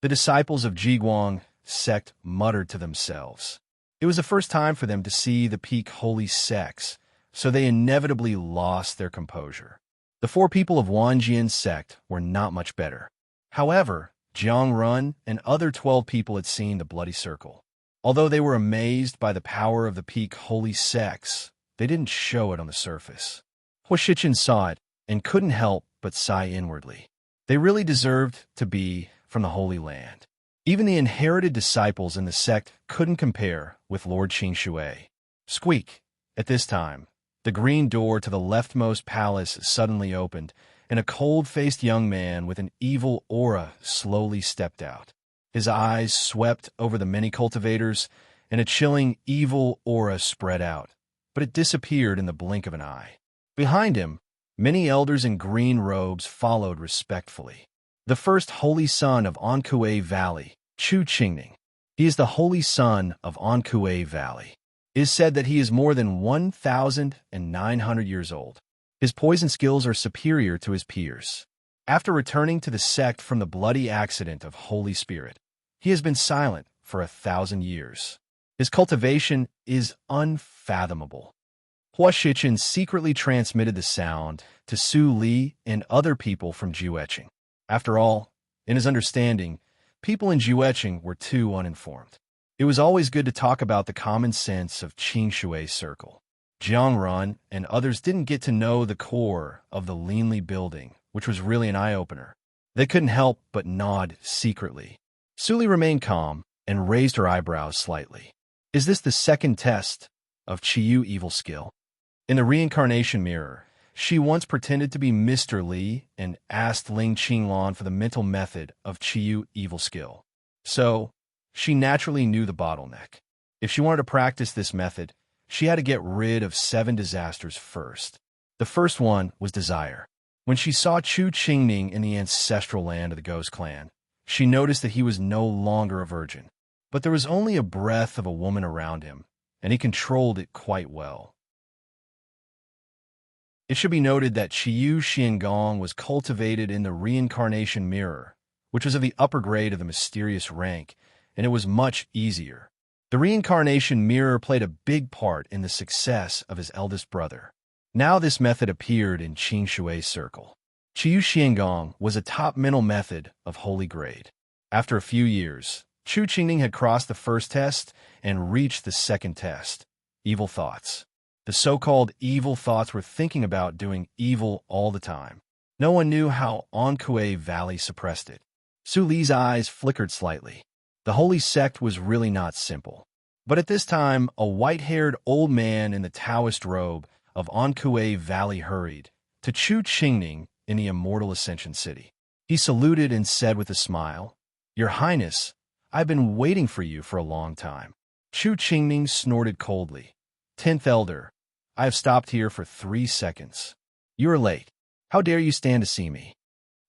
The disciples of Jiguang sect muttered to themselves. It was the first time for them to see the peak holy sects, so they inevitably lost their composure. The four people of Wanjian's sect were not much better. However, Jiang Run and other 12 people had seen the bloody circle. Although they were amazed by the power of the peak holy sects, they didn't show it on the surface. Hua Shichen saw it and couldn't help but sigh inwardly. They really deserved to be from the Holy Land. Even the inherited disciples in the sect couldn't compare with Lord Qing Shui. Squeak! At this time, the green door to the leftmost palace suddenly opened, and a cold-faced young man with an evil aura slowly stepped out. His eyes swept over the many cultivators, and a chilling, evil aura spread out, but it disappeared in the blink of an eye. Behind him, many elders in green robes followed respectfully. The first holy son of Ankue Valley, Chu Qingning. He is the holy son of Ankue Valley. It is said that he is more than 1,900 years old. His poison skills are superior to his peers. After returning to the sect from the bloody accident of Holy Spirit, he has been silent for 1,000 years. His cultivation is unfathomable. Hua Shichen secretly transmitted the sound to Su Li and other people from Jueqing. After all, in his understanding, people in Jueqing were too uninformed. It was always good to talk about the common sense of Qing Shui's circle. Jiang Run and others didn't get to know the core of the Linli building, which was really an eye-opener. They couldn't help but nod secretly. Su Li remained calm and raised her eyebrows slightly. Is this the second test of Qiyu evil skill? In the reincarnation mirror, she once pretended to be Mr. Li and asked Ling Qinglan for the mental method of Qiyu evil skill. So, she naturally knew the bottleneck. If she wanted to practice this method, she had to get rid of 7 disasters first. The first one was desire. When she saw Chu Qingning in the ancestral land of the Ghost Clan, she noticed that he was no longer a virgin. But there was only a breath of a woman around him, and he controlled it quite well. It should be noted that Qiyu Xiangong was cultivated in the reincarnation mirror, which was of the upper grade of the mysterious rank, and it was much easier. The reincarnation mirror played a big part in the success of his eldest brother. Now this method appeared in Qing Shui's circle. Qiyu Xiangong was a top mental method of holy grade. After a few years, Chu Qingning had crossed the first test and reached the second test, evil thoughts. The so-called evil thoughts were thinking about doing evil all the time. No one knew how Ankue Valley suppressed it. Su Li's eyes flickered slightly. The holy sect was really not simple. But at this time, a white-haired old man in the Taoist robe of Ankue Valley hurried to Chu Qingning in the immortal Ascension City. He saluted and said with a smile, "Your Highness, I've been waiting for you for a long time." Chu Qingning snorted coldly. "10th Elder, I have stopped here for 3 seconds. You are late. How dare you stand to see me?"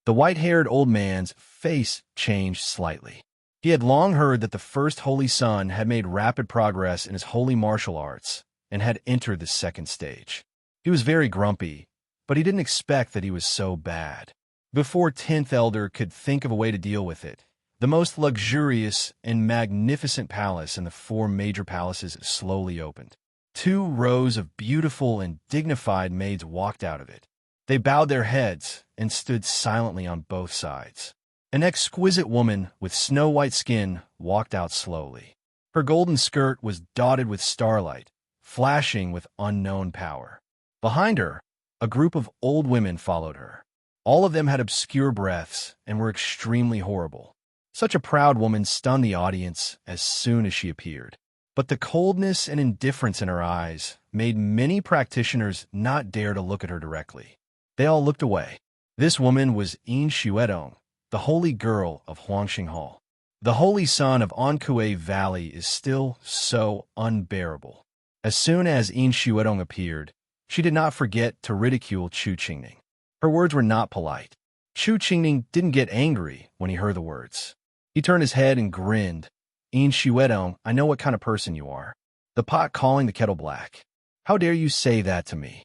The white-haired old man's face changed slightly. He had long heard that the first holy son had made rapid progress in his holy martial arts and had entered the second stage. He was very grumpy, but he didn't expect that he was so bad. Before 10th Elder could think of a way to deal with it, the most luxurious and magnificent palace in the 4 major palaces slowly opened. 2 rows of beautiful and dignified maids walked out of it. They bowed their heads and stood silently on both sides. An exquisite woman with snow-white skin walked out slowly. Her golden skirt was dotted with starlight, flashing with unknown power. Behind her, a group of old women followed her. All of them had obscure breaths and were extremely horrible. Such a proud woman stunned the audience as soon as she appeared. But the coldness and indifference in her eyes made many practitioners not dare to look at her directly. They all looked away. This woman was Yin Xuedong, the holy girl of Huangxing Hall. The holy son of Ankue Valley is still so unbearable. As soon as Yin Xuedong appeared, she did not forget to ridicule Chu Qingning. Her words were not polite. Chu Qingning didn't get angry when he heard the words. He turned his head and grinned. "Yin Xuedong, I know what kind of person you are. The pot calling the kettle black. How dare you say that to me?"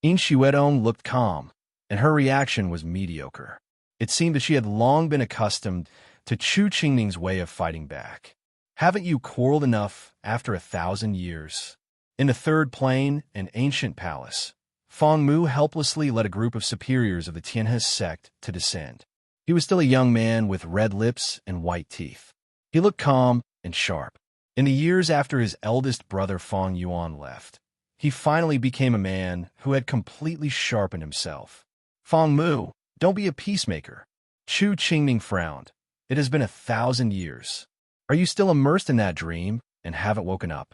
Yin Xuedong looked calm, and her reaction was mediocre. It seemed that she had long been accustomed to Chu Qingning's way of fighting back. "Haven't you quarreled enough after 1,000 years?" In the third plane, an ancient palace, Feng Mu helplessly led a group of superiors of the Tianhe sect to descend. He was still a young man with red lips and white teeth. He looked calm and sharp. In the years after his eldest brother Feng Yuan left, he finally became a man who had completely sharpened himself. Feng Mu, don't be a peacemaker. Chu Qingming frowned. It has been 1,000 years. Are you still immersed in that dream and haven't woken up?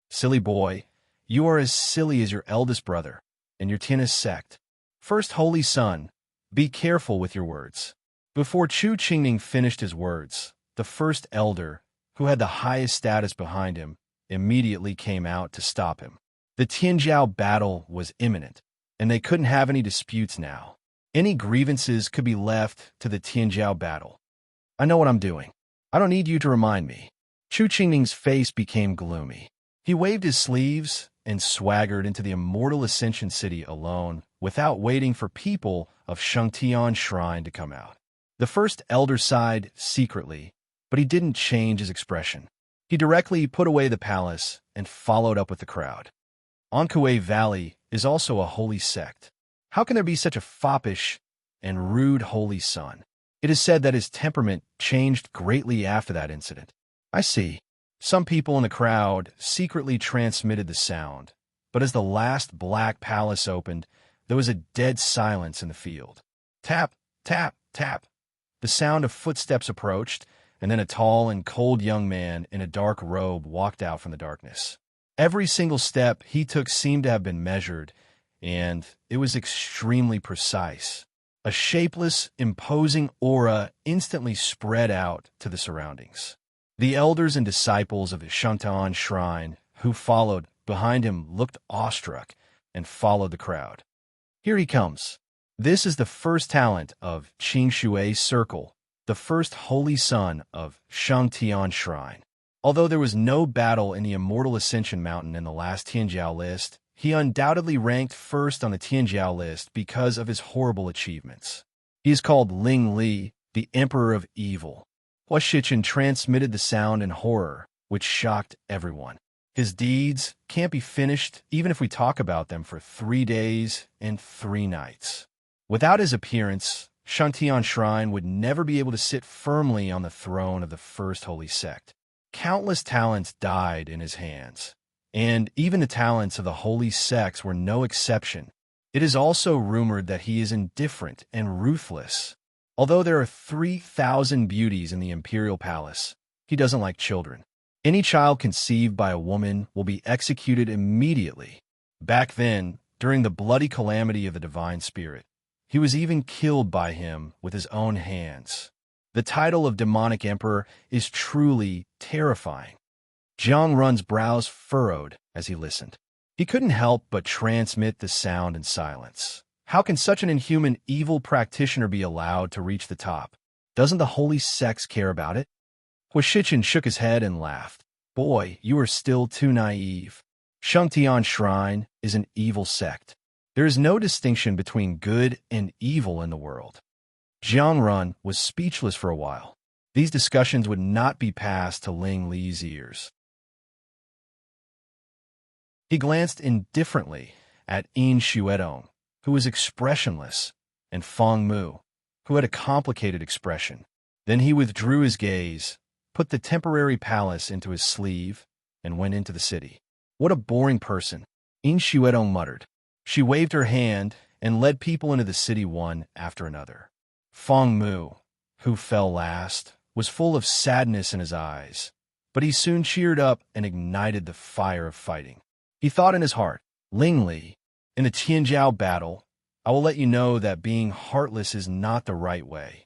Silly boy, you are as silly as your eldest brother and your Tianhe sect. First holy son, be careful with your words. Before Chu Qingming finished his words, the first elder, who had the highest status behind him, immediately came out to stop him. The Tianjiao battle was imminent, and they couldn't have any disputes now. Any grievances could be left to the Tianjiao battle. I know what I'm doing. I don't need you to remind me. Chu Qingming's face became gloomy. He waved his sleeves and swaggered into the immortal Ascension City alone, without waiting for people of Shangtian Shrine to come out. The first elder sighed secretly, but he didn't change his expression. He directly put away the palace and followed up with the crowd. Ankuei Valley is also a holy sect. How can there be such a foppish and rude holy son? It is said that his temperament changed greatly after that incident. I see. Some people in the crowd secretly transmitted the sound, but as the last black palace opened, there was a dead silence in the field. Tap, tap, tap. The sound of footsteps approached, and then a tall and cold young man in a dark robe walked out from the darkness. Every single step he took seemed to have been measured, and it was extremely precise. A shapeless, imposing aura instantly spread out to the surroundings. The elders and disciples of the Shangtian Shrine, who followed behind him, looked awestruck and followed the crowd. Here he comes. This is the first talent of Qing Shui's circle, the first holy son of Shangtian Shrine. Although there was no battle in the Immortal Ascension Mountain in the last Tianjiao list, he undoubtedly ranked first on the Tianjiao list because of his horrible achievements. He is called Ling Li, the Emperor of Evil. Hua Shichen transmitted the sound in horror, which shocked everyone. His deeds can't be finished even if we talk about them for 3 days and 3 nights. Without his appearance, Shangtian Shrine would never be able to sit firmly on the throne of the first holy sect. Countless talents died in his hands, and even the talents of the holy sects were no exception. It is also rumored that he is indifferent and ruthless. Although there are 3,000 beauties in the imperial palace, he doesn't like children. Any child conceived by a woman will be executed immediately. Back then, during the bloody calamity of the divine spirit, he was even killed by him with his own hands. The title of demonic emperor is truly terrifying. Jiang Run's brows furrowed as he listened. He couldn't help but transmit the sound in silence. How can such an inhuman, evil practitioner be allowed to reach the top? Doesn't the holy sects care about it? Hua Shichen shook his head and laughed. Boy, you are still too naive. Shangtian Shrine is an evil sect. There is no distinction between good and evil in the world. Jiang Run was speechless for a while. These discussions would not be passed to Ling Li's ears. He glanced indifferently at Yin Xuedong, who was expressionless, and Feng Mu, who had a complicated expression. Then he withdrew his gaze, put the temporary palace into his sleeve, and went into the city. What a boring person, Yin Xuedong muttered. She waved her hand and led people into the city one after another. Feng Mu, who fell last, was full of sadness in his eyes, but he soon cheered up and ignited the fire of fighting. He thought in his heart, Ling Li, in the Tianjiao battle, I will let you know that being heartless is not the right way.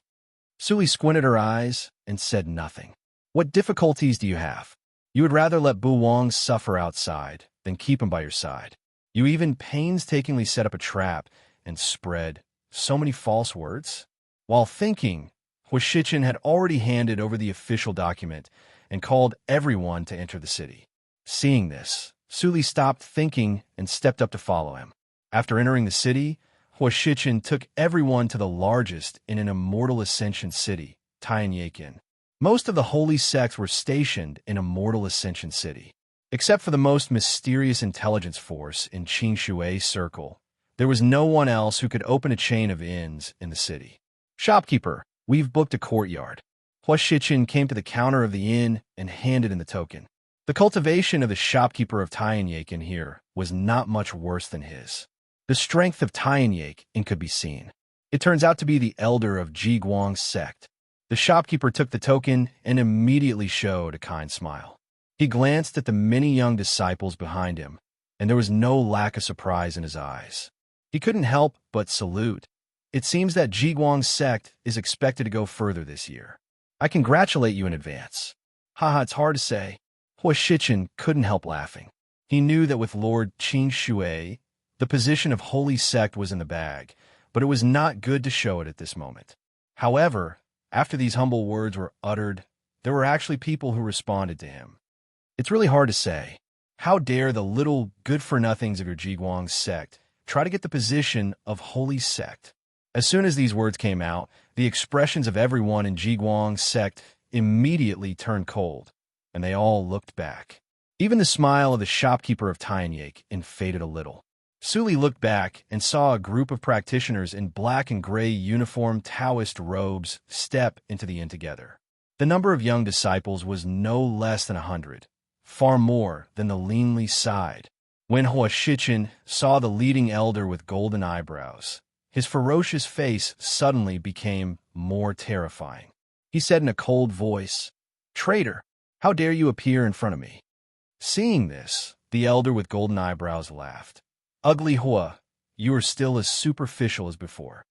Suli squinted her eyes and said nothing. What difficulties do you have? You would rather let Bu Wang suffer outside than keep him by your side. You even painstakingly set up a trap and spread so many false words. While thinking, Hua Shichen had already handed over the official document and called everyone to enter the city. Seeing this, Suli stopped thinking and stepped up to follow him. After entering the city, Hua Shichen took everyone to the largest in an immortal ascension city, Tianyakin. Most of the holy sects were stationed in Immortal Ascension City. Except for the most mysterious intelligence force in Qingshui's circle, there was no one else who could open a chain of inns in the city. "Shopkeeper, we've booked a courtyard." Hua Shiqin came to the counter of the inn and handed in the token. The cultivation of the shopkeeper of Tianyakin here was not much worse than his. The strength of Tianyakin could be seen. It turns out to be the elder of Jiguang's sect. The shopkeeper took the token and immediately showed a kind smile. He glanced at the many young disciples behind him, and there was no lack of surprise in his eyes. He couldn't help but salute. It seems that Jiguang's sect is expected to go further this year. I congratulate you in advance. Haha, it's hard to say. Hua Shiqin couldn't help laughing. He knew that with Lord Qingshui, the position of holy sect was in the bag, but it was not good to show it at this moment. However, after these humble words were uttered, there were actually people who responded to him. It's really hard to say. How dare the little good-for-nothings of your Jiguang sect try to get the position of holy sect? As soon as these words came out, the expressions of everyone in Jiguang's sect immediately turned cold, and they all looked back. Even the smile of the shopkeeper of Tianyakin faded a little. Suli looked back and saw a group of practitioners in black and gray uniform Taoist robes step into the inn together. The number of young disciples was no less than 100, far more than the leanly sighed. When Hua Shiqin saw the leading elder with golden eyebrows, his ferocious face suddenly became more terrifying. He said in a cold voice, "Traitor, how dare you appear in front of me?" Seeing this, the elder with golden eyebrows laughed. "Ugly Hua, you are still as superficial as before."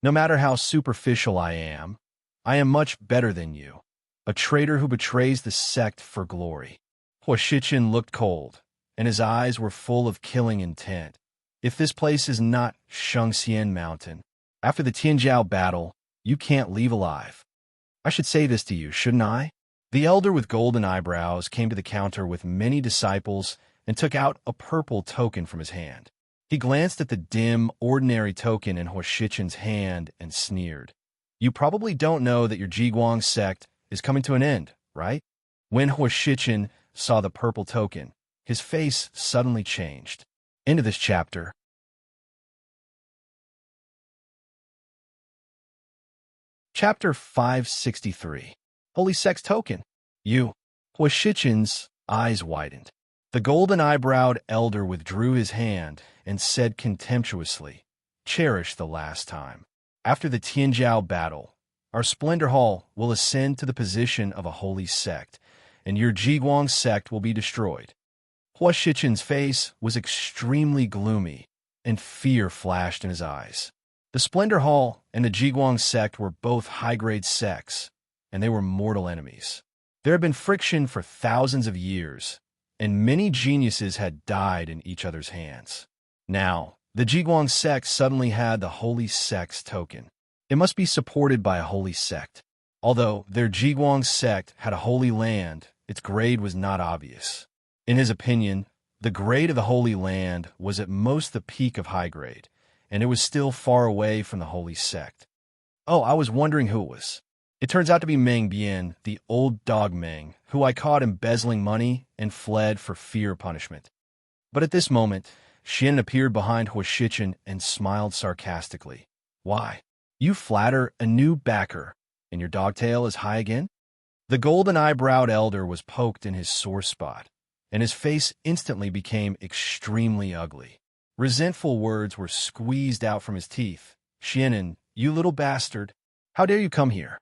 "No matter how superficial I am much better than you, a traitor who betrays the sect for glory." Hua Shiqin looked cold, and his eyes were full of killing intent. "If this place is not Shengxian Mountain, after the Tianjiao battle, you can't leave alive. I should say this to you, shouldn't I?" The elder with golden eyebrows came to the counter with many disciples and took out a purple token from his hand. He glanced at the dim, ordinary token in Hua Shiqin's hand and sneered. "You probably don't know that your Jiguang sect is coming to an end, right?" When Hua Shiqin saw the purple token, his face suddenly changed. End of this chapter. Chapter 563. Holy Sex Token. You. Hua Shiqin's eyes widened. The golden-eyebrowed elder withdrew his hand and said contemptuously, "Cherish the last time. After the Tianjiao battle, our Splendor Hall will ascend to the position of a holy sect, and your Jiguang sect will be destroyed." Hua Shiqin's face was extremely gloomy, and fear flashed in his eyes. The Splendor Hall and the Jiguang sect were both high-grade sects, and they were mortal enemies. There had been friction for thousands of years, and many geniuses had died in each other's hands. Now, the Jiguang sect suddenly had the holy sect's token. It must be supported by a holy sect. Although their Jiguang sect had a holy land, its grade was not obvious. In his opinion, the grade of the Holy Land was at most the peak of high grade, and it was still far away from the Holy Sect. "Oh, I was wondering who it was. It turns out to be Meng Bian, the old dog Meng, who I caught embezzling money and fled for fear of punishment." But at this moment, Xian appeared behind Hua Shiqin and smiled sarcastically. "Why, you flatter a new backer, and your dogtail is high again?" The golden-eyebrowed elder was poked in his sore spot, and his face instantly became extremely ugly. Resentful words were squeezed out from his teeth. "Xianan, you little bastard, how dare you come here?"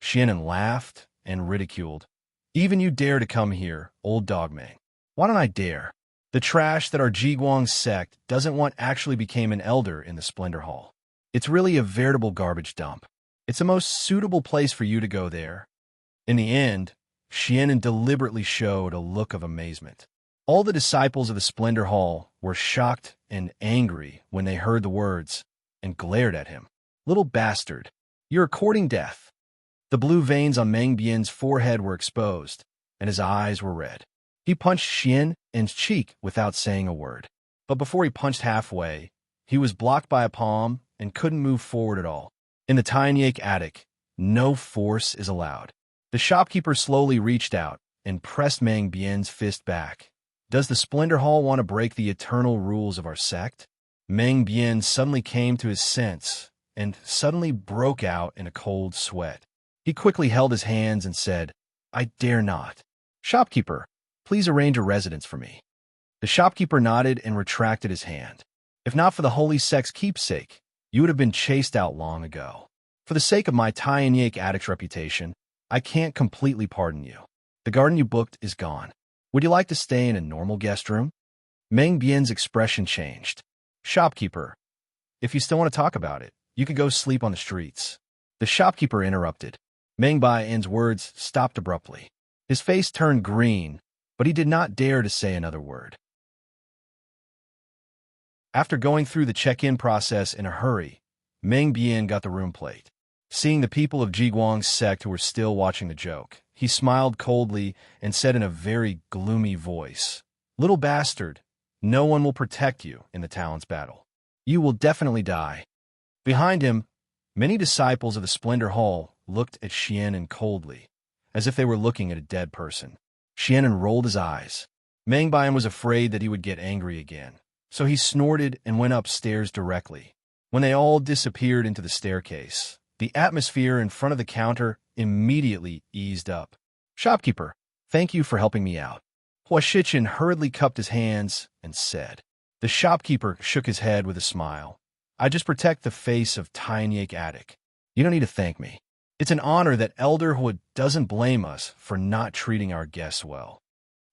Xianan laughed and ridiculed. "Even you dare to come here, old dog Meng. Why don't I dare? The trash that our Jiguang sect doesn't want actually became an elder in the Splendor Hall. It's really a veritable garbage dump. It's the most suitable place for you to go there." In the end, Xianan deliberately showed a look of amazement. All the disciples of the Splendor Hall were shocked and angry when they heard the words and glared at him. "Little bastard, you're courting death." The blue veins on Meng Bian's forehead were exposed, and his eyes were red. He punched Xian in his cheek without saying a word. But before he punched halfway, he was blocked by a palm and couldn't move forward at all. In the Tianyak attic, no force is allowed. The shopkeeper slowly reached out and pressed Meng Bian's fist back. Does the Splendor Hall want to break the eternal rules of our sect? Meng Bian suddenly came to his sense and suddenly broke out in a cold sweat. He quickly held his hands and said, "I dare not. Shopkeeper, please arrange a residence for me." The shopkeeper nodded and retracted his hand. "If not for the holy sect's keepsake, you would have been chased out long ago. For the sake of my Tyanyak addict's reputation, I can't completely pardon you. The garden you booked is gone. Would you like to stay in a normal guest room?" Meng Bian's expression changed. "Shopkeeper, if you still want to talk about it, you could go sleep on the streets." The shopkeeper interrupted. Meng Bian's words stopped abruptly. His face turned green, but he did not dare to say another word. After going through the check-in process in a hurry, Meng Bian got the room plate. Seeing the people of Jiguang's sect who were still watching the joke, he smiled coldly and said in a very gloomy voice, "Little bastard, no one will protect you in the talents battle. You will definitely die." Behind him, many disciples of the Splendor Hall looked at Xianan coldly, as if they were looking at a dead person. Xianan rolled his eyes. Meng Bian was afraid that he would get angry again, so he snorted and went upstairs directly. When they all disappeared into the staircase, the atmosphere in front of the counter immediately eased up. "Shopkeeper, thank you for helping me out." Hua Shichen hurriedly cupped his hands and said. The shopkeeper shook his head with a smile. "I just protect the face of Tyanyak Attic. You don't need to thank me. It's an honor that Elder Hua doesn't blame us for not treating our guests well."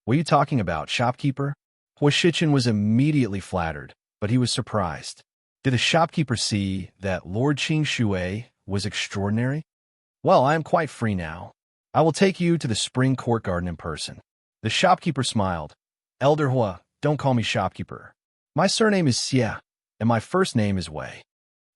"What are you talking about, shopkeeper?" Hua Shichen was immediately flattered, but he was surprised. Did the shopkeeper see that Lord Qing Shui was extraordinary? "Well, I am quite free now. I will take you to the spring court garden in person." The shopkeeper smiled. "Elder Hua, don't call me shopkeeper. My surname is Xie, and my first name is Wei.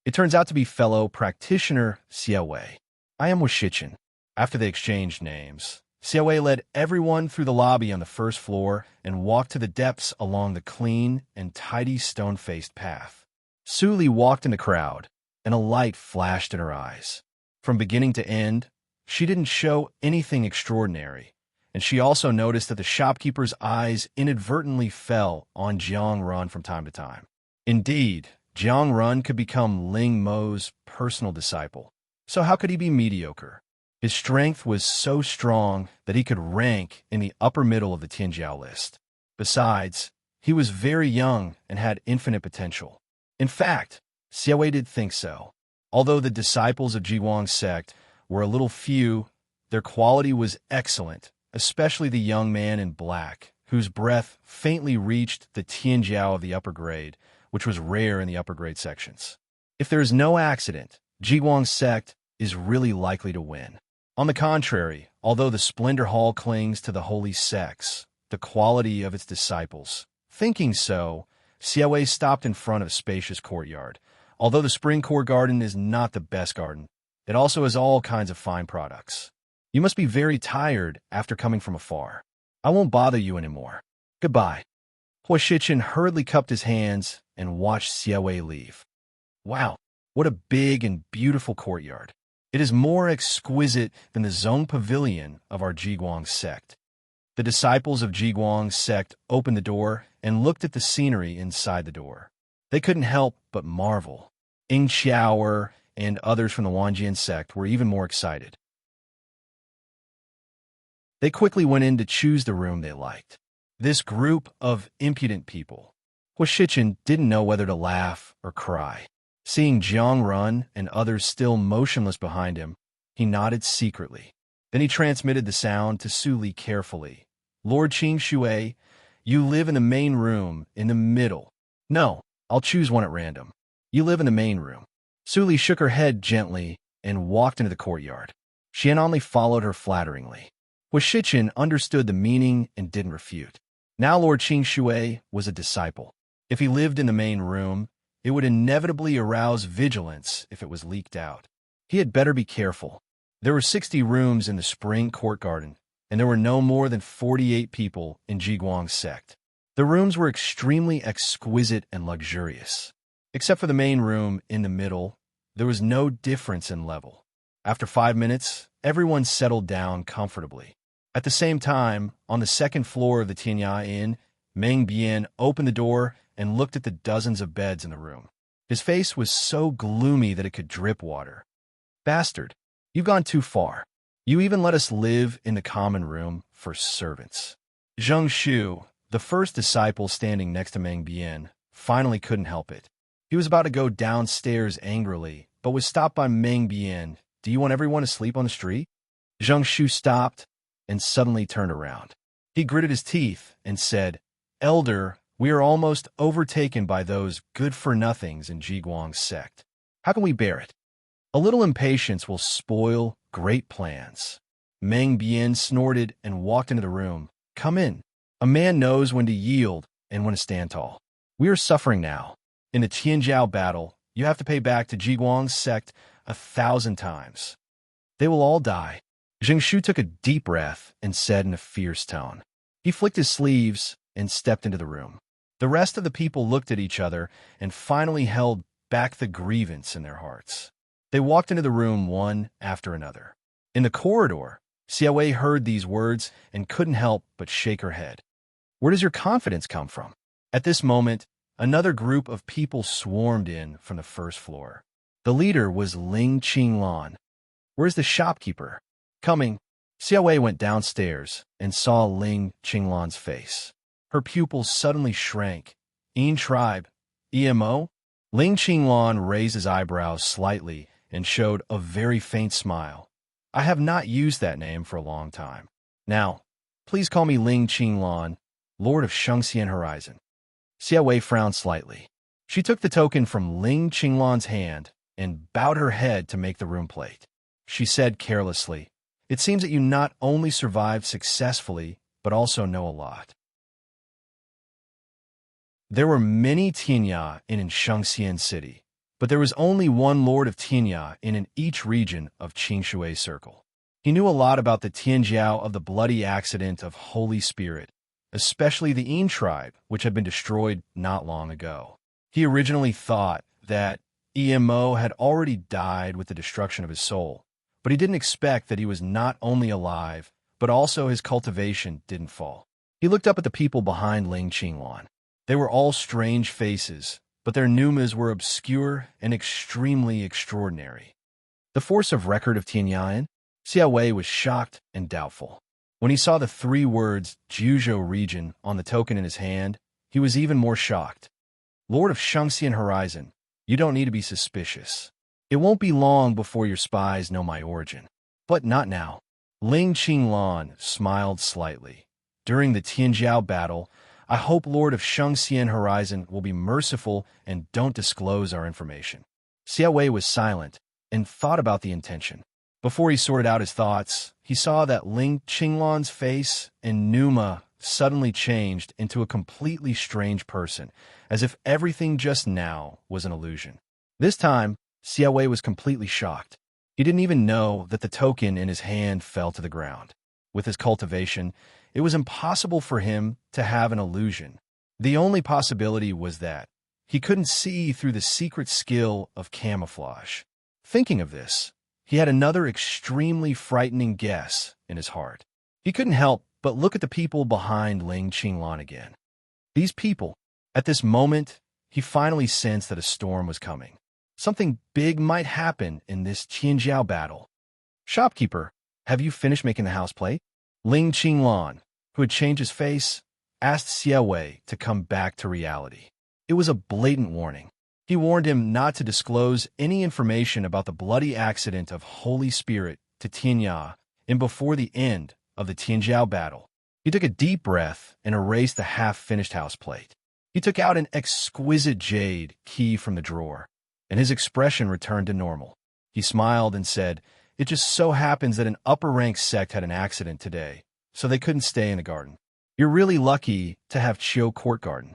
It turns out to be fellow practitioner Xie Wei. I am Hua Shichen." After they exchanged names, Xie Wei led everyone through the lobby on the first floor and walked to the depths along the clean and tidy stone-faced path. Su Li walked in the crowd, and a light flashed in her eyes. From beginning to end, she didn't show anything extraordinary, and she also noticed that the shopkeeper's eyes inadvertently fell on Jiang Run from time to time. Indeed, Jiang Run could become Ling Mo's personal disciple, so how could he be mediocre? His strength was so strong that he could rank in the upper middle of the Tianjiao list. Besides, he was very young and had infinite potential. In fact, Xie Wei did think so. Although the disciples of Jiguang's sect were a little few, their quality was excellent, especially the young man in black, whose breath faintly reached the Tianjiao of the upper grade, which was rare in the upper grade sections. If there is no accident, Jiguang's sect is really likely to win. On the contrary, although the Splendor Hall clings to the holy sects, the quality of its disciples. Thinking so, Xie Wei stopped in front of a spacious courtyard. Although the spring court garden is not the best garden, it also has all kinds of fine products. You must be very tired after coming from afar. I won't bother you anymore. Goodbye. Hua Shichen hurriedly cupped his hands and watched Xie Wei leave. Wow, what a big and beautiful courtyard. It is more exquisite than the Zong Pavilion of our Jiguang sect. The disciples of Jiguang's sect opened the door and looked at the scenery inside the door. They couldn't help but marvel. Ying Qiaoer and others from the Wanjian sect were even more excited. They quickly went in to choose the room they liked. This group of impudent people. Hua Shichen didn't know whether to laugh or cry. Seeing Jiang Run and others still motionless behind him, he nodded secretly. Then he transmitted the sound to Su Li carefully. "Lord Qing Shui, you live in the main room in the middle." "No, I'll choose one at random. You live in the main room." Su Li shook her head gently and walked into the courtyard. Xian only followed her flatteringly. Hua Shichen understood the meaning and didn't refute. Now Lord Qing Shui was a disciple. If he lived in the main room, it would inevitably arouse vigilance if it was leaked out. He had better be careful. There were 60 rooms in the spring court garden, and there were no more than 48 people in Jiguang's sect. The rooms were extremely exquisite and luxurious. Except for the main room in the middle, there was no difference in level. After 5 minutes, everyone settled down comfortably. At the same time, on the second floor of the Tianya Inn, Meng Bian opened the door and looked at the dozens of beds in the room. His face was so gloomy that it could drip water. Bastard, you've gone too far. You even let us live in the common room for servants. Zheng Shu, the first disciple standing next to Meng Bian, finally couldn't help it. He was about to go downstairs angrily, but was stopped by Meng Bian. Do you want everyone to sleep on the street? Zheng Shu stopped and suddenly turned around. He gritted his teeth and said, Elder, we are almost overtaken by those good-for-nothings in Jiguang's sect. How can we bear it? A little impatience will spoil great plans. Meng Bian snorted and walked into the room. Come in. A man knows when to yield and when to stand tall. We are suffering now. In the Tianjiao battle, you have to pay back to Jiguang's sect 1,000 times. They will all die. Zheng Shu took a deep breath and said in a fierce tone. He flicked his sleeves and stepped into the room. The rest of the people looked at each other and finally held back the grievance in their hearts. They walked into the room one after another. In the corridor, Xiaowei heard these words and couldn't help but shake her head. Where does your confidence come from? At this moment, another group of people swarmed in from the first floor. The leader was Ling Qinglan. Where's the shopkeeper? Coming. Xiaowei went downstairs and saw Ling Qinglan's face. Her pupils suddenly shrank. Yin tribe. EMO? Ling Qinglan raised his eyebrows slightly and showed a very faint smile. I have not used that name for a long time. Now, please call me Ling Qinglan, Lord of Shengxian Horizon. Xiaowei frowned slightly. She took the token from Ling Qinglan's hand and bowed her head to make the room plate. She said carelessly, It seems that you not only survived successfully, but also know a lot. There were many Tianya in Shengxian City, but there was only one Lord of Tianya in each region of Qingshui Circle. He knew a lot about the Tianjiao of the bloody accident of Holy Spirit, especially the Yin tribe, which had been destroyed not long ago. He originally thought that EMO had already died with the destruction of his soul, but he didn't expect that he was not only alive, but also his cultivation didn't fall. He looked up at the people behind Ling Qinglan. They were all strange faces, but their numas were obscure and extremely extraordinary. The force of record of Tianyan? Xiaowei was shocked and doubtful. When he saw the 3 words Juzhou region on the token in his hand, he was even more shocked. Lord of Shengxian Horizon, you don't need to be suspicious. It won't be long before your spies know my origin. But not now. Ling Qinglan smiled slightly. During the Tianjiao battle, I hope Lord of Shengxian Horizon will be merciful and don't disclose our information. Xiaowei was silent and thought about the intention. Before he sorted out his thoughts, he saw that Ling Qinglan's face and Numa suddenly changed into a completely strange person, as if everything just now was an illusion. This time, Xiaowei was completely shocked. He didn't even know that the token in his hand fell to the ground. With his cultivation, it was impossible for him to have an illusion. The only possibility was that he couldn't see through the secret skill of camouflage. Thinking of this, he had another extremely frightening guess in his heart. He couldn't help but look at the people behind Ling Qinglan again. These people, at this moment, he finally sensed that a storm was coming. Something big might happen in this Tianjiao battle. Shopkeeper, have you finished making the house plate? Ling Qinglan, who had changed his face, asked Xiaowei to come back to reality. It was a blatant warning. He warned him not to disclose any information about the bloody accident of Holy Spirit to Tianya and before the end of the Tianjiao battle. He took a deep breath and erased the half-finished house plate. He took out an exquisite jade key from the drawer, and his expression returned to normal. He smiled and said, It just so happens that an upper-ranked sect had an accident today, so they couldn't stay in the garden. You're really lucky to have Chiu Court Garden.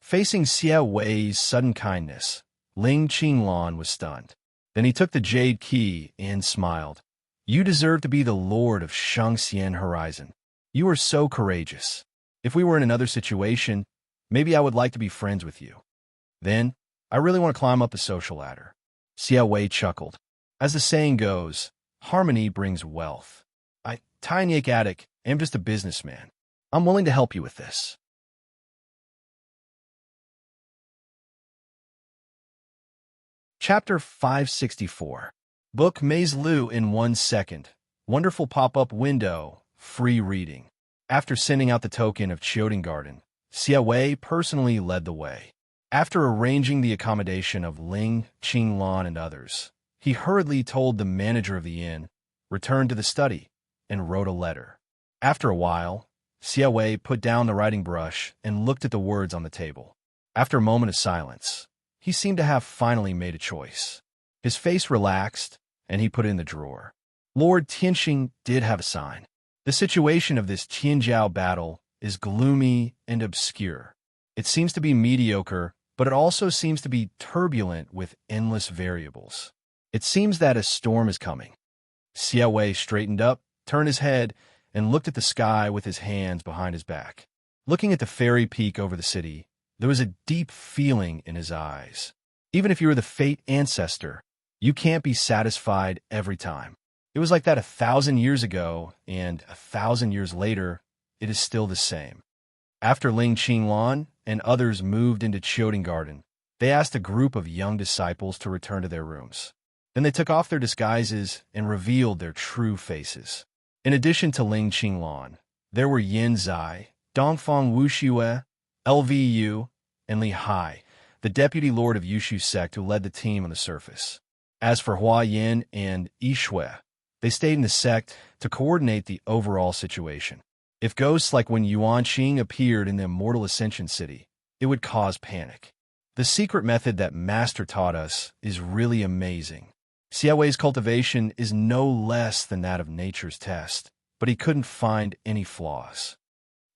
Facing Xiao Wei's sudden kindness, Ling Qinglan was stunned. Then he took the jade key and smiled. You deserve to be the Lord of Shengxian Horizon. You are so courageous. If we were in another situation, maybe I would like to be friends with you. Then, I really want to climb up the social ladder. Xiao Wei chuckled. As the saying goes, harmony brings wealth. Tiny attic I'm just a businessman. I'm willing to help you with this. Chapter 564. Book Maze Lu in 1 second. Wonderful pop-up window. Free reading. After sending out the token of Chioting Garden, Xia Wei personally led the way. After arranging the accommodation of Ling, Qinglan, and others, he hurriedly told the manager of the inn, returned to the study, and wrote a letter. After a while, Xia Wei put down the writing brush and looked at the words on the table. After a moment of silence, he seemed to have finally made a choice. His face relaxed, and he put it in the drawer. Lord Tianxing did have a sign. The situation of this Tianjiao battle is gloomy and obscure. It seems to be mediocre, but it also seems to be turbulent with endless variables. It seems that a storm is coming. Xia Wei straightened up, turned his head, and looked at the sky with his hands behind his back. Looking at the fairy peak over the city, there was a deep feeling in his eyes. Even if you were the fate ancestor, you can't be satisfied every time. It was like that 1,000 years ago, and 1,000 years later, it is still the same. After Ling Qinglan and others moved into Chioting Garden, they asked a group of young disciples to return to their rooms. Then they took off their disguises and revealed their true faces. In addition to Ling Qinglan, there were Yin Zai, Dongfang Wuxue, LVU, and Li Hai, the deputy lord of Yushu sect who led the team on the surface. As for Hua Yin and Yishui, they stayed in the sect to coordinate the overall situation. If ghosts like when Yuan Qing appeared in the Immortal Ascension City, it would cause panic. The secret method that Master taught us is really amazing. Xia Wei's cultivation is no less than that of nature's test, but he couldn't find any flaws.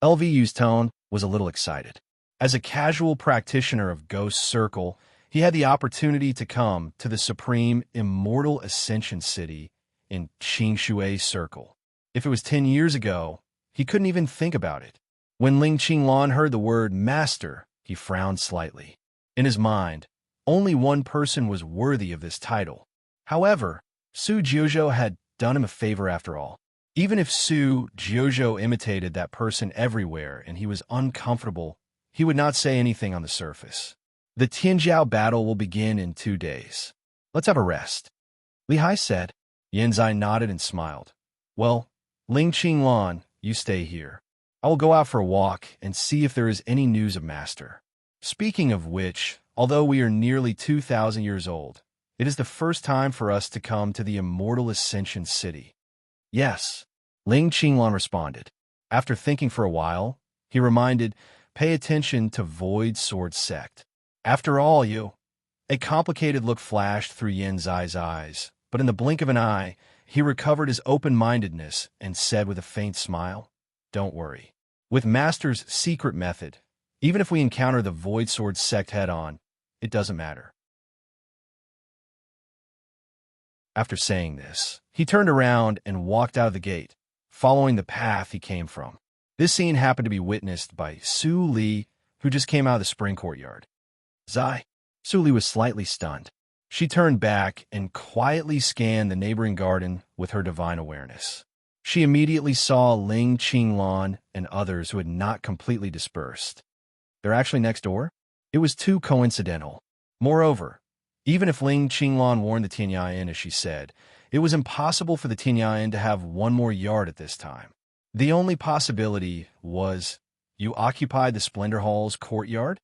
LVU's tone was a little excited. As a casual practitioner of Ghost Circle, he had the opportunity to come to the supreme Immortal Ascension City in Qingshui Circle. If it was 10 years ago, he couldn't even think about it. When Ling Qinglan heard the word master, he frowned slightly. In his mind, only one person was worthy of this title. However, Su Jiuzhou had done him a favor after all. Even if Su Jiuzhou imitated that person everywhere and he was uncomfortable, he would not say anything on the surface. The Tianjiao battle will begin in 2 days. Let's have a rest. Li Hai said. Yanzai nodded and smiled. Well, Ling Qinglan, you stay here. I will go out for a walk and see if there is any news of Master. Speaking of which, although we are nearly 2,000 years old, it is the first time for us to come to the Immortal Ascension City. Yes, Ling Qinglan responded. After thinking for a while, he reminded, pay attention to Void Sword Sect. After all, you... A complicated look flashed through Yin Zai's eyes, but in the blink of an eye, he recovered his open-mindedness and said with a faint smile, don't worry. With Master's secret method, even if we encounter the Void Sword Sect head-on, it doesn't matter. After saying this, he turned around and walked out of the gate, following the path he came from. This scene happened to be witnessed by Su Li, who just came out of the spring courtyard. Zai. Su Li was slightly stunned. She turned back and quietly scanned the neighboring garden with her divine awareness. She immediately saw Ling Qinglan and others who had not completely dispersed. They're actually next door? It was too coincidental. Moreover, even if Ling Qinglan warned the Tianyayan, as she said, it was impossible for the Tianyayan to have one more yard at this time. The only possibility was, you occupied the Splendor Hall's courtyard?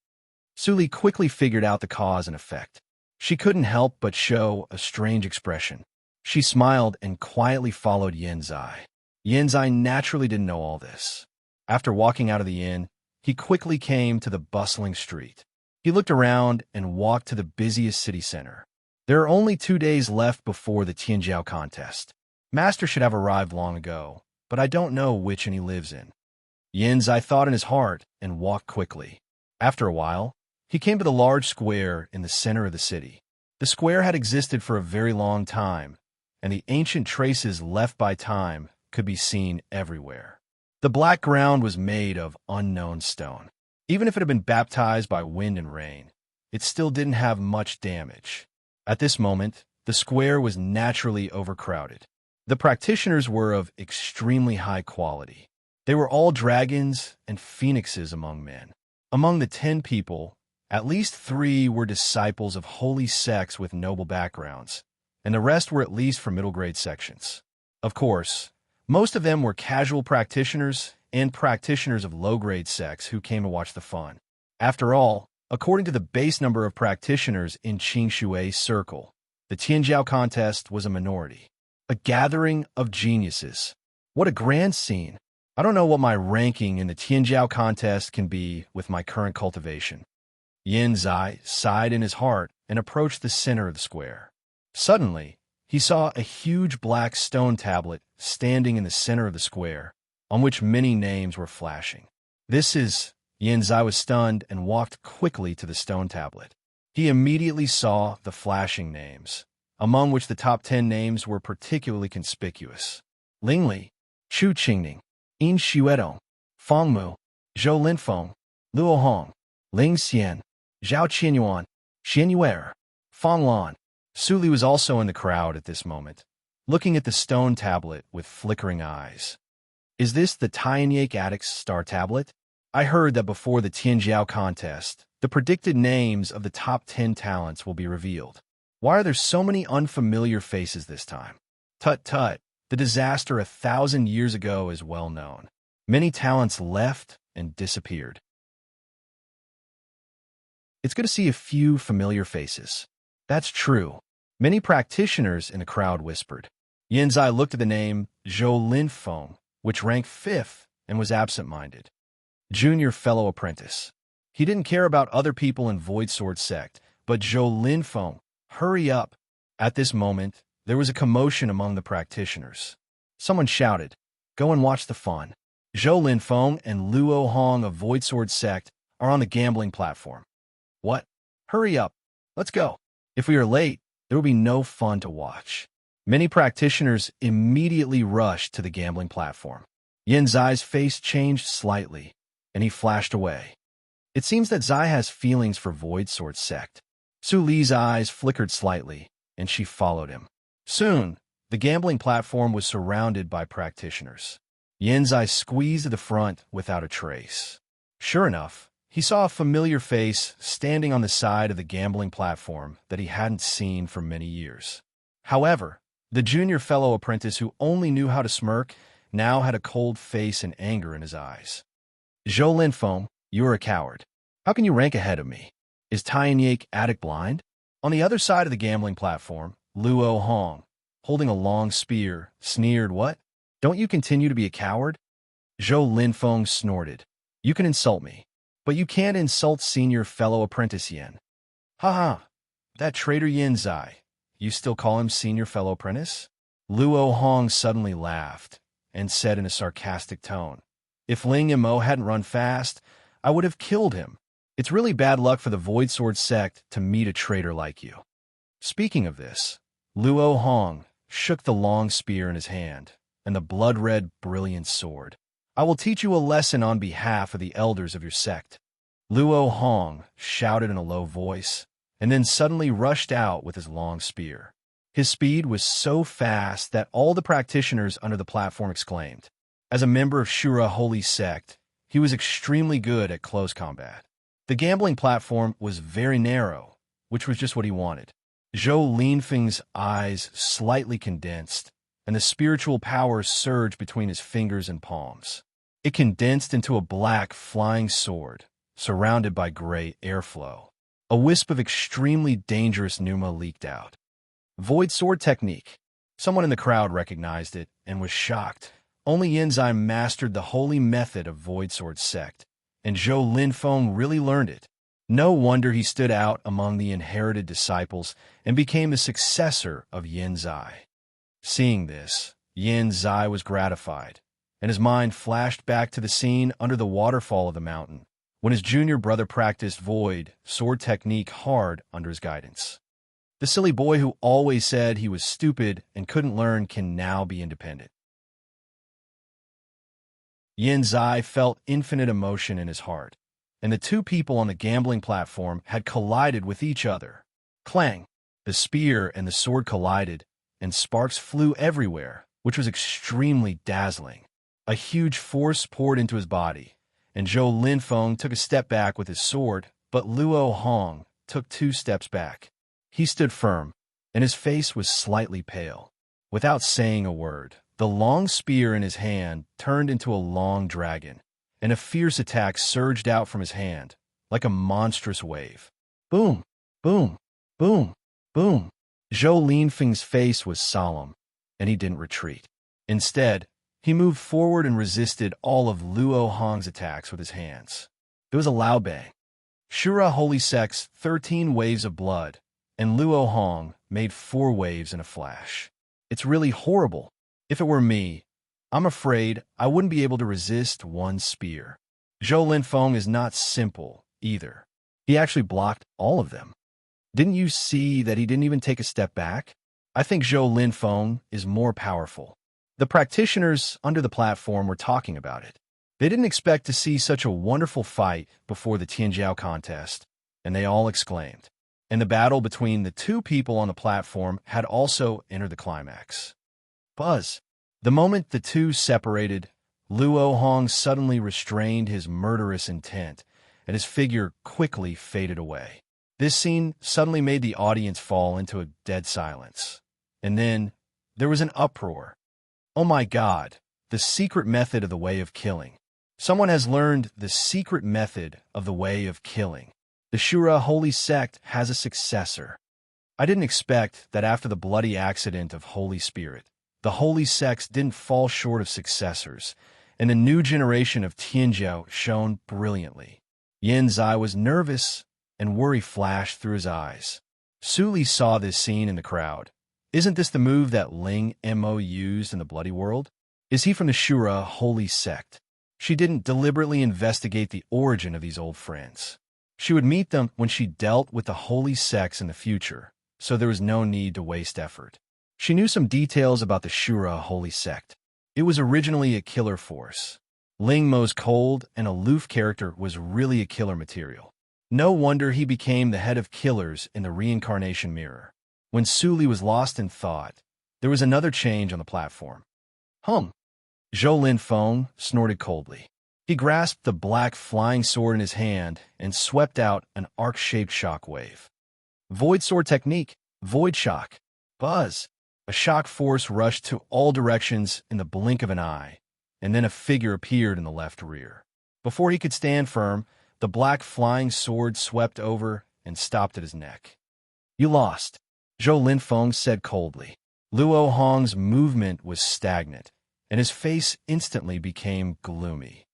Su Li quickly figured out the cause and effect. She couldn't help but show a strange expression. She smiled and quietly followed Yin Zai. Yin Zai naturally didn't know all this. After walking out of the inn, he quickly came to the bustling street. He looked around and walked to the busiest city center. There are only 2 days left before the Tianjiao contest. Master should have arrived long ago, but I don't know which inn he lives in. Yin Zai thought in his heart and walked quickly. After a while, he came to the large square in the center of the city. The square had existed for a very long time, and the ancient traces left by time could be seen everywhere. The black ground was made of unknown stone. Even if it had been baptized by wind and rain, it still didn't have much damage. At this moment, the square was naturally overcrowded. The practitioners were of extremely high quality. They were all dragons and phoenixes among men. Among the 10 people, at least 3 were disciples of holy sects with noble backgrounds, and the rest were at least from middle-grade sections. Of course, most of them were casual practitioners and practitioners of low-grade sects who came to watch the fun. After all, according to the base number of practitioners in Qingshui's circle, the Tianjiao contest was a minority. A gathering of geniuses. What a grand scene. I don't know what my ranking in the Tianjiao contest can be with my current cultivation. Yin Zai sighed in his heart and approached the center of the square. Suddenly, he saw a huge black stone tablet standing in the center of the square, on which many names were flashing. This is... Yin Zai was stunned and walked quickly to the stone tablet. He immediately saw the flashing names, among which the top 10 names were particularly conspicuous. Ling Li, Chu Qingning, Yin Xuedong, Feng Mu, Zhou Linfeng, Luo Hong, Ling Xian, Zhao Qianyuan, Xian Yuer, Feng Lan. Su Li was also in the crowd at this moment, looking at the stone tablet with flickering eyes. Is this the Tianyake Addict's star tablet? I heard that before the Tianjiao contest, the predicted names of the top 10 talents will be revealed. Why are there so many unfamiliar faces this time? Tut-tut, the disaster 1,000 years ago is well known. Many talents left and disappeared. It's good to see a few familiar faces. That's true. Many practitioners in the crowd whispered. Yin Zai looked at the name Zhou Linfeng, which ranked 5th and was absent-minded. Junior fellow apprentice. He didn't care about other people in Void Sword sect, but Zhou Linfeng, hurry up. At this moment, there was a commotion among the practitioners. Someone shouted, go and watch the fun. Zhou Linfeng and Luo Hong of Void Sword sect are on the gambling platform. What? Hurry up. Let's go. If we are late, there will be no fun to watch. Many practitioners immediately rushed to the gambling platform. Yin Zai's face changed slightly, and he flashed away. It seems that Zai has feelings for Void Sword sect. Su Li's eyes flickered slightly, and she followed him. Soon, the gambling platform was surrounded by practitioners. Yin Zai squeezed to the front without a trace. Sure enough, he saw a familiar face standing on the side of the gambling platform that he hadn't seen for many years. However, the junior fellow apprentice who only knew how to smirk now had a cold face and anger in his eyes. Zhou Linfeng, you're a coward. How can you rank ahead of me? Is Tianyake Addict blind? On the other side of the gambling platform, Luo Hong, holding a long spear, sneered, what? Don't you continue to be a coward? Zhou Linfeng snorted. You can insult me, but you can't insult senior fellow apprentice Yin. Ha! That traitor Yin Zai. You still call him senior fellow apprentice? Luo Hong suddenly laughed and said in a sarcastic tone, if Ling Yamo hadn't run fast, I would have killed him. It's really bad luck for the Void Sword sect to meet a traitor like you. Speaking of this, Luo Hong shook the long spear in his hand and the blood-red, brilliant sword. I will teach you a lesson on behalf of the elders of your sect. Luo Hong shouted in a low voice, and then suddenly rushed out with his long spear. His speed was so fast that all the practitioners under the platform exclaimed. As a member of Shura Holy Sect, he was extremely good at close combat. The gambling platform was very narrow, which was just what he wanted. Zhou Linfeng's eyes slightly condensed, and the spiritual power surged between his fingers and palms. It condensed into a black, flying sword, surrounded by gray airflow. A wisp of extremely dangerous pneuma leaked out. Void Sword Technique. Someone in the crowd recognized it and was shocked. Only Yin Zai mastered the holy method of Void Sword sect, and Zhou Linfeng really learned it. No wonder he stood out among the inherited disciples and became the successor of Yin Zai. Seeing this, Yin Zai was gratified, and his mind flashed back to the scene under the waterfall of the mountain, when his junior brother practiced Void Sword Technique hard under his guidance. The silly boy who always said he was stupid and couldn't learn can now be independent. Yin Zai felt infinite emotion in his heart, and the two people on the gambling platform had collided with each other. Clang! The spear and the sword collided, and sparks flew everywhere, which was extremely dazzling. A huge force poured into his body, and Zhou Linfeng took a step back with his sword, but Luo Hong took 2 steps back. He stood firm, and his face was slightly pale. Without saying a word, the long spear in his hand turned into a long dragon, and a fierce attack surged out from his hand, like a monstrous wave. Boom! Boom! Boom! Boom! Zhou Linfeng's face was solemn, and he didn't retreat. Instead, he moved forward and resisted all of Luo Hong's attacks with his hands. There was a loud bang. Shura Holy Sect's 13 waves of blood, and Luo Hong made 4 waves in a flash. It's really horrible. If it were me, I'm afraid I wouldn't be able to resist one spear. Zhou Linfeng is not simple, either. He actually blocked all of them. Didn't you see that he didn't even take a step back? I think Zhou Linfeng is more powerful. The practitioners under the platform were talking about it. They didn't expect to see such a wonderful fight before the Tianjiao contest, and they all exclaimed. And the battle between the 2 people on the platform had also entered the climax. Buzz. The moment the 2 separated, Luo Hong suddenly restrained his murderous intent, and his figure quickly faded away. This scene suddenly made the audience fall into a dead silence. And then there was an uproar. Oh my God, the secret method of the way of killing. Someone has learned the secret method of the way of killing. The Shura Holy Sect has a successor. I didn't expect that after the bloody accident of Holy Spirit, the Holy Sects didn't fall short of successors, and a new generation of Tianjiao shone brilliantly. Yin Zai was nervous, and worry flashed through his eyes. Su Li saw this scene in the crowd. Isn't this the move that Ling Mo used in the Bloody World? Is he from the Shura Holy Sect? She didn't deliberately investigate the origin of these old friends. She would meet them when she dealt with the Holy Sects in the future, so there was no need to waste effort. She knew some details about the Shura Holy Sect. It was originally a killer force. Ling Mo's cold and aloof character was really a killer material. No wonder he became the head of killers in the reincarnation mirror. When Su Li was lost in thought, there was another change on the platform. Zhou Linfeng snorted coldly. He grasped the black flying sword in his hand and swept out an arc-shaped shock wave. Void sword technique, void shock. Buzz. A shock force rushed to all directions in the blink of an eye, and then a figure appeared in the left rear. Before he could stand firm, the black flying sword swept over and stopped at his neck. You lost, Zhou Linfeng said coldly. Luo Hong's movement was stagnant, and his face instantly became gloomy.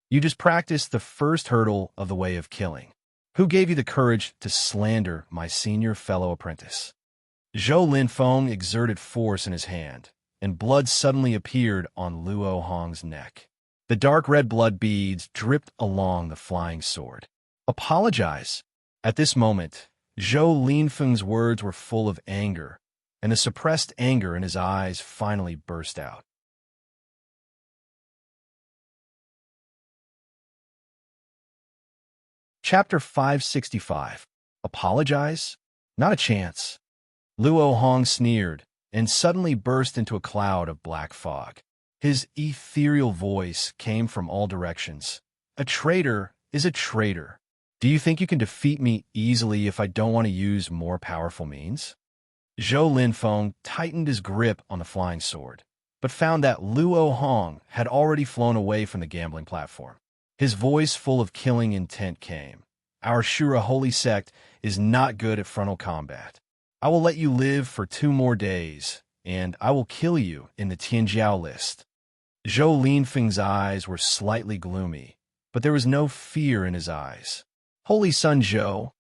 You just practiced the first hurdle of the way of killing. Who gave you the courage to slander my senior fellow apprentice? Zhou Linfeng exerted force in his hand, and blood suddenly appeared on Luo Hong's neck. The dark red blood beads dripped along the flying sword. Apologize. At this moment, Zhou Linfeng's words were full of anger, and the suppressed anger in his eyes finally burst out. Chapter 565. Apologize? Not a chance. Luo Hong sneered, and suddenly burst into a cloud of black fog. His ethereal voice came from all directions. A traitor is a traitor. Do you think you can defeat me easily if I don't want to use more powerful means? Zhou Linfeng tightened his grip on the flying sword, but found that Luo Hong had already flown away from the gambling platform. His voice full of killing intent came. Our Shura Holy Sect is not good at frontal combat. I will let you live for 2 more days, and I will kill you in the Tianjiao list. Zhou Linfeng's eyes were slightly gloomy, but there was no fear in his eyes. Holy Son Zhou,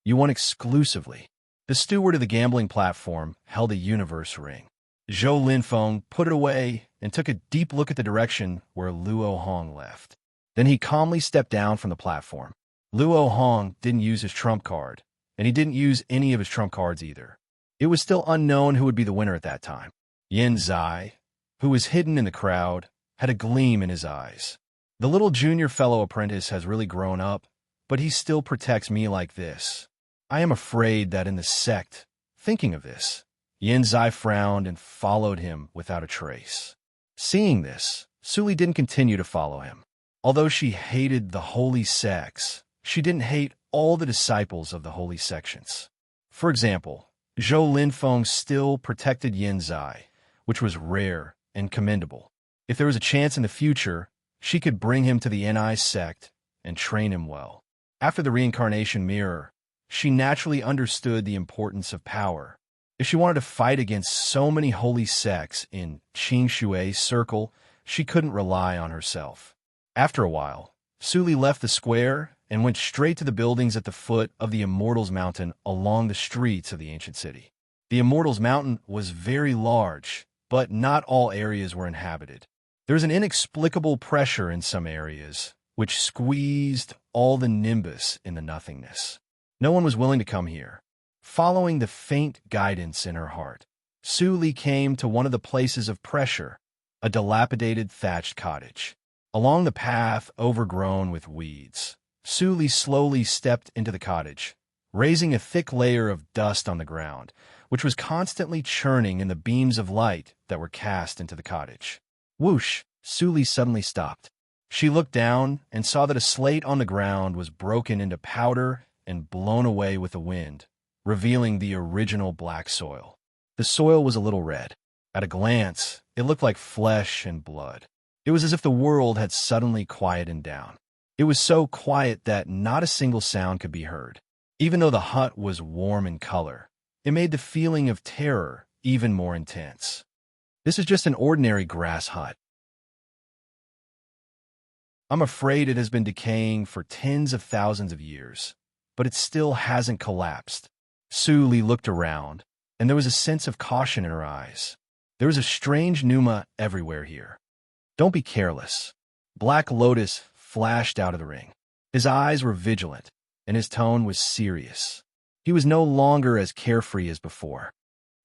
you won exclusively. The steward of the gambling platform held a universe ring. Zhou Linfeng put it away and took a deep look at the direction where Luo Hong left. Then he calmly stepped down from the platform. Luo Hong didn't use his trump card, and he didn't use any of his trump cards either. It was still unknown who would be the winner at that time. Yin Zai, who was hidden in the crowd, had a gleam in his eyes. The little junior fellow apprentice has really grown up, but he still protects me like this. I am afraid that in the sect, thinking of this, Yin Zai frowned and followed him without a trace. Seeing this, Suli didn't continue to follow him. Although she hated the holy sects, she didn't hate all the disciples of the holy sections. For example, Zhou Linfeng still protected Yin Zai, which was rare and commendable. If there was a chance in the future, she could bring him to the Ni sect and train him well. After the reincarnation mirror, she naturally understood the importance of power. If she wanted to fight against so many holy sects in Qing Shui circle, she couldn't rely on herself. After a while, Suli left the square and went straight to the buildings at the foot of the Immortals Mountain along the streets of the ancient city. The Immortals Mountain was very large, but not all areas were inhabited. There was an inexplicable pressure in some areas, which squeezed all the nimbus in the nothingness. No one was willing to come here. Following the faint guidance in her heart, Suli came to one of the places of pressure, a dilapidated thatched cottage. Along the path overgrown with weeds, Suli slowly stepped into the cottage, raising a thick layer of dust on the ground, which was constantly churning in the beams of light that were cast into the cottage. Whoosh! Suli suddenly stopped. She looked down and saw that a slate on the ground was broken into powder and blown away with the wind, revealing the original black soil. The soil was a little red. At a glance, it looked like flesh and blood. It was as if the world had suddenly quieted down. It was so quiet that not a single sound could be heard. Even though the hut was warm in color, it made the feeling of terror even more intense. This is just an ordinary grass hut. I'm afraid it has been decaying for tens of thousands of years, but it still hasn't collapsed. Suli looked around, and there was a sense of caution in her eyes. There was a strange pneuma everywhere here. Don't be careless. Black Lotus flashed out of the ring. His eyes were vigilant, and his tone was serious. He was no longer as carefree as before.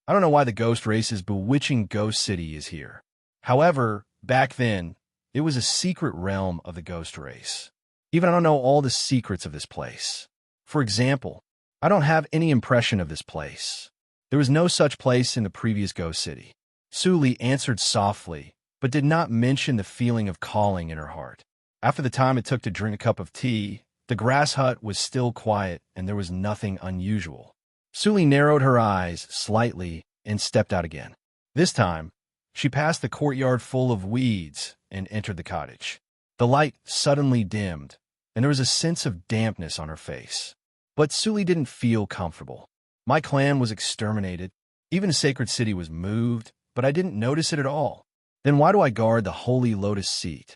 I don't know why the ghost race's bewitching ghost city is here. However, back then, it was a secret realm of the ghost race. Even I don't know all the secrets of this place. For example, I don't have any impression of this place. There was no such place in the previous ghost city. Suli answered softly, but did not mention the feeling of calling in her heart. After the time it took to drink a cup of tea, the grass hut was still quiet and there was nothing unusual. Suli narrowed her eyes slightly and stepped out again. This time, she passed the courtyard full of weeds and entered the cottage. The light suddenly dimmed, and there was a sense of dampness on her face. But Suli didn't feel comfortable. My clan was exterminated. Even the sacred city was moved, but I didn't notice it at all. Then why do I guard the holy lotus seat?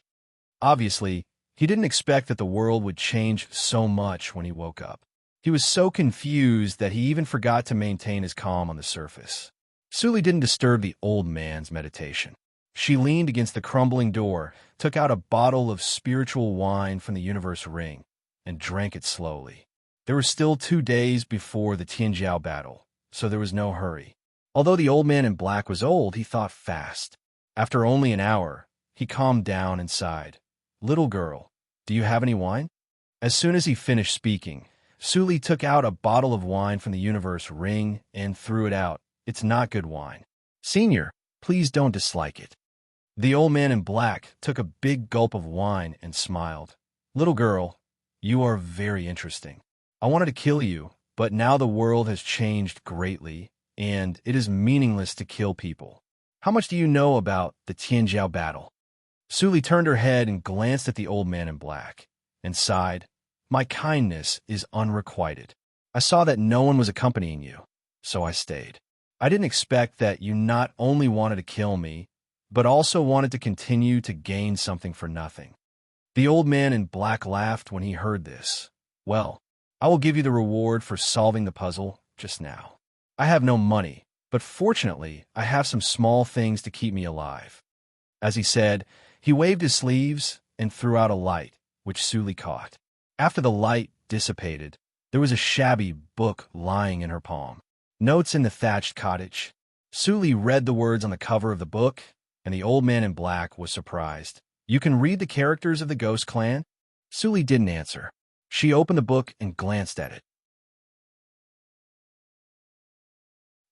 Obviously, he didn't expect that the world would change so much when he woke up. He was so confused that he even forgot to maintain his calm on the surface. Suli didn't disturb the old man's meditation. She leaned against the crumbling door, took out a bottle of spiritual wine from the universe ring, and drank it slowly. There were still 2 days before the Tianjiao battle, so there was no hurry. Although the old man in black was old, he thought fast. After only an hour, he calmed down and sighed. "Little girl, do you have any wine?" As soon as he finished speaking, Suli took out a bottle of wine from the universe ring and threw it out. "It's not good wine. Senior, please don't dislike it." The old man in black took a big gulp of wine and smiled. "Little girl, you are very interesting. I wanted to kill you, but now the world has changed greatly, and it is meaningless to kill people. How much do you know about the Tianjiao battle?" Suli turned her head and glanced at the old man in black, and sighed. "My kindness is unrequited. I saw that no one was accompanying you, so I stayed. I didn't expect that you not only wanted to kill me, but also wanted to continue to gain something for nothing." The old man in black laughed when he heard this. "Well, I will give you the reward for solving the puzzle just now. I have no money, but fortunately, I have some small things to keep me alive." As he said, he waved his sleeves and threw out a light, which Suli caught. After the light dissipated, there was a shabby book lying in her palm. Notes in the thatched cottage. Suli read the words on the cover of the book, and the old man in black was surprised. "You can read the characters of the Ghost Clan?" Suli didn't answer. She opened the book and glanced at it.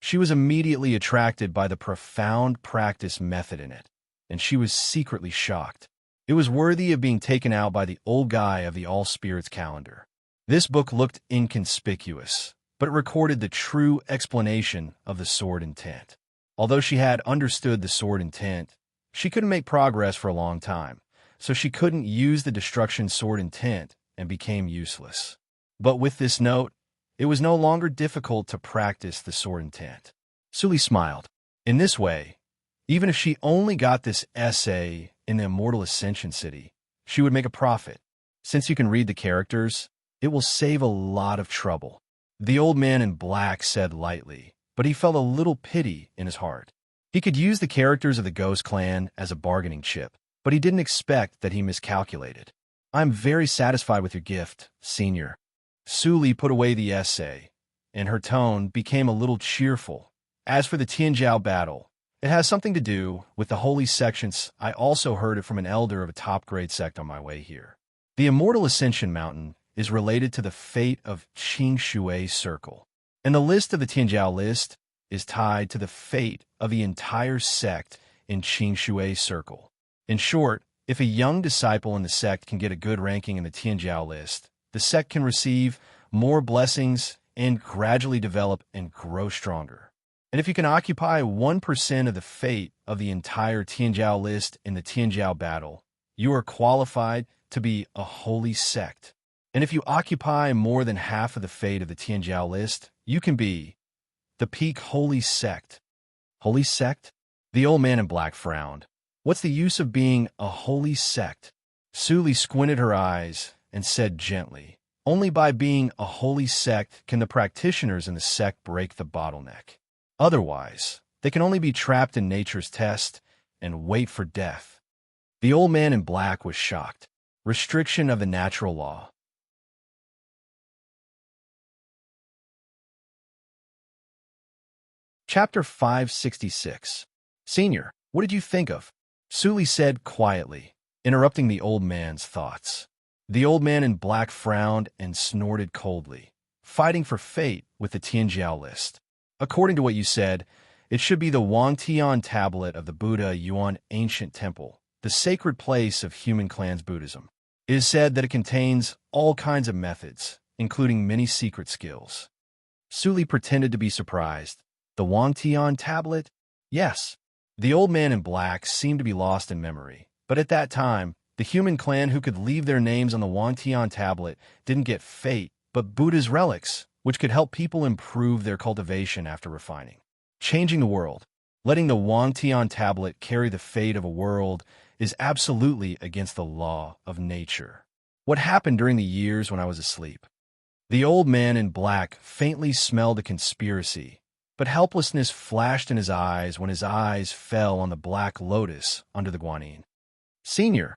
She was immediately attracted by the profound practice method in it, and she was secretly shocked. It was worthy of being taken out by the old guy of the All Spirits calendar. This book looked inconspicuous, but it recorded the true explanation of the sword intent. Although she had understood the sword intent, she couldn't make progress for a long time, so she couldn't use the destruction sword intent and became useless. But with this note, it was no longer difficult to practice the sword intent. Sully smiled. In this way, even if she only got this essay in the Immortal Ascension City, she would make a profit. Since you can read the characters, it will save a lot of trouble. The old man in black said lightly, but he felt a little pity in his heart. He could use the characters of the Ghost Clan as a bargaining chip, but he didn't expect that he miscalculated. I'm very satisfied with your gift, Senior. Sully put away the essay, and her tone became a little cheerful. As for the Tianjiao battle, it has something to do with the holy sections. I also heard it from an elder of a top-grade sect on my way here. The Immortal Ascension Mountain is related to the fate of Qing Shui Circle, and the list of the Tianjiao list is tied to the fate of the entire sect in Qing Shui Circle. In short, if a young disciple in the sect can get a good ranking in the Tianjiao list, the sect can receive more blessings and gradually develop and grow stronger. And if you can occupy 1% of the fate of the entire Tianjiao list in the Tianjiao battle, you are qualified to be a holy sect. And if you occupy more than half of the fate of the Tianjiao list, you can be the peak holy sect. Holy sect? The old man in black frowned. What's the use of being a holy sect? Sully squinted her eyes and said gently, only by being a holy sect can the practitioners in the sect break the bottleneck. Otherwise, they can only be trapped in nature's test and wait for death. The old man in black was shocked. Restriction of the natural law. Chapter 566. Senior, what did you think of? Sully said quietly, interrupting the old man's thoughts. The old man in black frowned and snorted coldly, fighting for fate with the Tianjiao list. According to what you said, it should be the Wangtian tablet of the Buddha Yuan ancient temple, the sacred place of human clans Buddhism. It is said that it contains all kinds of methods, including many secret skills. Sully pretended to be surprised. The Wangtian tablet? Yes. The old man in black seemed to be lost in memory, but at that time, the human clan who could leave their names on the Wangtian tablet didn't get fate, but Buddha's relics, which could help people improve their cultivation after refining. Changing the world, letting the Wangtian tablet carry the fate of a world is absolutely against the law of nature. What happened during the years when I was asleep? The old man in black faintly smelled a conspiracy, but helplessness flashed in his eyes when his eyes fell on the black lotus under the guanyin. Senior,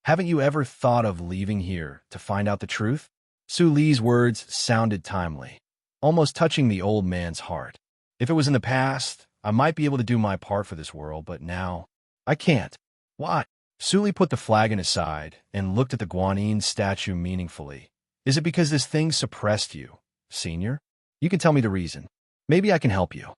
haven't you ever thought of leaving here to find out the truth? Sully's words sounded timely, almost touching the old man's heart. If it was in the past, I might be able to do my part for this world, but now, I can't. Why? Sully put the flagon aside and looked at the guanyin statue meaningfully. Is it because this thing suppressed you, Senior? You can tell me the reason. Maybe I can help you.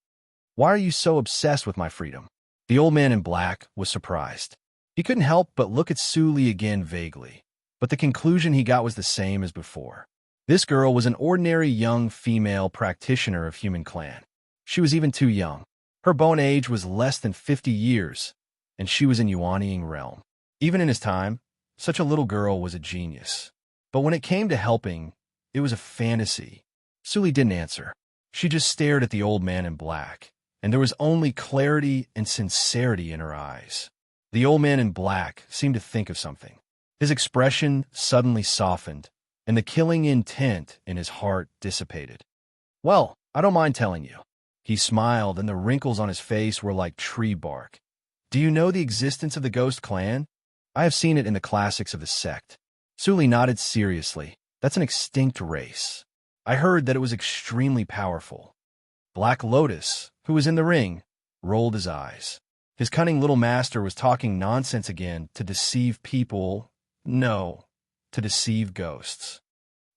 Why are you so obsessed with my freedom? The old man in black was surprised. He couldn't help but look at Sully again vaguely, but the conclusion he got was the same as before. This girl was an ordinary young female practitioner of human clan. She was even too young. Her bone age was less than 50 years, and she was in Yuanying realm. Even in his time, such a little girl was a genius. But when it came to helping, it was a fantasy. Sully didn't answer. She just stared at the old man in black, and there was only clarity and sincerity in her eyes. The old man in black seemed to think of something. His expression suddenly softened, and the killing intent in his heart dissipated. Well, I don't mind telling you. He smiled, and the wrinkles on his face were like tree bark. Do you know the existence of the Ghost Clan? I have seen it in the classics of the sect. Sully nodded seriously. That's an extinct race. I heard that it was extremely powerful. Black Lotus, who was in the ring, rolled his eyes. His cunning little master was talking nonsense again to deceive people. No, to deceive ghosts.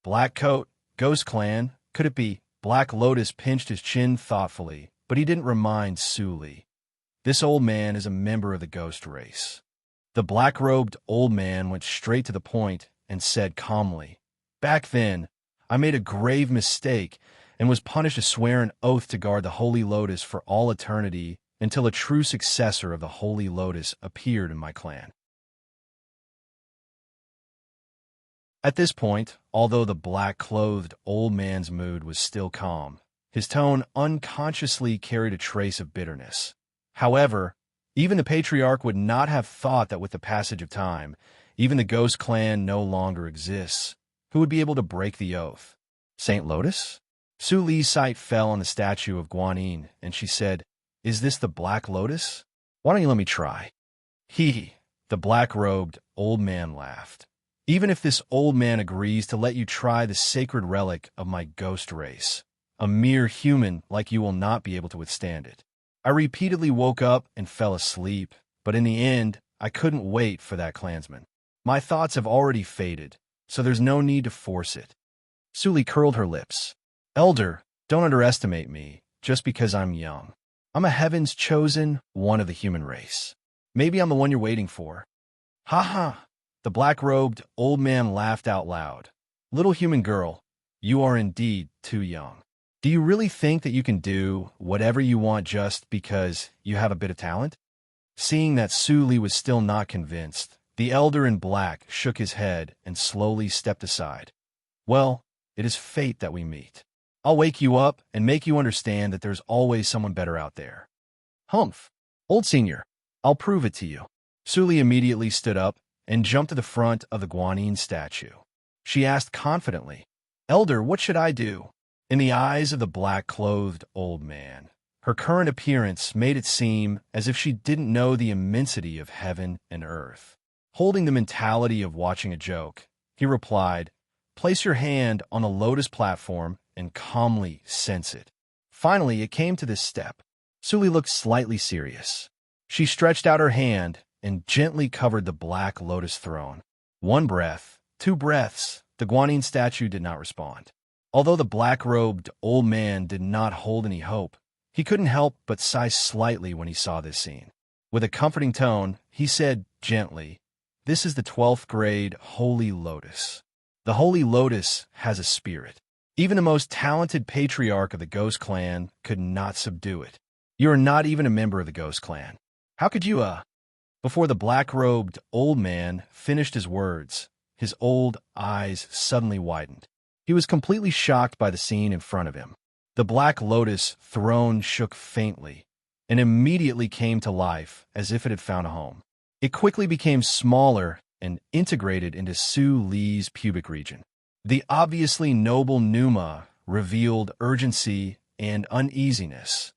Black Coat, Ghost Clan, could it be? Black Lotus pinched his chin thoughtfully, but he didn't remind Su Li. This old man is a member of the ghost race. The black-robed old man went straight to the point and said calmly, "Back then, I made a grave mistake and was punished to swear an oath to guard the Holy Lotus for all eternity until a true successor of the Holy Lotus appeared in my clan." At this point, although the black-clothed old man's mood was still calm, his tone unconsciously carried a trace of bitterness. However, even the patriarch would not have thought that with the passage of time, even the ghost clan no longer exists. Who would be able to break the oath? Saint Lotus? Su Li's sight fell on the statue of Guanyin, and she said, "Is this the Black Lotus? Why don't you let me try?" He, the black-robed old man, laughed. "Even if this old man agrees to let you try the sacred relic of my ghost race, a mere human like you will not be able to withstand it." I repeatedly woke up and fell asleep, but in the end, I couldn't wait for that clansman. My thoughts have already faded, so there's no need to force it. Su Li curled her lips. "Elder, don't underestimate me, just because I'm young. I'm a heaven's chosen one of the human race. Maybe I'm the one you're waiting for." "Ha ha!" The black-robed old man laughed out loud. "Little human girl, you are indeed too young. Do you really think that you can do whatever you want just because you have a bit of talent?" Seeing that Su Li was still not convinced, the elder in black shook his head and slowly stepped aside. "Well, it is fate that we meet. I'll wake you up and make you understand that there's always someone better out there." "Humph, old senior, I'll prove it to you." Su Li immediately stood up and jumped to the front of the Guanyin statue. She asked confidently, "Elder, what should I do?" In the eyes of the black-clothed old man, her current appearance made it seem as if she didn't know the immensity of heaven and earth. Holding the mentality of watching a joke, he replied, "Place your hand on the lotus platform and calmly sense it." Finally, it came to this step. Su Li looked slightly serious. She stretched out her hand and gently covered the black lotus throne. One breath, two breaths, the Guanyin statue did not respond. Although the black-robed old man did not hold any hope, he couldn't help but sigh slightly when he saw this scene. With a comforting tone, he said gently, "This is the 12th grade Holy Lotus. The Holy Lotus has a spirit. Even the most talented patriarch of the Ghost Clan could not subdue it. You are not even a member of the Ghost Clan. How could you, Before the black-robed old man finished his words, his old eyes suddenly widened. He was completely shocked by the scene in front of him. The Black Lotus throne shook faintly and immediately came to life as if it had found a home. It quickly became smaller and integrated into Su Li's pubic region. The obviously noble Numa revealed urgency and uneasiness,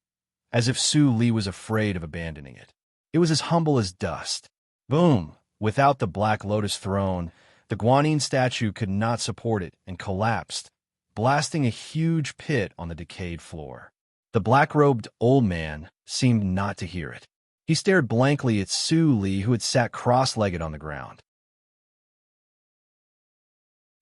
as if Su Li was afraid of abandoning it. It was as humble as dust. Boom! Without the Black Lotus throne, the Guanyin statue could not support it and collapsed, blasting a huge pit on the decayed floor. The black-robed old man seemed not to hear it. He stared blankly at Su Li, who had sat cross-legged on the ground.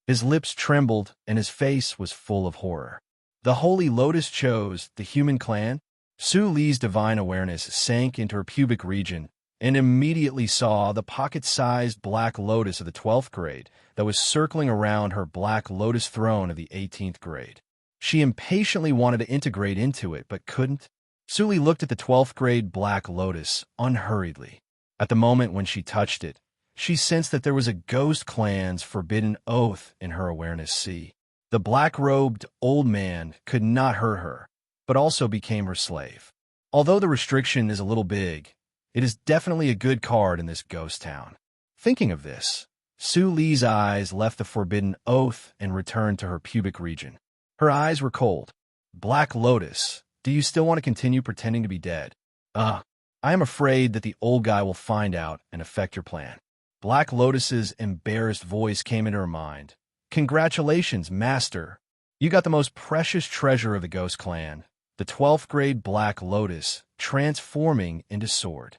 His lips trembled and his face was full of horror. The Holy Lotus chose the human clan? Su Li's divine awareness sank into her pubic region and immediately saw the pocket-sized black lotus of the 12th grade that was circling around her black lotus throne of the 18th grade. She impatiently wanted to integrate into it, but couldn't. Su Li looked at the 12th grade black lotus unhurriedly. At the moment when she touched it, she sensed that there was a ghost clan's forbidden oath in her awareness sea. The black-robed old man could not hurt her, but also became her slave. Although the restriction is a little big, it is definitely a good card in this ghost town. Thinking of this, Su Li's eyes left the forbidden oath and returned to her pubic region. Her eyes were cold. "Black Lotus, do you still want to continue pretending to be dead?" I am afraid that the old guy will find out and affect your plan." Black Lotus's embarrassed voice came into her mind. "Congratulations, Master. You got the most precious treasure of the Ghost Clan, the 12th grade Black Lotus, transforming into sword."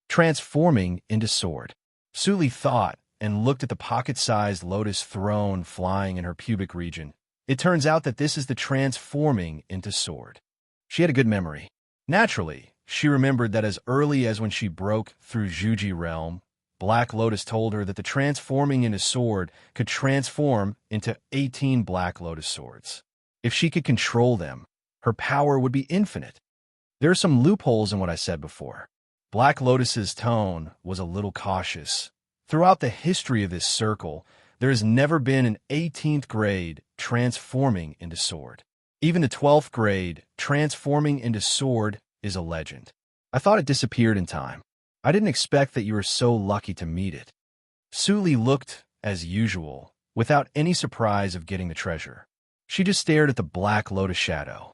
Transforming into sword. Su Li thought and looked at the pocket-sized lotus throne flying in her pubic region. It turns out that this is the transforming into sword. She had a good memory. Naturally, she remembered that as early as when she broke through Zhuji realm, Black Lotus told her that the transforming into sword could transform into 18 Black Lotus swords. If she could control them, her power would be infinite. There are some loopholes in what I said before. Black Lotus's tone was a little cautious. Throughout the history of this circle, there has never been an 18th grade transforming into sword. Even the 12th grade transforming into sword is a legend. I thought it disappeared in time. I didn't expect that you were so lucky to meet it. Suli looked, as usual, without any surprise of getting the treasure. She just stared at the Black Lotus shadow.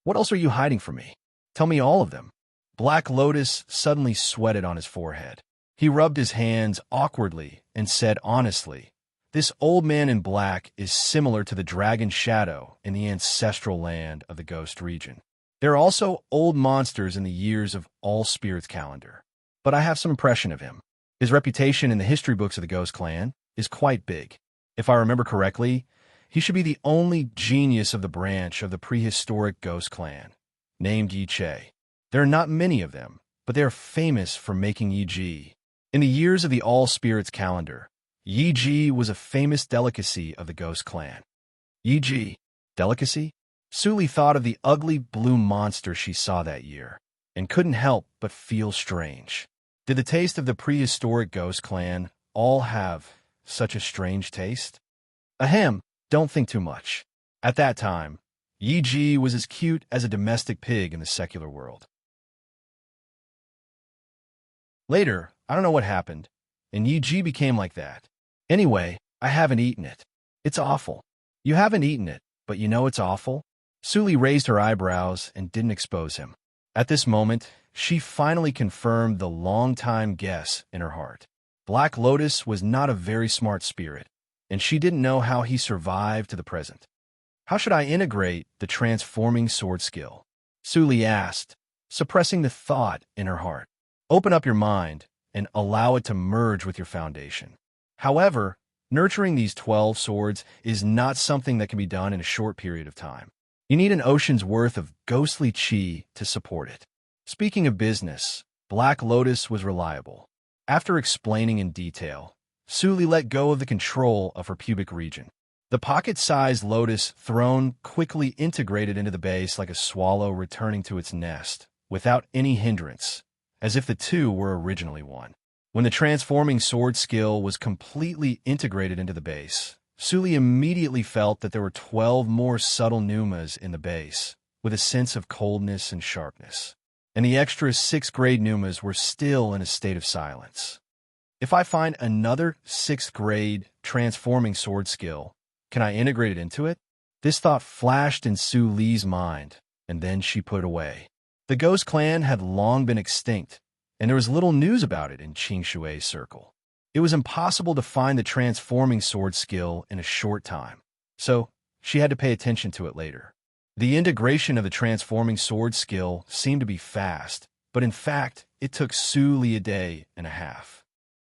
What else are you hiding from me? Tell me all of them. Black Lotus suddenly sweated on his forehead. He rubbed his hands awkwardly and said honestly, "This old man in black is similar to the dragon shadow in the ancestral land of the ghost region. There are also old monsters in the years of All Spirits calendar. But I have some impression of him. His reputation in the history books of the Ghost Clan is quite big. If I remember correctly, he should be the only genius of the branch of the prehistoric Ghost Clan, named Yi Che. There are not many of them, but they are famous for making Yi Ji. In the years of the All Spirits calendar, Yi Ji was a famous delicacy of the Ghost Clan. Yi Ji? Delicacy? Suli thought of the ugly blue monster she saw that year, and couldn't help but feel strange. Did the taste of the prehistoric Ghost Clan all have such a strange taste? Ahem, don't think too much. At that time, Yi Ji was as cute as a domestic pig in the secular world. Later, I don't know what happened, and Yi Ji became like that. Anyway, I haven't eaten it. It's awful. You haven't eaten it, but you know it's awful? Suli raised her eyebrows and didn't expose him. At this moment, she finally confirmed the long-time guess in her heart. Black Lotus was not a very smart spirit, and she didn't know how he survived to the present. How should I integrate the transforming sword skill? Suli asked, suppressing the thought in her heart. Open up your mind and allow it to merge with your foundation. However, nurturing these 12 swords is not something that can be done in a short period of time. You need an ocean's worth of ghostly chi to support it. Speaking of business, Black Lotus was reliable. After explaining in detail, Suli let go of the control of her pubic region. The pocket-sized lotus throne quickly integrated into the base like a swallow returning to its nest, without any hindrance, as if the two were originally one. When the transforming sword skill was completely integrated into the base, Suli immediately felt that there were 12 more subtle pneumas in the base, with a sense of coldness and sharpness. And the extra 6th grade pneumas were still in a state of silence. If I find another 6th grade transforming sword skill, can I integrate it into it? This thought flashed in Suli's mind, and then she put it away. The Ghost Clan had long been extinct, and there was little news about it in Qingshui's circle. It was impossible to find the transforming sword skill in a short time, so she had to pay attention to it later. The integration of the transforming sword skill seemed to be fast, but in fact, it took Suli a day and a half.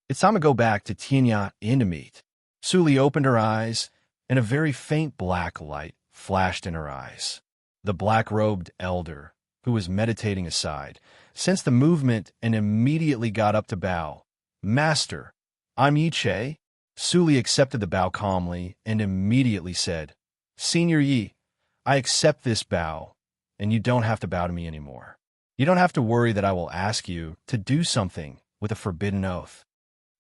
It's time to go back to Tianya and to meet. Suli opened her eyes, and a very faint black light flashed in her eyes. The black-robed elder, who was meditating aside, sensed the movement and immediately got up to bow. "Master, I'm Yi Che." Suli accepted the bow calmly and immediately said, "Senior Yi, I accept this bow, and you don't have to bow to me anymore. You don't have to worry that I will ask you to do something with a forbidden oath."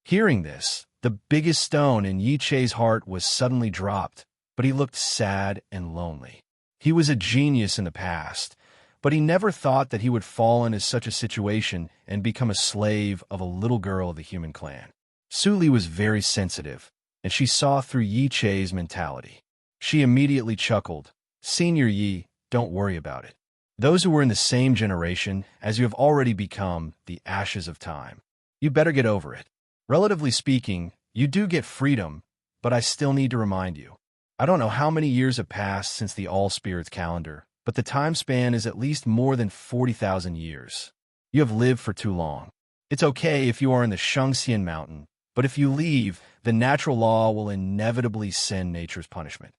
Hearing this, the biggest stone in Yi Che's heart was suddenly dropped, but he looked sad and lonely. He was a genius in the past, but he never thought that he would fall into such a situation and become a slave of a little girl of the human clan. Suli was very sensitive, and she saw through Yi Che's mentality. She immediately chuckled. "Senior Yi, don't worry about it. Those who were in the same generation as you have already become the ashes of time. You better get over it. Relatively speaking, you do get freedom, but I still need to remind you. I don't know how many years have passed since the All Spirits calendar, but the time span is at least more than 40,000 years. You have lived for too long. It's okay if you are in the Shangxian mountain, but if you leave, the natural law will inevitably send nature's punishment.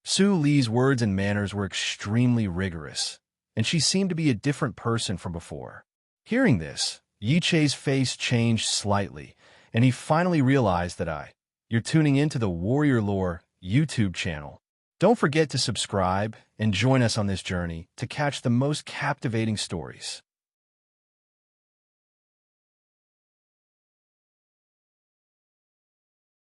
Su Li's words and manners were extremely rigorous, and she seemed to be a different person from before. Hearing this, Yi Che's face changed slightly, and he finally realized that you're tuning into the Warrior Lore YouTube channel. Don't forget to subscribe and join us on this journey to catch the most captivating stories.